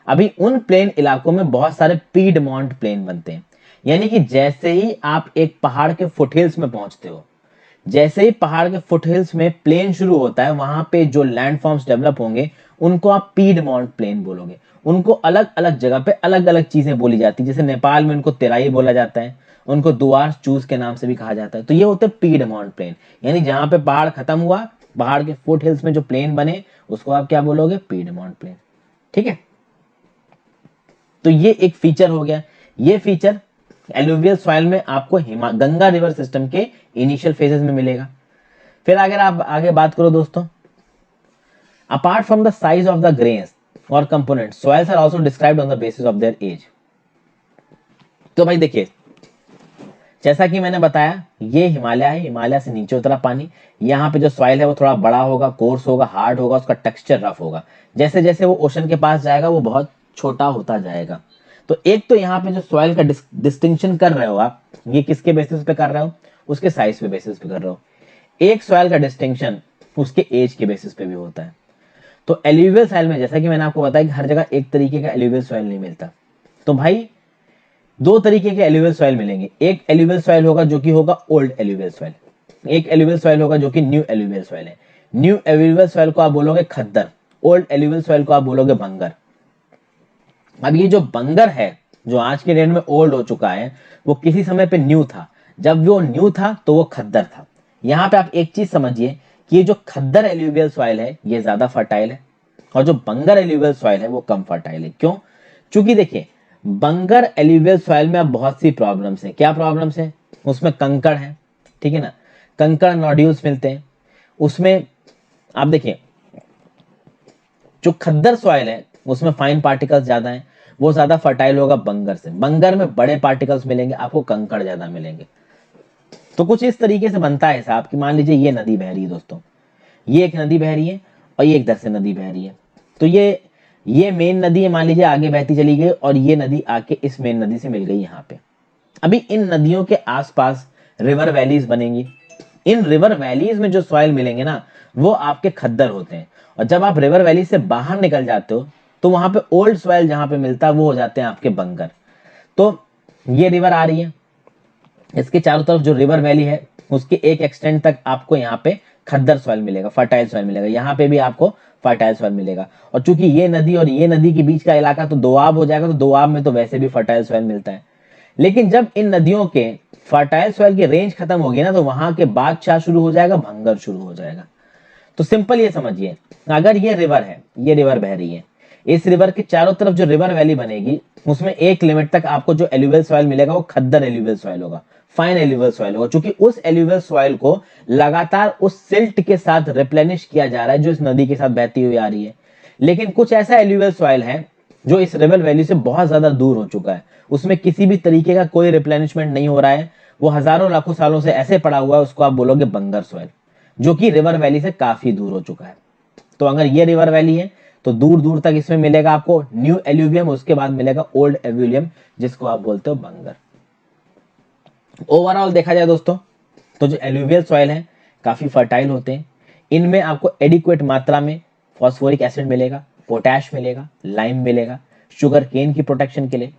अभी उन प्लेन इलाकों में बहुत सारे पीडमॉन्ट प्लेन बनते हैं, यानी कि जैसे ही आप एक पहाड़ के फुटहिल्स में पहुंचते हो, जैसे ही पहाड़ के फुटहिल्स में प्लेन शुरू होता है वहां पे जो लैंडफॉर्म्स डेवलप होंगे उनको आप पीडमॉन्ट प्लेन बोलोगे। उनको अलग अलग जगह पे अलग अलग चीजें बोली जाती है, जैसे नेपाल में उनको तेराई बोला जाता है, उनको दुआर चूस के नाम से भी कहा जाता है। तो ये होते हैं पीडमॉन्ट प्लेन, यानी जहां पे पहाड़ खत्म हुआ, पहाड़ के फुटहिल्स में जो प्लेन बने उसको आप क्या बोलोगे? पीडमॉन्ट प्लेन, ठीक है। तो ये एक फीचर हो गया। ये फीचर एलुवियल सॉइल में आपको गंगा रिवर सिस्टम के इनिशियल फेजेस में मिलेगा। फिर अगर आप आगे बात करो दोस्तों, apart from the size of the grains और component, soils are also described on the basis of their age. तो भाई देखिए जैसा कि मैंने बताया ये हिमालय है, हिमालय से नीचे उतरा पानी, यहाँ पे जो सॉइल है वो थोड़ा बड़ा होगा, कोर्स होगा, हार्ड होगा, उसका टेक्सचर रफ होगा। जैसे जैसे वो ओशन के पास जाएगा वो बहुत छोटा होता जाएगा। तो एक तो यहाँ पे जो सॉइल का डिस्टिंक्शन कर रहे हो आप, ये किसके बेसिस पे कर रहे हो? उसके साइज पे बेसिस पे कर रहे हो। एक सॉइल का डिस्टिंक्शन उसके एज के बेसिस पे भी होता है। तो एल्यूवियल सॉइल में जैसा कि मैंने आपको बताया कि हर जगह एक तरीके का एल्यूवियल सॉइल नहीं मिलता। तो भाई दो तरीके के एल्यूवियल सॉइल मिलेंगे। एक एल्यूवियल सॉइल होगा जो कि होगा ओल्ड एल्यूवियल सॉइल, एक एल्यूवियल सॉइल होगा जो कि न्यू एल्यूवियल सॉइल है। न्यू एल्यूवियल सॉइल को आप बोलोगे खद्दर, ओल्ड एल्यूवियल सॉइल को आप बोलोगे बंगर। अब ये जो बंगर है जो आज के डेट में ओल्ड हो चुका है, वो किसी समय पे न्यू था। जब वो न्यू था तो वो खद्दर था। यहाँ पे आप एक चीज समझिए कि ये जो खद्दर एल्यूवियल सॉइल है ये ज्यादा फर्टाइल है, और जो बंगर एल्यूवियल सॉइल है वो कम फर्टाइल है। क्यों? क्योंकि देखिए बंगर एल्यूवियल सॉइल में अब बहुत सी प्रॉब्लम्स है। क्या प्रॉब्लम्स है? उसमें कंकड़ है, ठीक है ना, कंकड़ नोड्यूल्स मिलते हैं उसमें। आप देखिए जो खद्दर सॉइल है उसमें फाइन पार्टिकल्स ज्यादा हैं, वो ज्यादा फर्टाइल होगा बंगर से। बंगर में बड़े पार्टिकल्स मिलेंगे, आपको कंकड़ ज्यादा मिलेंगे। तो कुछ इस तरीके से बनता है हिसाब कि मान लीजिए ये नदी बह रही है दोस्तों, ये एक नदी बह रही है और ये इधर से नदी बह रही है। तो ये मेन नदी है, मान लीजिए आगे बहती चली गई और ये नदी आके इस मेन नदी से मिल गई यहाँ पे। अभी इन नदियों के आसपास रिवर वैलीज बनेंगी। इन रिवर वैलीज में जो सॉइल मिलेंगे ना वो आपके खद्दर होते हैं। और जब आप रिवर वैली से बाहर निकल जाते हो तो वहां पे ओल्ड सॉइल जहां पे मिलता है वो हो जाते हैं आपके बंगर। तो ये रिवर आ रही है, इसके चारों तरफ जो रिवर वैली है उसके एक एक्सटेंट तक आपको यहाँ पे खद्दर सॉइल मिलेगा, फर्टाइल सॉइल मिलेगा। यहाँ पे भी आपको फर्टाइल सॉइल मिलेगा। और चूंकि ये नदी और ये नदी के बीच का इलाका तो दोआब हो जाएगा, तो दोआब में तो वैसे भी फर्टाइल सॉइल मिलता है। लेकिन जब इन नदियों के फर्टाइल सॉइल की रेंज खत्म होगी ना तो वहां के बाद क्या शुरू हो जाएगा? भंगर शुरू हो जाएगा। तो सिंपल ये समझिए, अगर ये रिवर है, ये रिवर बह रही है, इस रिवर के चारों तरफ जो रिवर वैली बनेगी उसमें एक लिमिट तक आपको जो एल्यूवियल सॉइल मिलेगा वो खद्दर एल्यूवियल सॉइल होगा, फाइन एल्यूवियल सॉइल होगा, क्योंकि उस एल्यूवियल सॉइल को लगातार उस सिल्ट के साथ रिप्लेनिश किया जा रहा है जो इस नदी के साथ बहती हुई आ रही है। लेकिन कुछ ऐसा एल्यूवियल सॉइल है जो इस रिवर वैली से बहुत ज्यादा दूर हो चुका है, उसमें किसी भी तरीके का कोई रिप्लेनिशमेंट नहीं हो रहा है, वो हजारों लाखों सालों से ऐसे पड़ा हुआ है, उसको आप बोलोगे बंगर सॉइल, जो कि रिवर वैली से काफी दूर हो चुका है। तो अगर ये रिवर वैली है तो दूर दूर तक इसमें मिलेगा आपको न्यू एल्यूवियम, उसके बाद मिलेगा ओल्ड एल्यूवियम जिसको आप बोलते हो बंगर। ओवरऑल देखा जाए दोस्तों तो जो एल्यूवियल सॉइल है काफी फर्टाइल होते हैं। इनमें आपको एडिक्वेट मात्रा में फॉस्फोरिक एसिड मिलेगा, पोटैश मिलेगा, लाइम मिलेगा, शुगर केन की प्रोटेक्शन के लिए,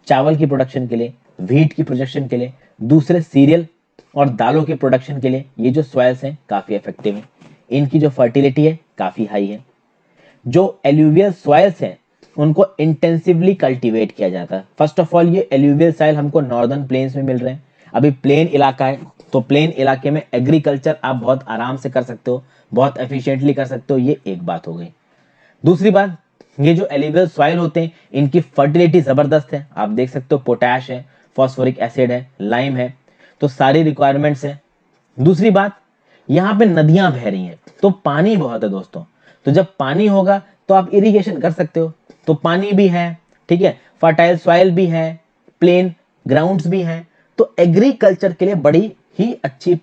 चावल की प्रोडक्शन के लिए, व्हीट की प्रोडक्शन के लिए, दूसरे सीरियल और दालों के प्रोडक्शन के लिए ये जो सॉइल्स हैं काफी इफेक्टिव हैं। इनकी जो फर्टिलिटी है काफी हाई है। जो एल्यूवियल सॉइल्स हैं उनको इंटेंसिवली कल्टीवेट किया जाता है। फर्स्ट ऑफ ऑल ये एल्यूवियल सॉइल हमको नॉर्दर्न प्लेन्स में मिल रहे हैं। अभी प्लेन इलाका है तो प्लेन इलाके में एग्रीकल्चर आप बहुत आराम से कर सकते हो, बहुत एफिशिएंटली कर सकते हो, ये एक बात हो गई। दूसरी बात, ये जो एल्यूवियल सॉइल होते हैं इनकी फर्टिलिटी जबरदस्त है। आप देख सकते हो पोटैश है, फॉस्फोरिक एसिड है, लाइम है, तो सारी रिक्वायरमेंट्स है। दूसरी बात, यहाँ पे नदियां बह रही हैं तो पानी बहुत है दोस्तों। तो जब पानी होगा तो आप इरिगेशन कर सकते हो, तो पानी भी है, ठीक है, फर्टाइल सॉइल भी है, प्लेन ग्राउंड्स भी हैं, तो एग्रीकल्चर के लिए बड़ी ही अच्छी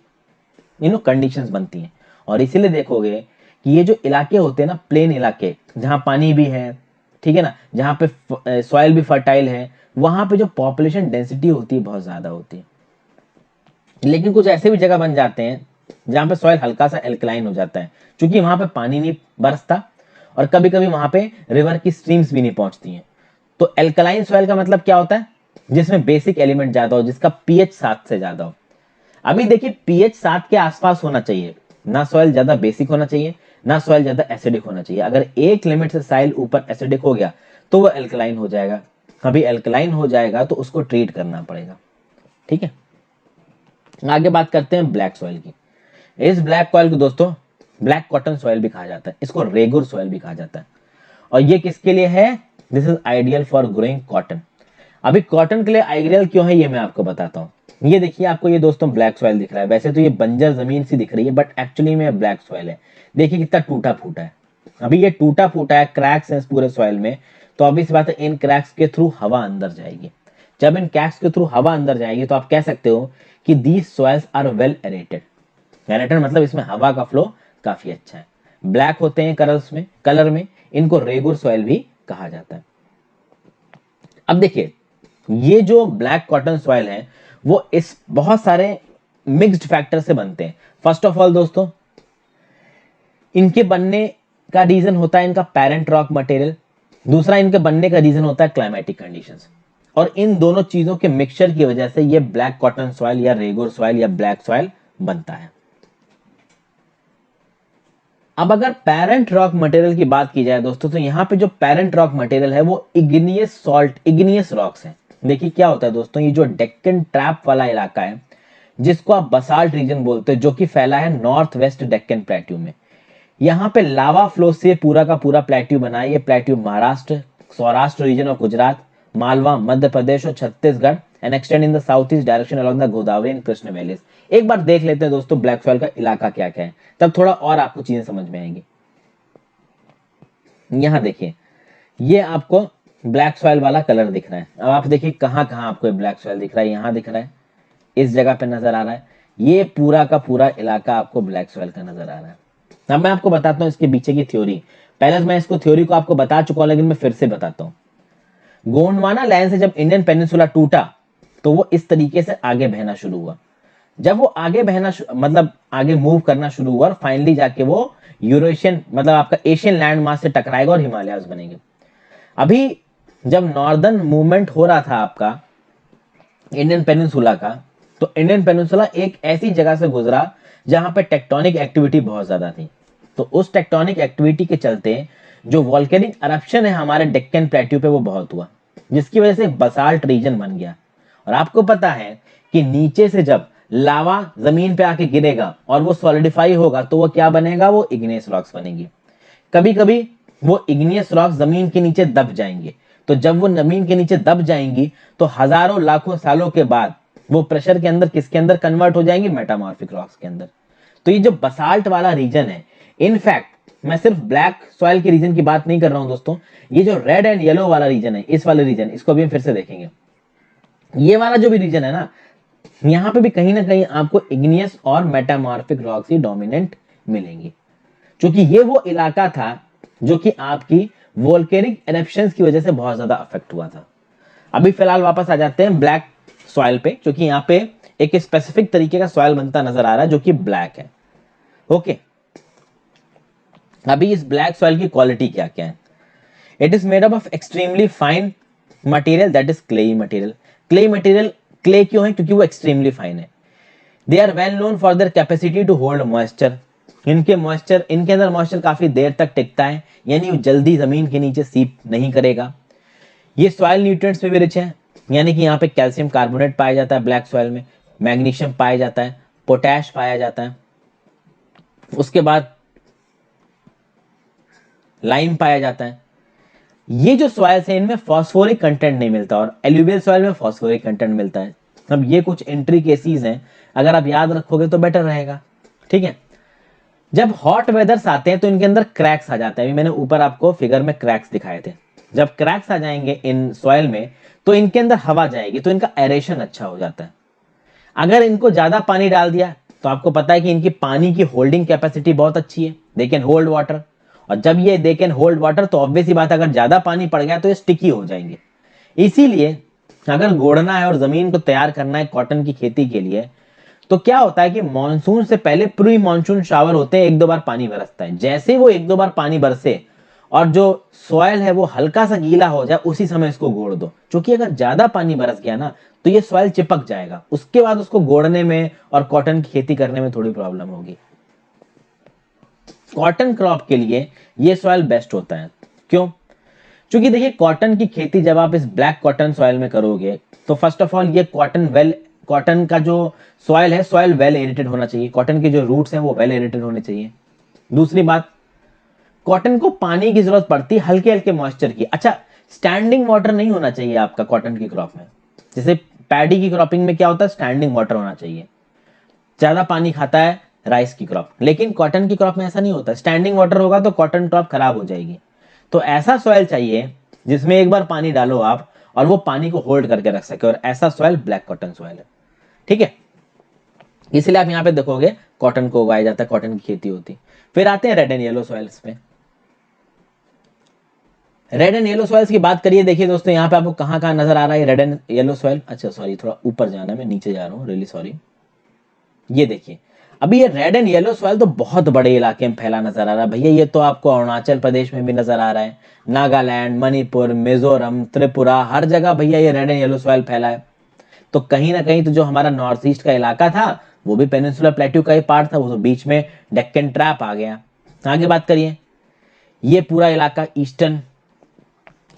कंडीशंस बनती हैं। और इसीलिए देखोगे कि ये जो इलाके होते हैं ना, प्लेन इलाके जहां पानी भी है, ठीक है ना, जहां पे सॉइल भी फर्टाइल है, वहां पे जो पॉपुलेशन डेंसिटी होती है बहुत ज्यादा होती है। लेकिन कुछ ऐसे भी जगह बन जाते हैं जहां पे सॉइल हल्का सा एल्कलाइन हो जाता है, क्योंकि वहां पे पानी नहीं बरसता और कभी कभी वहां पे रिवर की स्ट्रीम्स भी नहीं पहुंचती हैं। तो एल्कलाइन सॉइल का मतलब क्या होता है? जिसमें बेसिक एलिमेंट ज्यादा हो, जिसका पीएच 7 से ज्यादा हो। अभी देखिए पीएच 7 के आसपास होना चाहिए, ना सॉइल ज्यादा बेसिक होना चाहिए, ना सॉइल ज्यादा एसिडिक होना चाहिए। अगर एक लिमिट से सॉइल ऊपर एसिडिक हो गया तो वो एल्कलाइन हो जाएगा। कभी एल्कलाइन हो जाएगा तो उसको ट्रीट करना पड़ेगा, ठीक है। आगे बात करते हैं ब्लैक सॉइल की। इस ब्लैक सॉइल को दोस्तों ब्लैक कॉटन सॉइल भी कहा जाता है, इसको रेगुर सॉइल भी कहा जाता है। और ये किसके लिए है? This is ideal for growing cotton. अभी कॉटन के लिए आइडियल क्यों है ये मैं आपको बताता हूँ। ये देखिए आपको ये दोस्तों ब्लैक सॉइल दिख रहा है, वैसे तो ये बंजर जमीन सी दिख रही है बट एक्चुअली में ब्लैक सॉइल है। देखिए कितना टूटा फूटा है। अभी ये टूटा फूटा है, क्रैक्स हैं इस पूरे सॉइल में, तो ऑब्वियस बात है इन क्रैक्स के थ्रू हवा अंदर जाएगी। जब इन क्रैक्स के थ्रू हवा अंदर जाएगी तो आप कह सकते हो कि these soils are well aerated. Aerated मतलब इसमें हवा का फ्लो काफी अच्छा है। ब्लैक होते हैं कलर में, इनको रेगुर सॉइल भी कहा जाता है। अब देखिए ये जो ब्लैक कॉटन सॉइल है वो इस बहुत सारे मिक्स्ड फैक्टर से बनते हैं। फर्स्ट ऑफ ऑल दोस्तों, इनके बनने का रीजन होता है इनका पेरेंट रॉक मटेरियल, दूसरा इनके बनने का रीजन होता है क्लाइमेटिक कंडीशंस, और इन दोनों चीजों के मिक्सचर की वजह से ये ब्लैक कॉटन सॉइल या रेगुर सॉइल या ब्लैक सॉइल बनता है। अब अगर पेरेंट रॉक मटेरियल की बात की जाए दोस्तों, तो यहाँ पे जो पेरेंट रॉक मटेरियल है वो इग्नियस सॉल्ट, इग्नियस रॉक्स हैं। देखिए क्या होता है दोस्तों, ये जो डेक्कन ट्रैप वाला इलाका है जिसको आप बसाल्ट रीजन बोलते हैं, जो कि फैला है नॉर्थ वेस्ट डेक्कन प्लेट्यू में, यहाँ पे लावा फ्लो से पूरा का पूरा प्लेट्यू बना है। ये प्लेट्यू महाराष्ट्र, सौराष्ट्र रीजन और गुजरात, मालवा, मध्य प्रदेश और Chhattisgarh and extend in the south east direction along the Godavari and Krishna valleys. एक बार देख लेते हैं दोस्तों ब्लैक सॉइल का इलाका क्या क्या है, तब थोड़ा और आपको चीजें समझ में आएंगी। यहाँ देखिए, ये आपको ब्लैक सॉइल वाला कलर दिख रहा है। अब आप देखिए कहाँ कहाँ आपको ब्लैक सॉइल दिख रहा है, यहाँ दिख रहा है, इस जगह पे नजर आ रहा है, ये पूरा का पूरा इलाका आपको ब्लैक सॉइल का नजर आ रहा है। अब मैं आपको बताता हूँ इसके पीछे की थ्योरी। पहले मैं इसको थ्योरी को आपको बता चुका हूँ, लेकिन मैं फिर से बताता हूँ। गोंडवाना लैंड से जब इंडियन पेनिनसुला टूटा तो वो इस तरीके से आगे बहना शुरू हुआ। जब वो आगे बहना मतलब आगे मूव करना शुरू हुआ, और फाइनली जाके वो यूरेशियन मतलब आपका एशियन लैंड मास से टकराएगा और हिमालयाज बनेंगे। अभी जब नॉर्दर्न मूवमेंट हो रहा था आपका इंडियन पेनिनसुला का, तो इंडियन पेनिनसुला एक ऐसी जगह से गुजरा जहां पे टेक्टोनिक एक्टिविटी बहुत ज्यादा थी। तो उस टेक्टोनिक एक्टिविटी के चलते जो वॉल्केनिक अरप्शन है हमारे डेक्कन प्लेट्यू पे वो बहुत हुआ, जिसकी वजह से बसाल्ट रीजन बन गया। और आपको पता है कि नीचे से जब लावा जमीन पे आके गिरेगा और वो सॉलिडिफाई होगा तो वो क्या बनेगा, वो इग्नियस रॉक्स बनेगी। कभी कभी वो इग्नियस रॉक्स जमीन के नीचे दब जाएंगे, तो जब वो जमीन के नीचे दब जाएंगी तो हजारों लाखों सालों के बाद वो प्रेशर के अंदर किसके अंदर कन्वर्ट हो जाएंगी, मेटामॉर्फिक रॉक्स के अंदर। तो ये जो बसाल्ट वाला रीजन है, इनफैक्ट मैं सिर्फ ब्लैक सॉइल के रीजन की बात नहीं कर रहा हूं दोस्तों, ये जो रेड एंड येलो वाला रीजन है, इस वाले रीजन, इसको भी हम फिर से देखेंगे। ये वाला जो भी रीजन है ना, यहां पे भी कहीं ना कहीं आपको इग्नियस और मेटामॉर्फिक रॉक्स ही डोमिनेंट मिलेंगी, क्योंकि ये वो इलाका था जो कि आपकी वोल्केनिक एरप्शंस की वजह से बहुत ज्यादा अफेक्ट हुआ था। अभी फिलहाल वापस आ जाते हैं ब्लैक सॉइल पे, क्योंकि यहाँ पे एक स्पेसिफिक तरीके का सॉइल बनता नजर आ रहा है जो कि ब्लैक है। ओके, अभी इस ब्लैक सॉइल की क्वालिटी क्या क्या है। It is made up of extremely fine material, that is clayey material. Clay material clay क्यों है, क्योंकि वो एक्सट्रीमली फाइन है। They are well known for their capacity to hold moisture. इनके अंदर मॉइस्चर काफी देर तक टिकता है, यानी वो जल्दी जमीन के नीचे सीप नहीं करेगा। ये सॉइल न्यूट्रिएंट्स में भी रिच है, यानी कि यहाँ पे कैल्शियम कार्बोनेट पाया जाता है ब्लैक सॉइल में, मैग्नीशियम पाया जाता है, पोटैश पाया जाता है, उसके बाद लाइम पाया जाता है। ये जो सॉइल्स है इनमें फॉस्फोरिक कंटेंट नहीं मिलता, और एल्यूवियल सॉइल में फॉस्फोरिक कंटेंट मिलता है। अब ये कुछ एंट्री केसेस हैं, अगर आप याद रखोगे तो बेटर रहेगा। ठीक है, जब हॉट वेदर्स आते हैं तो इनके अंदर क्रैक्स आ जाते हैं। अभी मैंने ऊपर आपको फिगर में क्रैक्स दिखाए थे। जब क्रैक्स आ जाएंगे इन सॉइल में तो इनके अंदर हवा जाएगी, तो इनका एरेशन अच्छा हो जाता है। अगर इनको ज्यादा पानी डाल दिया तो आपको पता है कि इनकी पानी की होल्डिंग कैपेसिटी बहुत अच्छी है, दे कैन होल्ड वाटर। और जब ये दे कैन होल्ड वाटर तो ऑब्वियस ही बात है, अगर ज्यादा पानी पड़ गया तो ये स्टिकी हो जाएंगे। इसीलिए अगर गोड़ना है और जमीन को तैयार करना है कॉटन की खेती के लिए, तो क्या होता है कि मानसून से पहले प्री मानसून शावर होते हैं, एक दो बार पानी बरसता है। जैसे वो एक दो बार पानी बरसे और जो सॉइल है वो हल्का सा गीला हो जाए, उसी समय इसको गोड़ दो, क्योंकि अगर ज्यादा पानी बरस गया ना तो ये सॉइल चिपक जाएगा, उसके बाद उसको गोड़ने में और कॉटन की खेती करने में थोड़ी प्रॉब्लम होगी। कॉटन क्रॉप के लिए ये सॉइल बेस्ट होता है। क्यों? क्योंकि देखिए कॉटन की खेती जब आप इस ब्लैक कॉटन सॉइल में करोगे तो फर्स्ट ऑफ ऑल ये कॉटन का जो सॉइल है, सॉइल वेल एरेटेड होना चाहिए। कॉटन के जो रूट्स हैं वो वेल एरेटेड होने चाहिए। दूसरी बात, कॉटन को पानी की जरूरत पड़ती है, हल्के हल्के मॉइस्चर की। अच्छा, स्टैंडिंग वाटर नहीं होना चाहिए आपका कॉटन की क्रॉप में। जैसे पैडी की क्रॉपिंग में क्या होता है, स्टैंडिंग वाटर होना चाहिए। ज्यादा पानी खाता है राइस की क्रॉप, लेकिन कॉटन की क्रॉप में ऐसा नहीं होता। स्टैंडिंग वाटर होगा तो कॉटन क्रॉप खराब हो जाएगी। तो ऐसा सॉइल चाहिए जिसमें एक बार पानी डालो आप और वो पानी को होल्ड करके रख सके, और ऐसा सॉइल ब्लैक कॉटन सॉइल है। ठीक है, इसलिए आप यहाँ पे देखोगे कॉटन को उगाया जाता है, कॉटन की खेती होती। फिर आते हैं रेड एंड येलो सॉइल्स पे। रेड एंड येलो सॉइल्स की बात करिए, देखिए दोस्तों यहाँ पे आपको कहाँ कहाँ नजर आ रहा है रेड एंड येलो सॉइल। अच्छा सॉरी, थोड़ा ऊपर जाना है, मैं नीचे जा रहा हूँ, रियली सॉरी। ये देखिए, अभी ये रेड एंड येलो सॉइल तो बहुत बड़े इलाके में फैला नजर आ रहा है भैया। ये तो आपको अरुणाचल प्रदेश में भी नजर आ रहा है, नागालैंड, मणिपुर, मिजोरम, त्रिपुरा, हर जगह भैया ये रेड एंड येलो सॉइल फैला है। तो कहीं ना कहीं तो जो हमारा नॉर्थ ईस्ट का इलाका था वो भी पेनिनसुलर प्लेट्यू का ही पार्ट था, वो तो बीच में डेक्कन ट्रैप आ गया। आगे बात करिए, ये पूरा इलाका ईस्टर्न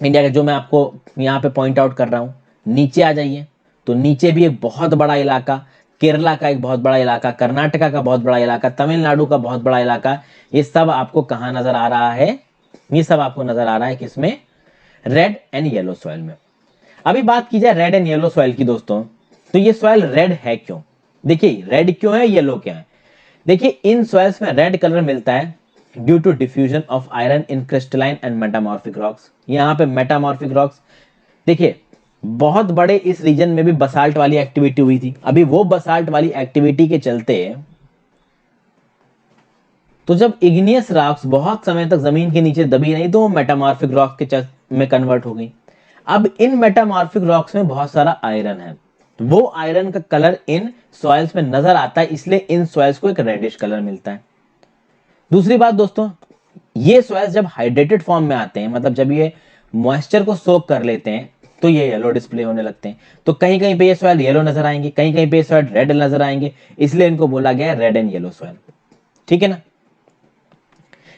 इंडिया का जो मैं आपको यहाँ पे पॉइंट आउट कर रहा हूँ। नीचे आ जाइए तो नीचे भी एक बहुत बड़ा इलाका, केरला का एक बहुत बड़ा इलाका, कर्नाटका का बहुत बड़ा इलाका, तमिलनाडु का बहुत बड़ा इलाका, ये सब आपको कहाँ नजर आ रहा है? ये सब आपको नजर आ रहा है किसमें? रेड एंड येलो सॉइल में। अभी बात की जाए रेड एंड येलो सॉइल की दोस्तों, तो ये सॉइल रेड है क्यों? देखिए रेड क्यों है, येलो क्या है? देखिए इन सॉइल्स में रेड कलर मिलता है due to diffusion of iron in crystalline and metamorphic rocks. यहाँ पे मेटामॉर्फिक रॉक्स, देखिए बहुत बड़े इस रीजन में भी बसाल्ट वाली एक्टिविटी हुई थी। अभी वो बसाल्ट वाली एक्टिविटी के चलते तो जब इग्नियस रॉक्स बहुत समय तक जमीन के नीचे दबी नहीं तो वो मेटामॉर्फिक रॉक के में कन्वर्ट हो गई। अब इन मेटामॉर्फिक रॉक्स में बहुत सारा आयरन है, वो आयरन का कलर इन सॉइल्स में नजर आता है, इसलिए इन सॉइल्स को एक रेडिश कलर मिलता है। दूसरी बात दोस्तों, ये सॉइल्स जब हाइड्रेटेड फॉर्म में आते हैं, मतलब जब ये मॉइस्चर को सोक कर लेते हैं तो ये येलो डिस्प्ले होने लगते हैं। तो कहीं कहीं पे ये सॉइल येलो नजर आएंगे, कहीं कहीं पे ये सॉइल रेड नजर आएंगे, इसलिए इनको बोला गया रेड एंड येलो सॉइल। ठीक है ना?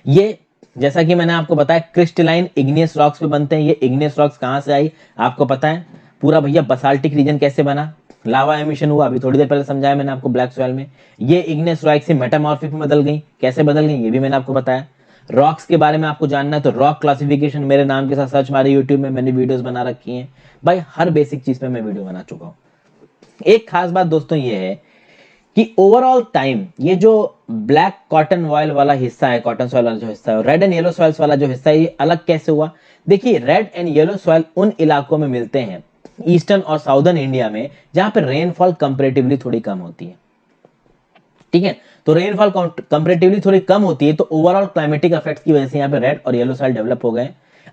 ये जैसा कि मैंने आपको बताया क्रिस्टलाइन इग्नियस रॉक्स पे बनते हैं। ये इग्नियस रॉक्स कहां से आई आपको पता है? पूरा भैया बसाल्टिक रीजन कैसे बना, लावा एमिशन हुआ, अभी थोड़ी देर पहले समझाया मैंने आपको ब्लैक सॉइल में। ये इग्नियस रॉक से मेटामॉर्फिक में बदल गई, कैसे बदल गई ये भी मैंने आपको बताया। रॉक्स के बारे में आपको जानना है तो रॉक क्लासिफिकेशन मेरे नाम के साथ सर्च मारे, यूट्यूब में मैंने वीडियोस बना रखी हैं भाई, हर बेसिक चीज पे मैं वीडियो बना चुका हूं। एक खास बात दोस्तों ये है कि ओवरऑल टाइम ये जो ब्लैक कॉटन ऑयल वाला हिस्सा है, कॉटन सॉइल वाला जो हिस्सा है, रेड एंड येलो सॉइल्स वाला जो हिस्सा है, ये अलग कैसे हुआ? देखिए रेड एंड येलो सॉइल उन इलाकों में मिलते हैं ईस्टर्न और साउदर्न इंडिया में जहां पर रेनफॉल कंपैरेटिवली थोड़ी कम होती है। ठीक है, तो रेनफॉल कंपैरेटिवली थोड़ी कम होती है, तो ओवरऑल क्लाइमेटिक इफेक्ट्स की वजह से यहाँ पे रेड और येलो सॉइल डेवलप हो गए।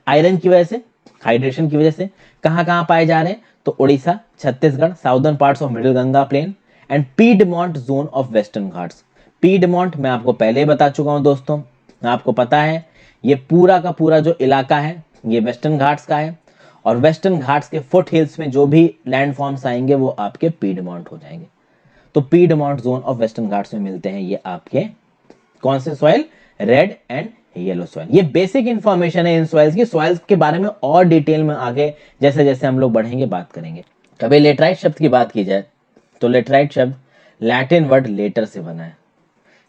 आयरन की वजह से, हाइड्रेशन की वजह से कहां कहां पाए जा रहे हैं? तो Orissa, Chhattisgarh, southern parts of middle Ganga plain and piedmont zone of western Ghats. Piedmont मैं आपको पहले ही बता चुका हूं दोस्तों, आपको पता है ये पूरा का पूरा जो इलाका है ये वेस्टर्न घाट्स का है, और वेस्टर्न घाट्स के फुट हिल्स में जो भी लैंडफॉर्म्स आएंगे वो आपके पीडमोंट हो जाएंगे। तो piedmont zone of western Ghats में मिलते हैं ये आपके कौन से soil? Red and yellow soil. ये बेसिक इंफॉर्मेशन है इन सॉइल्स की। सॉइल्स के बारे में और डिटेल में आगे जैसे जैसे हम लोग बढ़ेंगे बात करेंगे। कभी लेटराइट शब्द की बात की जाए तो लेटराइट शब्द लैटिन वर्ड लेटर से बना है,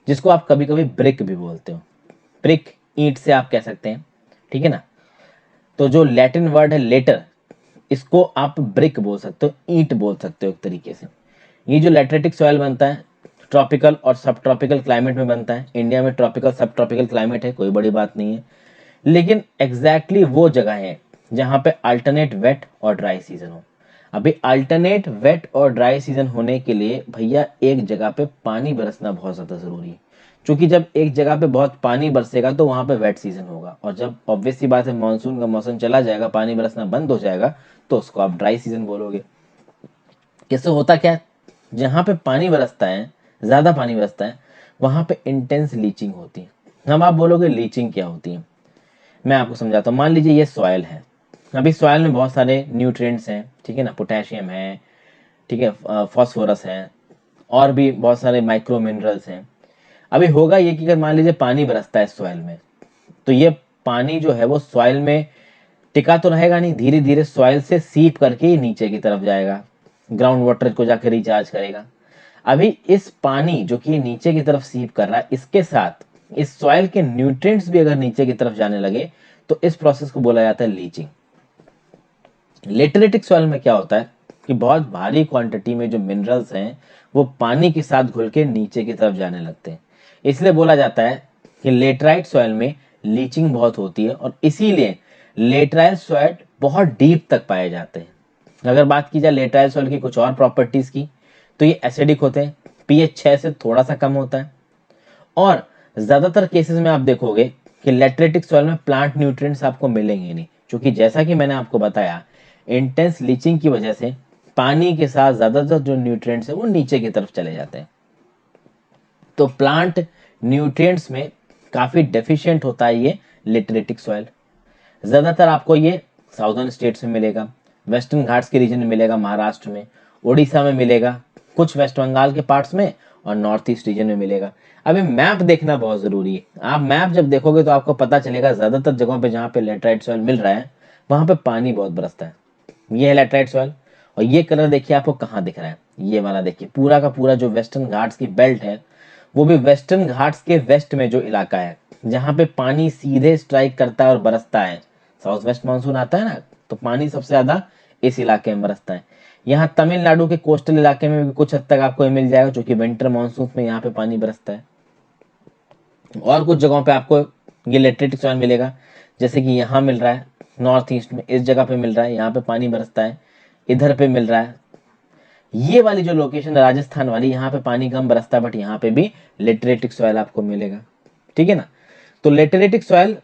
जिसको आप कभी कभी ब्रिक भी बोलते हो। ब्रिक ईंट से आप कह सकते हैं, ठीक है ना? तो जो लैटिन वर्ड है लेटर, इसको आप ब्रिक बोल सकते हो, ईंट बोल सकते हो एक तरीके से। ये जो लेटरेटिक सॉइल बनता है ट्रॉपिकल और सब ट्रॉपिकल क्लाइमेट में बनता है। इंडिया में ट्रॉपिकल सब ट्रॉपिकल क्लाइमेट है, कोई बड़ी बात नहीं है, लेकिन एग्जैक्टली वो जगह है जहाँ पे अल्टरनेट वेट और ड्राई सीजन हो। अभी अल्टरनेट वेट और ड्राई सीजन होने के लिए भैया एक जगह पे पानी बरसना बहुत ज़्यादा ज़रूरी है, क्योंकि जब एक जगह पे बहुत पानी बरसेगा तो वहाँ पे वेट सीजन होगा, और जब ऑब्वियस सी बात है मानसून का मौसम चला जाएगा, पानी बरसना बंद हो जाएगा, तो उसको आप ड्राई सीजन बोलोगे। इससे होता क्या है, जहाँ पे पानी बरसता है, ज़्यादा पानी बरसता है, वहाँ पे इंटेंस लीचिंग होती है। हम आप बोलोगे लीचिंग क्या होती है, मैं आपको समझाता हूँ। मान लीजिए ये सॉयल है, अभी सॉयल में बहुत सारे न्यूट्रिएंट्स हैं, ठीक है ना, पोटेशियम है, ठीक है, फॉस्फोरस है, और भी बहुत सारे माइक्रो मिनरल्स हैं। अभी होगा ये कि अगर मान लीजिए पानी बरसता है सॉयल में, तो ये पानी जो है वो सॉयल में टिका तो रहेगा नहीं, धीरे धीरे सॉइल से सीप करके ही नीचे की तरफ जाएगा, ग्राउंड वाटर को जाकर रिचार्ज करेगा। अभी इस पानी जो कि नीचे की तरफ सीप कर रहा है, इसके साथ इस सॉइल के न्यूट्रिएंट्स भी अगर नीचे की तरफ जाने लगे तो इस प्रोसेस को बोला जाता है लीचिंग। लेटरेटिक सॉइल में क्या होता है कि बहुत भारी क्वांटिटी में जो मिनरल्स हैं वो पानी के साथ घुल के नीचे की तरफ जाने लगते हैं, इसलिए बोला जाता है कि लेटराइट सॉइल में लीचिंग बहुत होती है, और इसीलिए लेटराइल सॉइल बहुत डीप तक पाए जाते हैं। अगर बात की जाए लेटराइल सॉइल की कुछ और प्रॉपर्टीज की, तो ये एसिडिक होते हैं, पीएच 6 से थोड़ा सा कम होता है, और ज्यादातर केसेस में आप देखोगे कि लेटरेटिक सॉइल में प्लांट न्यूट्रिएंट्स आपको मिलेंगे नहीं, क्योंकि जैसा कि मैंने आपको बताया इंटेंस लीचिंग की वजह से पानी के साथ ज्यादातर जो न्यूट्रिएंट्स है वो नीचे की तरफ चले जाते हैं। तो प्लांट न्यूट्रिएंट्स में काफ़ी डेफिशिएंट होता है ये लेटरेटिक सॉइल। ज़्यादातर आपको ये साउदर्न स्टेट्स में मिलेगा, वेस्टर्न घाट्स के रीजन में मिलेगा, महाराष्ट्र में, उड़ीसा में मिलेगा, कुछ वेस्ट बंगाल के पार्ट्स में और नॉर्थ ईस्ट रीजन में मिलेगा। अभी मैप देखना बहुत ज़रूरी है। आप मैप जब देखोगे तो आपको पता चलेगा ज़्यादातर जगहों पे जहाँ पे लेटराइट सॉइल मिल रहा है वहाँ पे पानी बहुत बरसता है। ये है लेटराइट सॉइल और ये कलर देखिए आपको कहाँ दिख रहा है, ये वाला देखिए, पूरा का पूरा जो वेस्टर्न घाट्स की बेल्ट है, वो भी वेस्टर्न घाट्स के वेस्ट में जो इलाका है जहाँ पे पानी सीधे स्ट्राइक करता है और बरसता है। साउथ वेस्ट मानसून आता है ना, तो पानी सबसे ज्यादा इस इलाके में बरसता है। यहाँ तमिलनाडु के कोस्टल इलाके में भी कुछ हद तक आपको ये मिल जाएगा, क्योंकि विंटर मानसून में यहाँ पे पानी बरसता है। और कुछ जगहों पे आपको ये लेटरेटिक सॉइल मिलेगा, जैसे कि यहाँ मिल रहा है नॉर्थ ईस्ट में, इस जगह पे मिल रहा है, यहाँ पे पानी बरसता है, इधर पे मिल रहा है। ये वाली जो लोकेशन है राजस्थान वाली, यहाँ पे पानी कम बरसता है, बट यहाँ पे भी लेटरेटिक सॉइल आपको मिलेगा। ठीक है ना। तो लेटरेटिक सॉइल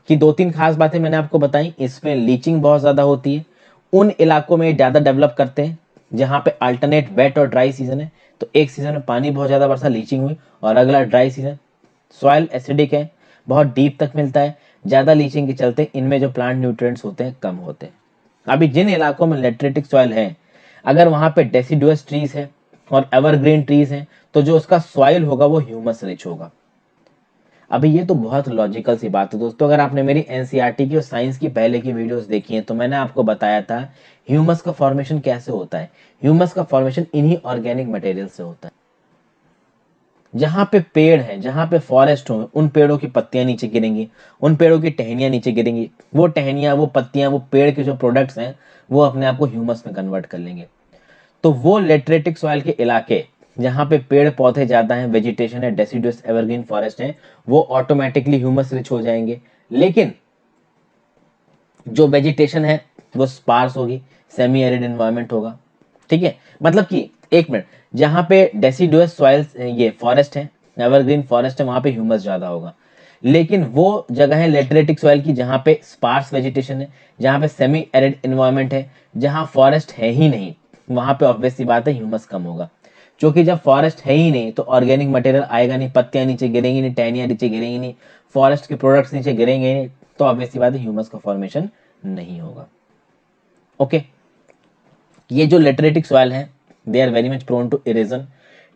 की 2-3 खास बातें मैंने आपको बताई। इसमें लीचिंग बहुत ज़्यादा होती है, उन इलाकों में ज़्यादा डेवलप करते हैं जहाँ पे अल्टरनेट वेट और ड्राई सीजन है। तो एक सीजन में पानी बहुत ज़्यादा बरसा, लीचिंग हुई, और अगला ड्राई सीजन। सॉइल एसिडिक है, बहुत डीप तक मिलता है, ज़्यादा लीचिंग के चलते इनमें जो प्लांट न्यूट्रिएंट्स होते हैं कम होते हैं। अभी जिन इलाकों में लेटरेटिक सॉइल है, अगर वहाँ पे डेसिडुअस ट्रीज है और एवरग्रीन ट्रीज हैं, तो जो उसका सॉइल होगा वो ह्यूमस रिच होगा। अभी ये तो बहुत लॉजिकल सी बात है दोस्तों। अगर आपने मेरी एनसीईआरटी की और साइंस की पहले की वीडियोस देखी हैं तो मैंने आपको बताया था ह्यूमस का फॉर्मेशन कैसे होता है। ह्यूमस का फॉर्मेशन इन्हीं ऑर्गेनिक मटेरियल से होता है। जहाँ पे पेड़ है, जहाँ पे फॉरेस्ट हो, उन पेड़ों की पत्तियां नीचे गिरेंगी, उन पेड़ों की टहनियां नीचे गिरेंगी, वो टहनियां, वो पत्तियां, वो पेड़ के जो प्रोडक्ट्स हैं वो अपने आप को ह्यूमस में कन्वर्ट कर लेंगे। तो वो लेटरेटिक सॉइल के इलाके जहाँ पे पेड़ पौधे ज्यादा हैं, वेजिटेशन है, डेसिडुअस एवरग्रीन फॉरेस्ट है, वो ऑटोमेटिकली ह्यूमस रिच हो जाएंगे। लेकिन जो वेजिटेशन है वो स्पार्स होगी, सेमी एरिड एनवायरनमेंट होगा। ठीक है, मतलब कि एक मिनट, जहाँ पे डेसिडुअस सॉइल, ये फॉरेस्ट है, एवरग्रीन फॉरेस्ट है, वहां पे ह्यूमस ज्यादा होगा। लेकिन वो जगह है लेटरेटिक सॉइल की जहाँ पे स्पार्स वेजिटेशन है, जहाँ पे सेमी एरिड एनवायरनमेंट है, जहाँ फॉरेस्ट है ही नहीं, वहां पे ऑब्वियस सी बात है ह्यूमस कम होगा। क्योंकि जब फॉरेस्ट है ही नहीं तो ऑर्गेनिक मटेरियल आएगा नहीं, पत्तियां नीचे गिरेंगी नहीं, टहनियां नीचे गिरेंगी नहीं, फॉरेस्ट के प्रोडक्ट्स नीचे गिरेंगे नहीं, तो ऑब्वियस सी बात है ह्यूमस का फॉर्मेशन नहीं होगा। ओके, ये जो लेटरेटिक सॉइल है they are very much prone to erosion,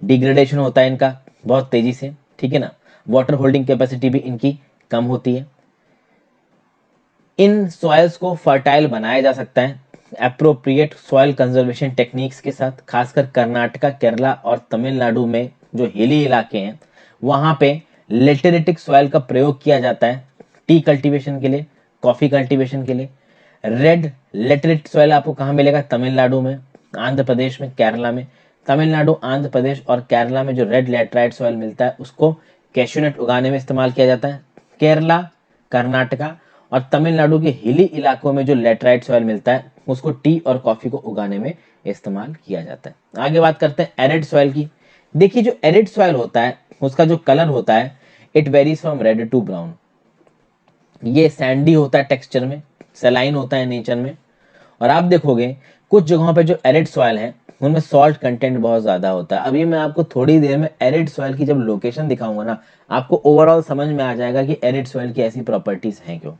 degradation होता है इनका बहुत तेजी से। ठीक है ना। वाटर होल्डिंग कैपेसिटी भी इनकी कम होती है। इन सॉइल्स को फर्टाइल बनाया जा सकता है एप्रोप्रिएट सॉइल कंजर्वेशन टेक्निक्स के साथ। खासकर कर्नाटका, केरला और तमिलनाडु में जो हिली इलाके हैं वहां पे लेटेरिटिक सॉइल का प्रयोग किया जाता है टी कल्टीवेशन के लिए, कॉफी कल्टीवेशन के लिए। रेड लेटेरिट सॉइल आपको कहाँ मिलेगा? तमिलनाडु में, आंध्र प्रदेश में, केरला में। तमिलनाडु, आंध्र प्रदेश और केरला में जो रेड लेटराइट सॉइल मिलता है उसको कैशूनट उगाने में इस्तेमाल किया जाता है। केरला, कर्नाटका और तमिलनाडु के हिली इलाकों में जो लेटराइट सॉइल मिलता है उसको टी और कॉफी को उगाने में इस्तेमाल किया जाता है। आगे बात करते हैं एरिड सॉइल की। देखिए जो एरिड सॉइल होता है उसका जो कलर होता है it varies from red to brown. ये सैंडी होता है टेक्सचर में, सेलाइन होता है नेचर में। और आप देखोगे कुछ जगहों पे जो एरिड सॉइल है उनमें सॉल्ट कंटेंट बहुत ज्यादा होता है। अभी मैं आपको थोड़ी देर में एरिड सॉइल की जब लोकेशन दिखाऊंगा ना, आपको ओवरऑल समझ में आ जाएगा कि एरिड सॉइल की ऐसी प्रॉपर्टीज हैं क्यों।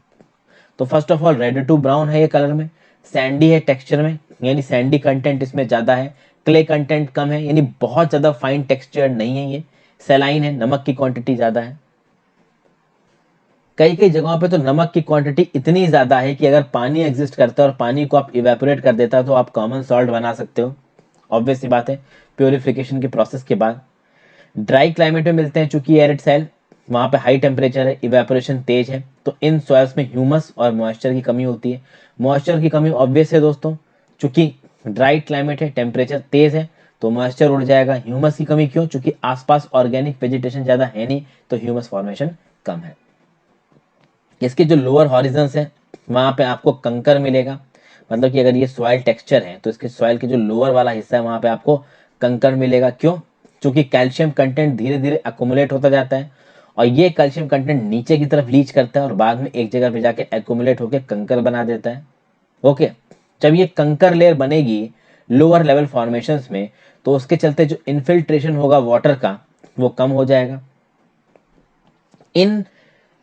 तो first of all red to brown है ये कलर में, सैंडी है टेक्सचर में, यानी सैंडी कंटेंट इसमें ज्यादा है, क्ले कंटेंट कम है, यानी बहुत ज्यादा फाइन टेक्सचर नहीं है ये, सेलाइन है, नमक की क्वांटिटी ज्यादा है। कई कई जगहों पे तो नमक की क्वांटिटी इतनी ज्यादा है कि अगर पानी एग्जिस्ट करता है और पानी को आप इवेपोरेट कर देता है तो आप कॉमन सॉल्ट बना सकते हो। ऑब्वियस सी बात है, प्योरिफिकेशन के प्रोसेस के बाद। ड्राई क्लाइमेट में मिलते हैं चूंकि एरिड सॉइल, वहां पे हाई टेम्परेचर है, इवेपोरेशन तेज है, तो इन सॉइल्स में ह्यूमस और मॉइस्चर की कमी होती है। मॉइस्चर की कमी ऑब्वियस है दोस्तों, चूंकि ड्राई क्लाइमेट है, टेम्परेचर तेज है, तो मॉइस्चर उड़ जाएगा। ह्यूमस की कमी क्यों? चूंकि आसपास ऑर्गेनिक वेजिटेशन ज्यादा है नहीं, तो ह्यूमस फॉर्मेशन कम है। इसके जो लोअर हॉरिजन्स है वहां पे आपको कंकर मिलेगा, मतलब कि अगर ये सॉइल टेक्सचर है तो इसके सॉइल के जो लोअर वाला हिस्सा है वहां पे आपको कंकर मिलेगा। क्यों? क्योंकि कैल्शियम कंटेंट धीरे धीरे अकोमुलेट होता जाता है और ये कैल्शियम कंटेंट नीचे की तरफ लीच करता है और बाद में एक जगह पे जाके एकोमुलेट होकर कंकर बना देता है। ओके, जब ये कंकर लेयर बनेगी लोअर लेवल फॉर्मेशंस में, तो उसके चलते जो इन्फिल्ट्रेशन होगा वाटर का वो कम हो जाएगा। इन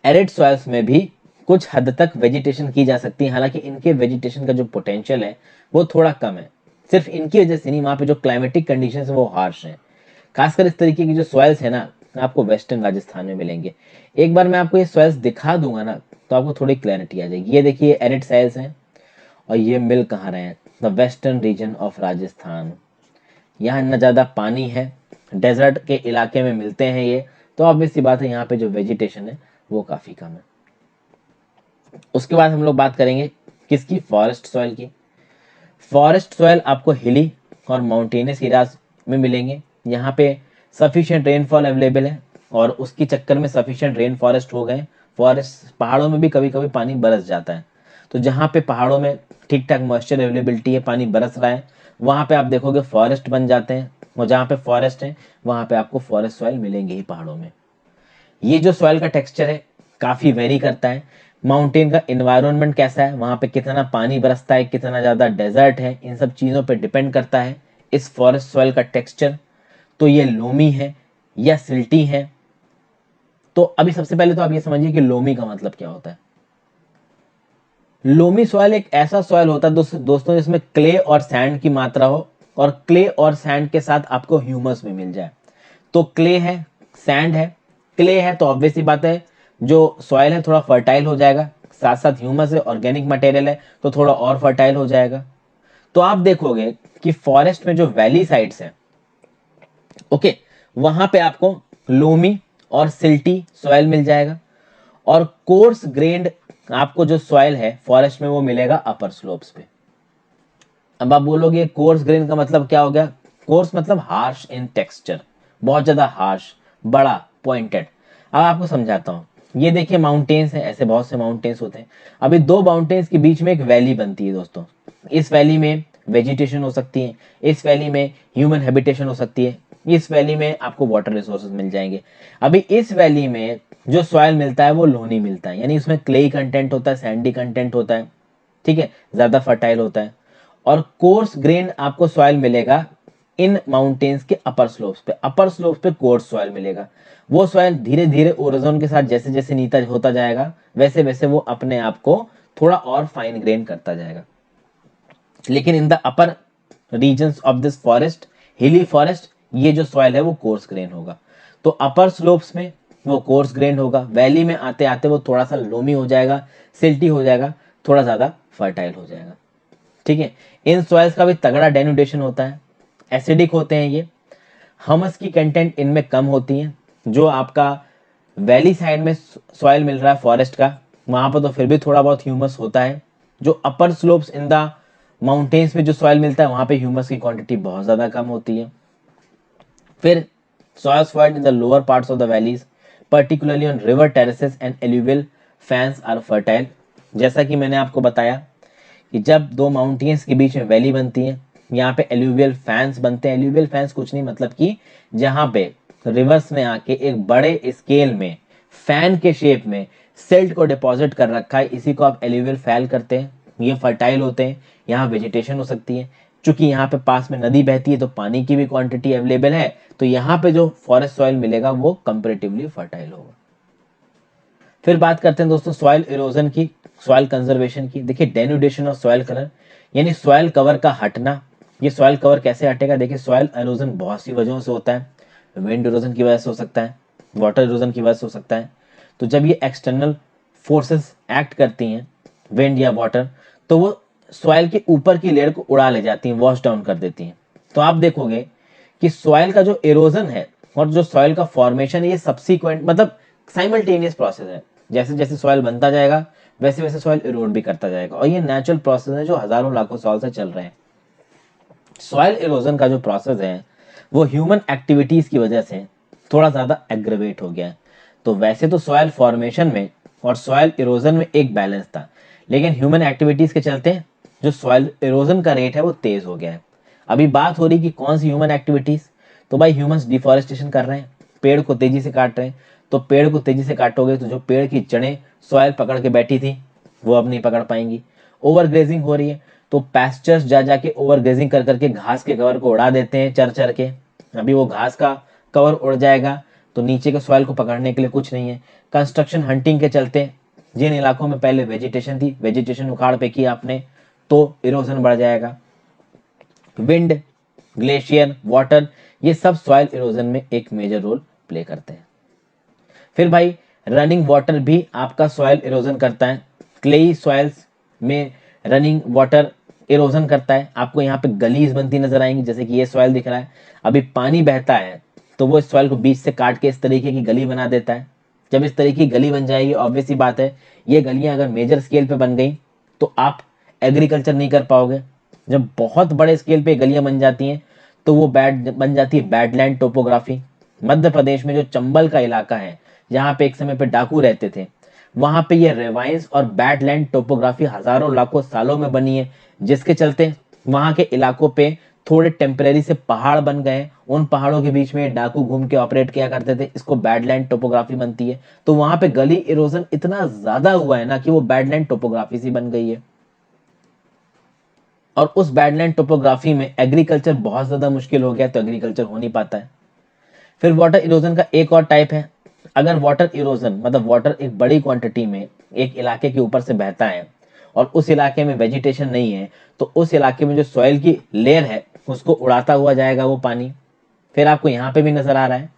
एरिड सॉइल्स में भी कुछ हद तक वेजिटेशन की जा सकती है, हालांकि इनके वेजिटेशन का जो पोटेंशियल है वो थोड़ा कम है। सिर्फ इनकी वजह से नहीं, वहाँ पे जो क्लाइमेटिक कंडीशंस है वो हार्श हैं। खासकर इस तरीके की जो सॉइल्स है ना, आपको वेस्टर्न राजस्थान में मिलेंगे। एक बार मैं आपको ये सॉइल्स दिखा दूंगा ना, तो आपको थोड़ी क्लैरिटी आ जाएगी। ये देखिए एरिड सॉइल्स हैं, और ये मिल कहाँ रहे हैं, the western region of Rajasthan. यहाँ न ज़्यादा पानी है, डेजर्ट के इलाके में मिलते हैं ये, तो ऑब्वियस सी बात है यहाँ पे जो वेजिटेशन है वो काफ़ी कम है। उसके बाद हम लोग बात करेंगे किसकी, फॉरेस्ट सॉइल की। फॉरेस्ट सॉइल आपको हिली और माउंटेनियस एरियाज में मिलेंगे। यहाँ पे सफिशिएंट रेनफॉल अवेलेबल है, और उसके चक्कर में सफिशिएंट रेन फॉरेस्ट हो गए। फॉरेस्ट पहाड़ों में भी कभी कभी पानी बरस जाता है, तो जहाँ पे पहाड़ों में ठीक ठाक मॉइस्चर अवेलेबिलिटी है, पानी बरस रहा है, वहाँ पे आप देखोगे फॉरेस्ट बन जाते हैं। और जहाँ पे फॉरेस्ट है वहाँ पे आपको फॉरेस्ट सॉइल मिलेंगे ही पहाड़ों में। ये जो सॉइल का टेक्सचर है काफ़ी वेरी करता है। माउंटेन का इन्वायरमेंट कैसा है, वहाँ पे कितना पानी बरसता है, कितना ज़्यादा डेजर्ट है, इन सब चीज़ों पे डिपेंड करता है इस फॉरेस्ट सॉइल का टेक्सचर। तो ये लोमी है या सिल्टी है। तो अभी सबसे पहले तो आप ये समझिए कि लोमी का मतलब क्या होता है। लोमी सॉइल एक ऐसा सॉइल होता है दोस्तों जिसमें क्ले और सैंड की मात्रा हो, और क्ले और सैंड के साथ आपको ह्यूमस भी मिल जाए। तो क्ले है, सैंड है, क्ले है तो ऑब्वियस सी बात है जो सॉइल है थोड़ा फर्टाइल हो जाएगा, साथ साथ ह्यूमस है, ऑर्गेनिक मटेरियल है, तो थोड़ा और फर्टाइल हो जाएगा। तो आप देखोगे कि फॉरेस्ट में जो वैली साइड्स हैं, ओके, वहां पे आपको लोमी और सिल्टी सॉइल मिल जाएगा। और कोर्स ग्रेन्ड आपको जो सॉइल है फॉरेस्ट में वो मिलेगा अपर स्लोप्स पे। अब आप बोलोगे कोर्स ग्रेन का मतलब क्या हो गया। कोर्स मतलब हार्श इन टेक्सचर, बहुत ज्यादा हार्श, बड़ा, पॉइंटेड। अब आपको समझाता हूँ। ये देखिए माउंटेन्स हैं, ऐसे बहुत से माउंटेन्स होते हैं। अभी दो माउंटेन्स के बीच में एक वैली बनती है दोस्तों। इस वैली में वेजिटेशन हो सकती है, इस वैली में ह्यूमन हैबिटेशन हो सकती है, इस वैली में आपको वाटर रिसोर्सेज मिल जाएंगे। अभी इस वैली में जो सॉइल मिलता है वो लोनी मिलता है, यानी उसमें क्लेई कंटेंट होता है, सैंडी कंटेंट होता है, ठीक है, ज्यादा फर्टाइल होता है। और कोर्स ग्रेन आपको सॉइल मिलेगा इन माउंटेन्स के अपर स्लोप्स पे। अपर स्लोप्स पे कोर्स सॉइल मिलेगा। वो सॉइल धीरे धीरे ओरेजोन के साथ जैसे जैसे नीचा होता जाएगा, वैसे वैसे वो अपने आप को थोड़ा और फाइन ग्रेन करता जाएगा। लेकिन in the upper regions of this forest, hilly forest, ये जो सॉइल है वो कोर्स ग्रेन होगा। तो अपर स्लोप्स में वो कोर्स ग्रेन होगा, वैली में आते आते वो थोड़ा सा लोमी हो जाएगा, सिल्टी हो जाएगा, थोड़ा ज्यादा फर्टाइल हो जाएगा। ठीक है, इन सॉइल्स का भी तगड़ा डेनुडेशन होता है, एसिडिक होते हैं ये। हमस की कंटेंट इनमें कम होती है। जो आपका वैली साइड में सॉइल मिल रहा है फॉरेस्ट का, वहां पर तो फिर भी थोड़ा बहुत ह्यूमस होता है। जो अपर स्लोप्स इन द माउंटेन्स में जो सॉइल मिलता है वहां पे ह्यूमस की क्वांटिटी बहुत ज्यादा कम होती है। फिर soils found in the lower parts of the valleys, particularly on river terraces and alluvial fans are fertile। जैसा कि मैंने आपको बताया कि जब दो माउंटेन्स के बीच में वैली बनती है, यहाँ पे एल्यूवियल फैंस बनते हैं। एल्यूवियल फैंस कुछ नहीं, मतलब कि जहाँ पे रिवर्स में आके एक बड़े स्केल में फैन के शेप में सिल्ट को डिपॉजिट कर रखा है, इसी को आप एल्यूवियल फैल करते हैं। ये फर्टाइल होते हैं, यहाँ वेजिटेशन हो सकती है। चूंकि यहाँ पे पास में नदी बहती है तो पानी की भी क्वांटिटी अवेलेबल है, तो यहाँ पे जो फॉरेस्ट सॉइल मिलेगा वो कंपेरेटिवली फर्टाइल होगा। फिर बात करते हैं दोस्तों सॉइल इरोजन की, सॉइल कंजर्वेशन की। देखिए डेनुडेशन ऑफ सॉइल कलर, यानी सॉइल कवर का हटना। ये सॉइल कवर कैसे हटेगा, देखिए सॉइल इरोजन बहुत सी वजहों से होता है। विंड इरोजन की वजह से हो सकता है, वाटर इरोजन की वजह से हो सकता है। तो जब ये एक्सटर्नल फोर्सेस एक्ट करती हैं, विंड या वाटर, तो वो सॉइल के ऊपर की लेयर को उड़ा ले जाती हैं, वॉश डाउन कर देती हैं। तो आप देखोगे कि सॉइल का जो इरोजन है और जो सॉइल का फॉर्मेशन है ये सब्सीक्वेंट मतलब साइमल्टेनियस प्रोसेस है। जैसे जैसे सॉइल बनता जाएगा वैसे वैसे सॉइल इरोड भी करता जाएगा, और ये नेचुरल प्रोसेस है जो हजारों लाखों साल से चल रहे हैं। सॉइल इरोजन का जो प्रोसेस है वो ह्यूमन एक्टिविटीज की वजह से थोड़ा ज्यादा एग्रेवेट हो गया है। तो वैसे तो सॉइल फॉर्मेशन में और सॉइल इरोजन में एक बैलेंस था, लेकिन ह्यूमन एक्टिविटीज के चलते जो सॉइल इरोजन का रेट है वो तेज हो गया है। अभी बात हो रही कि कौन सी ह्यूमन एक्टिविटीज, तो भाई ह्यूमंस डिफॉरेस्टेशन कर रहे हैं, पेड़ को तेजी से काट रहे हैं। तो पेड़ को तेजी से काटोगे तो जो पेड़ की जड़ें सॉइल पकड़ के बैठी थी वो अब नहीं पकड़ पाएंगी। ओवर ग्रेजिंग हो रही है, तो पैस्चर्स जा जाके ओवर ग्रेजिंग कर करके घास के कवर को उड़ा देते हैं चर चर के। अभी वो घास का कवर उड़ जाएगा तो नीचे के सॉइल को पकड़ने के लिए कुछ नहीं है। कंस्ट्रक्शन हंटिंग के चलते जिन इलाकों में पहले वेजिटेशन थी, वेजिटेशन उखाड़ फेंकी आपने तो इरोजन बढ़ जाएगा। विंड, ग्लेशियर, वाटर, ये सब सॉइल इरोजन में एक मेजर रोल प्ले करते हैं। फिर भाई रनिंग वाटर भी आपका सॉइल इरोजन करता है। क्लेई सॉइल्स में रनिंग वाटर इरोजन करता है। आपको यहाँ पे गलीज बनती नजर आएंगी, जैसे कि ये सॉइल दिख रहा है, अभी पानी बहता है तो वो इस सॉइल को बीच से काट के इस तरीके की गली बना देता है। जब इस तरीके की गली बन जाएगी, ऑब्वियस सी बात है ये गलियां अगर मेजर स्केल पे बन गई तो आप एग्रीकल्चर नहीं कर पाओगे। जब बहुत बड़े स्केल पे गलियां बन जाती हैं तो वो बन जाती है बैडलैंड टोपोग्राफी। मध्य प्रदेश में जो चंबल का इलाका है, जहाँ पे एक समय पे डाकू रहते थे, वहां पे ये रेवाइंस और बैडलैंड टोपोग्राफी हजारों लाखों सालों में बनी है, जिसके चलते वहां के इलाकों पे थोड़े टेम्परेरी से पहाड़ बन गए। उन पहाड़ों के बीच में डाकू घूम के ऑपरेट किया करते थे, इसको बैडलैंड टोपोग्राफी बनती है। तो वहां पे गली इरोजन इतना ज्यादा हुआ है ना कि वो बैडलैंड टोपोग्राफी सी बन गई है। और उस बैडलैंड टोपोग्राफी में एग्रीकल्चर बहुत ज्यादा मुश्किल हो गया, तो एग्रीकल्चर हो नहीं पाता है। फिर वाटर इरोजन का एक और टाइप है, अगर वाटर इरोजन मतलब वाटर एक बड़ी क्वांटिटी में एक इलाके के ऊपर से बहता है और उस इलाके में वेजिटेशन नहीं है, तो उस इलाके में जो सॉइल की लेयर है उसको उड़ाता हुआ जाएगा वो पानी। फिर आपको यहाँ पे भी नजर आ रहा है,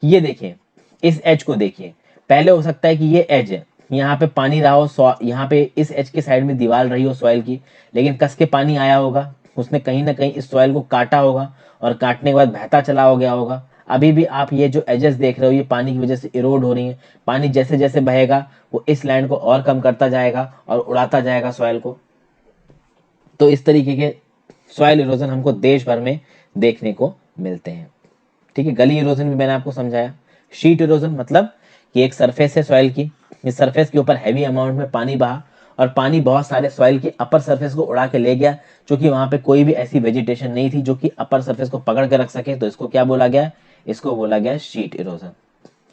ये देखिए, इस एज को देखिए। पहले हो सकता है कि ये एज है, यहाँ पे पानी रहा हो, यहाँ पे इस एज के साइड में दीवार रही हो सॉइल की, लेकिन कस के पानी आया होगा, उसने कहीं ना कहीं इस सॉइल को काटा होगा और काटने के बाद बहता चला हो गया होगा। अभी भी आप ये जो एजेस देख रहे हो ये पानी की वजह से इरोड हो रही है। पानी जैसे जैसे बहेगा वो इस लैंड को और कम करता जाएगा और उड़ाता जाएगा सॉइल को। तो इस तरीके के सॉइल इरोजन हमको देश भर में देखने को मिलते हैं। ठीक है, गली इरोजन भी मैंने आपको समझाया। शीट इरोजन मतलब कि एक सरफेस है सॉइल की, इस सरफेस के ऊपर हैवी अमाउंट में पानी बहा और पानी बहुत सारे सॉइल की अपर सरफेस को उड़ा के ले गया, क्योंकि वहां पे कोई भी ऐसी वेजिटेशन नहीं थी जो कि अपर सरफेस को पकड़ के रख सके, तो इसको क्या बोला गया, इसको बोला गया शीट इरोजन।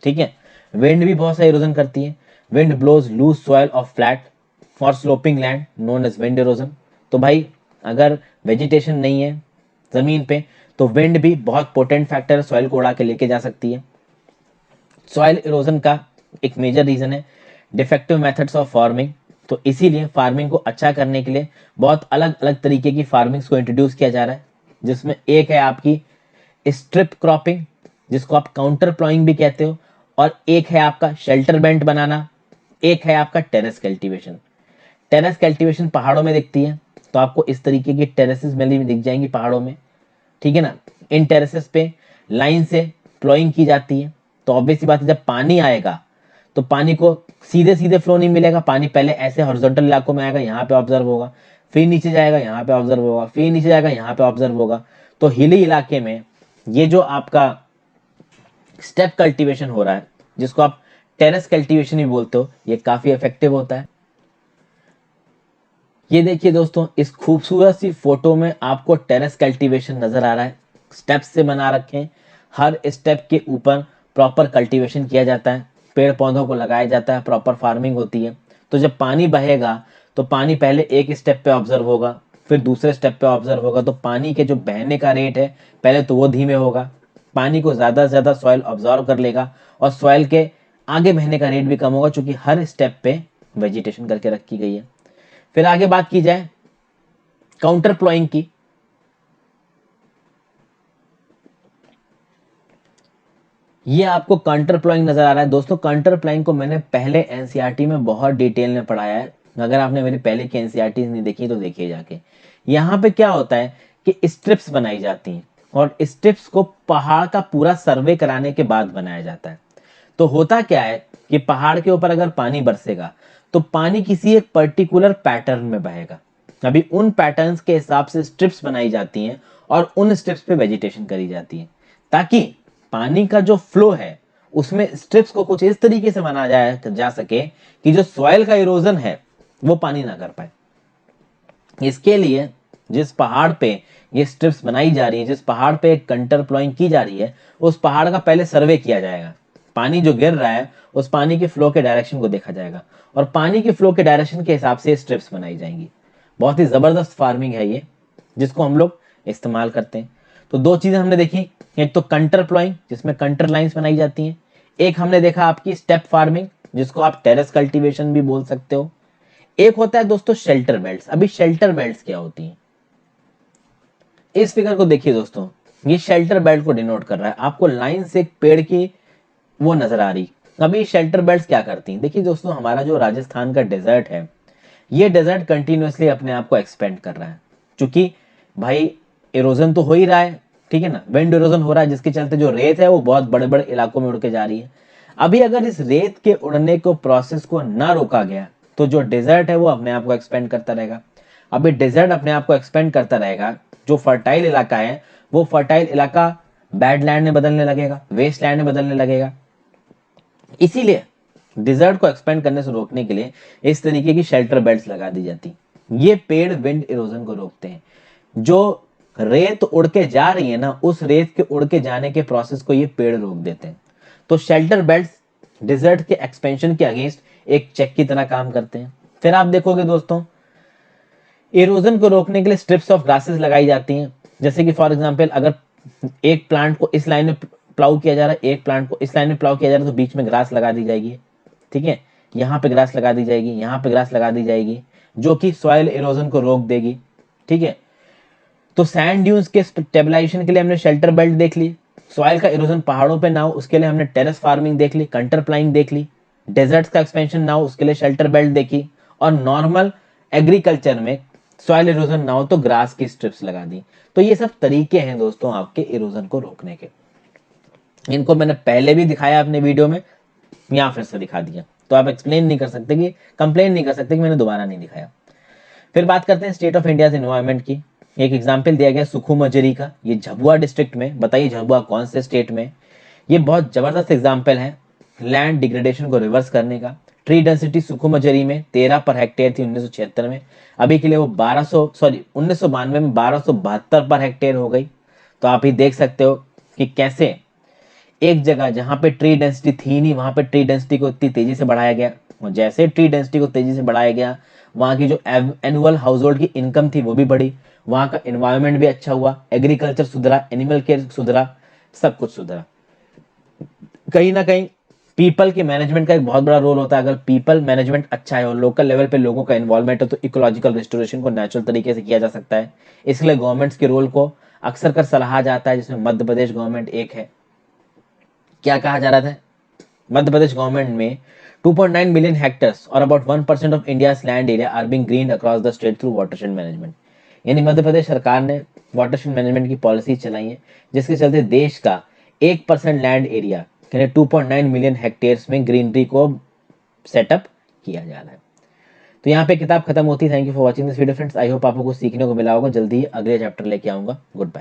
ठीक है, विंड भी बहुत सारा इरोजन करती है। Wind blows loose soil of flat for sloping land known as wind erosion. तो भाई अगर वेजिटेशन नहीं है जमीन पे तो विंड भी बहुत पोटेंट फैक्टर है, सॉइल को उड़ा के लेके जा सकती है। सॉइल इरोजन का एक मेजर रीजन है डिफेक्टिव मेथड्स ऑफ फार्मिंग। तो इसीलिए फार्मिंग को अच्छा करने के लिए बहुत अलग अलग तरीके की फार्मिंग्स को इंट्रोड्यूस किया जा रहा है, जिसमें एक है आपकी स्ट्रिप क्रॉपिंग, जिसको आप काउंटर प्लॉइंग भी कहते हो, और एक है आपका शेल्टर बेल्ट बनाना, एक है आपका टेरेस कल्टीवेशन। टेरेस कल्टीवेशन पहाड़ों में दिखती है, तो आपको इस तरीके की टेरेसेस में दिख जाएंगी पहाड़ों में। ठीक है ना, इन टेरेसेस पे लाइन से प्लॉइंग की जाती है। तो ऑब्वियस सी बात है जब पानी आएगा तो पानी को सीधे सीधे फ्लो नहीं मिलेगा, पानी पहले ऐसे हॉरिजॉन्टल इलाकों में आएगा, यहाँ पे ऑब्जर्व होगा, फिर नीचे जाएगा, यहाँ पे ऑब्जर्व होगा, फिर नीचे जाएगा, यहाँ पे ऑब्जर्व होगा। तो हिली इलाके में ये जो आपका स्टेप कल्टीवेशन हो रहा है, जिसको आप टेरेस कल्टीवेशन भी बोलते हो, ये काफी इफेक्टिव होता है। ये देखिए दोस्तों, इस खूबसूरत सी फोटो में आपको टेरेस कल्टीवेशन नजर आ रहा है। स्टेप्स से बना रखे हैं, हर स्टेप के ऊपर प्रॉपर कल्टीवेशन किया जाता है, पेड़ पौधों को लगाया जाता है, प्रॉपर फार्मिंग होती है। तो जब पानी बहेगा तो पानी पहले एक स्टेप पे ऑब्जर्व होगा, फिर दूसरे स्टेप पे ऑब्जर्व होगा, तो पानी के जो बहने का रेट है पहले तो वो धीमे होगा, पानी को ज्यादा से ज्यादा सॉइल ऑब्जर्व कर लेगा और सॉइल के आगे बहने का रेट भी कम होगा, क्योंकि हर स्टेप पे वेजिटेशन करके रखी गई है। फिर आगे बात की जाए काउंटर प्लॉइंग की, ये आपको काउंटर प्लॉइंग नजर आ रहा है। दोस्तों काउंटर प्लॉइंग को मैंने पहले एनसीईआरटी में बहुत डिटेल में पढ़ाया है, अगर आपने मेरी पहले की एनसीईआरटी नहीं देखी तो देखिए जाके। यहाँ पे क्या होता है कि स्ट्रिप्स बनाई जाती हैं और स्ट्रिप्स को पहाड़ का पूरा सर्वे कराने के बाद बनाया जाता है। तो होता क्या है कि पहाड़ के ऊपर अगर पानी बरसेगा तो पानी किसी एक पर्टिकुलर पैटर्न में बहेगा। अभी उन पैटर्न्स के हिसाब से स्ट्रिप्स बनाई जाती हैं और उन स्ट्रिप्स पे वेजिटेशन करी जाती है, ताकि पानी का जो फ्लो है उसमें स्ट्रिप्स को कुछ इस तरीके से बनाया जा सके कि जो सॉइल का इरोजन है वो पानी ना कर पाए। इसके लिए जिस पहाड़ पे ये स्ट्रिप्स बनाई जा रही है, जिस पहाड़ पे कंटर प्लॉइंग की जा रही है, उस पहाड़ का पहले सर्वे किया जाएगा। पानी जो गिर रहा है उस पानी के फ्लो के डायरेक्शन को देखा जाएगा और पानी के फ्लो के डायरेक्शन के हिसाब से स्ट्रिप्स बनाई जाएंगी। बहुत ही जबरदस्त फार्मिंग है ये, जिसको हम लोग इस्तेमाल करते हैं। तो दो चीजें हमने देखी, एक तो कंटर प्लॉइंग जिसमें कंटर लाइंस बनाई जाती हैं, एक हमने देखा आपकी स्टेप फार्मिंग जिसको आप टेरेस कल्टीवेशन भी बोल सकते हो, एक होता है दोस्तों शेल्टर बेल्ट्स। अभी शेल्टर बेल्ट्स क्या होती हैं, इस फिगर को देखिए दोस्तों, ये शेल्टर बेल्ट को डिनोट कर रहा है, आपको लाइन से एक पेड़ की वो नजर आ रही। अभी शेल्टर बेल्ट्स क्या करती हैं, देखिए दोस्तों हमारा जो राजस्थान का डेजर्ट है, ये डेजर्ट कंटिन्यूअसली अपने आप को एक्सपेंड कर रहा है, क्योंकि भाई इरोजन तो हो ही रहा है, ठीक है ना, विंड इरोजन हो रहा है, जिसके चलते जो रेत है वो बहुत बड़े बड़े इलाकों में उड़ के जा रही है। अभी अगर इस रेत के उड़ने को प्रोसेस को ना रोका गया तो जो डेजर्ट है वो अपने आप को एक्सपेंड करता रहेगा। अभी डेजर्ट अपने आप को एक्सपेंड करता रहेगा, जो फर्टाइल इलाका है वो फर्टाइल इलाका बैड लैंड में बदलने लगेगा, वेस्ट लैंड में बदलने लगेगा। इसीलिए डिजर्ट को एक्सपेंड करने से रोकने के लिए इस तरीके की शेल्टर बेल्ट्स लगा दी जाती। ये पेड़ विंड इरोजन को रोकते हैं, जो रेत उड़ के जा रही है ना, उस रेत के उड़ के जाने के प्रोसेस को ये पेड़ रोक देते हैं। तो शेल्टर बेल्ट्स डिजर्ट के एक्सपेंशन के अगेंस्ट एक चेक की तरह काम करते हैं। फिर आप देखोगे दोस्तों, इरोजन को रोकने के लिए स्ट्रिप्स ऑफ ग्रासेस लगाई जाती हैं, जैसे कि फॉर एग्जांपल अगर एक प्लांट को इस लाइन में प्लाउ किया जा रहा है, एक प्लांट को इस लाइन में प्लाउ किया जा रहा है, तो बीच में ग्रास लगा दी जाएगी, ठीक है, यहाँ पे ग्रास लगा दी जाएगी, यहाँ पे ग्रास लगा दी जाएगी, जो कि सॉइल इरोजन को रोक देगी, ठीक है। तो सैंड ड्यून्स के स्टेबलाइजेशन के लिए हमने शेल्टर बेल्ट देख ली, सॉइल का इरोजन पहाड़ों पे ना हो उसके लिए हमने टेरेस फार्मिंग देख ली, कंटर प्लाइंग देख ली, डेजर्ट्स का एक्सपेंशन ना हो उसके लिए शेल्टर बेल्ट देखी, और नॉर्मल एग्रीकल्चर में सॉइल इरोजन ना हो तो ग्रास की स्ट्रिप्स लगा दी। तो ये सब तरीके हैं दोस्तों आपके इरोजन को रोकने के। इनको मैंने पहले भी दिखाया अपने वीडियो में, यहाँ फिर से दिखा दिया, तो आप एक्सप्लेन नहीं कर सकते कि कंप्लेन नहीं कर सकते कि मैंने दोबारा नहीं दिखाया। फिर बात करते हैं स्टेट ऑफ इंडिया एनवायरमेंट की। एक एग्जाम्पल दिया गया सुखू मजरी का, ये झाबुआ डिस्ट्रिक्ट में, बताइए झाबुआ कौन से स्टेट में। ये बहुत जबरदस्त एग्जाम्पल है लैंड डिग्रेडेशन को रिवर्स करने का। ट्री डेंसिटी सुखू मजरी में 13 पर हेक्टेयर थी 1976 में, अभी के लिए वो 1992 में 1272 पर हेक्टेयर हो गई। तो आप ही देख सकते हो कि कैसे एक जगह जहां पे ट्री डेंसिटी थी नहीं, वहां पे ट्री डेंसिटी को इतनी तेजी से बढ़ाया गया, और जैसे ट्री डेंसिटी को तेजी से बढ़ाया गया, वहां की जो एनुअल हाउस होल्ड की इनकम थी वो भी बढ़ी, वहां का एनवायरमेंट भी अच्छा हुआ, एग्रीकल्चर सुधरा, एनिमल केयर सुधरा, सब कुछ सुधरा। कहीं ना कहीं पीपल के मैनेजमेंट का एक बहुत बड़ा रोल होता है। अगर पीपल मैनेजमेंट अच्छा है और लोकल लेवल पे लोगों का इन्वॉल्वमेंट है तो इकोलॉजिकल रिस्टोरेशन को नेचुरल तरीके से किया जा सकता है। इसलिए गवर्नमेंट्स के रोल को अक्सर कर सराहा जाता है, जिसमें मध्य प्रदेश गवर्नमेंट एक है। क्या कहा जा रहा था, मध्य प्रदेश गवर्नमेंट में 2.9 मिलियन हेक्टर्स और about 1% of India's land area are being greened across the state through watershed management. यानी मध्य प्रदेश सरकार ने वाटरशेड मैनेजमेंट की पॉलिसी चलाई है, जिसके चलते देश का 1% लैंड एरिया यानी 2.9 मिलियन हेक्टेयर्स में ग्रीनरी को सेटअप किया जा रहा है। तो यहाँ पे किताब खत्म होती है। Thank you for watching this video friends. I hope आपको कुछ सीखने को मिला होगा। जल्दी ही अगले चैप्टर लेके आऊंगा। Good bye.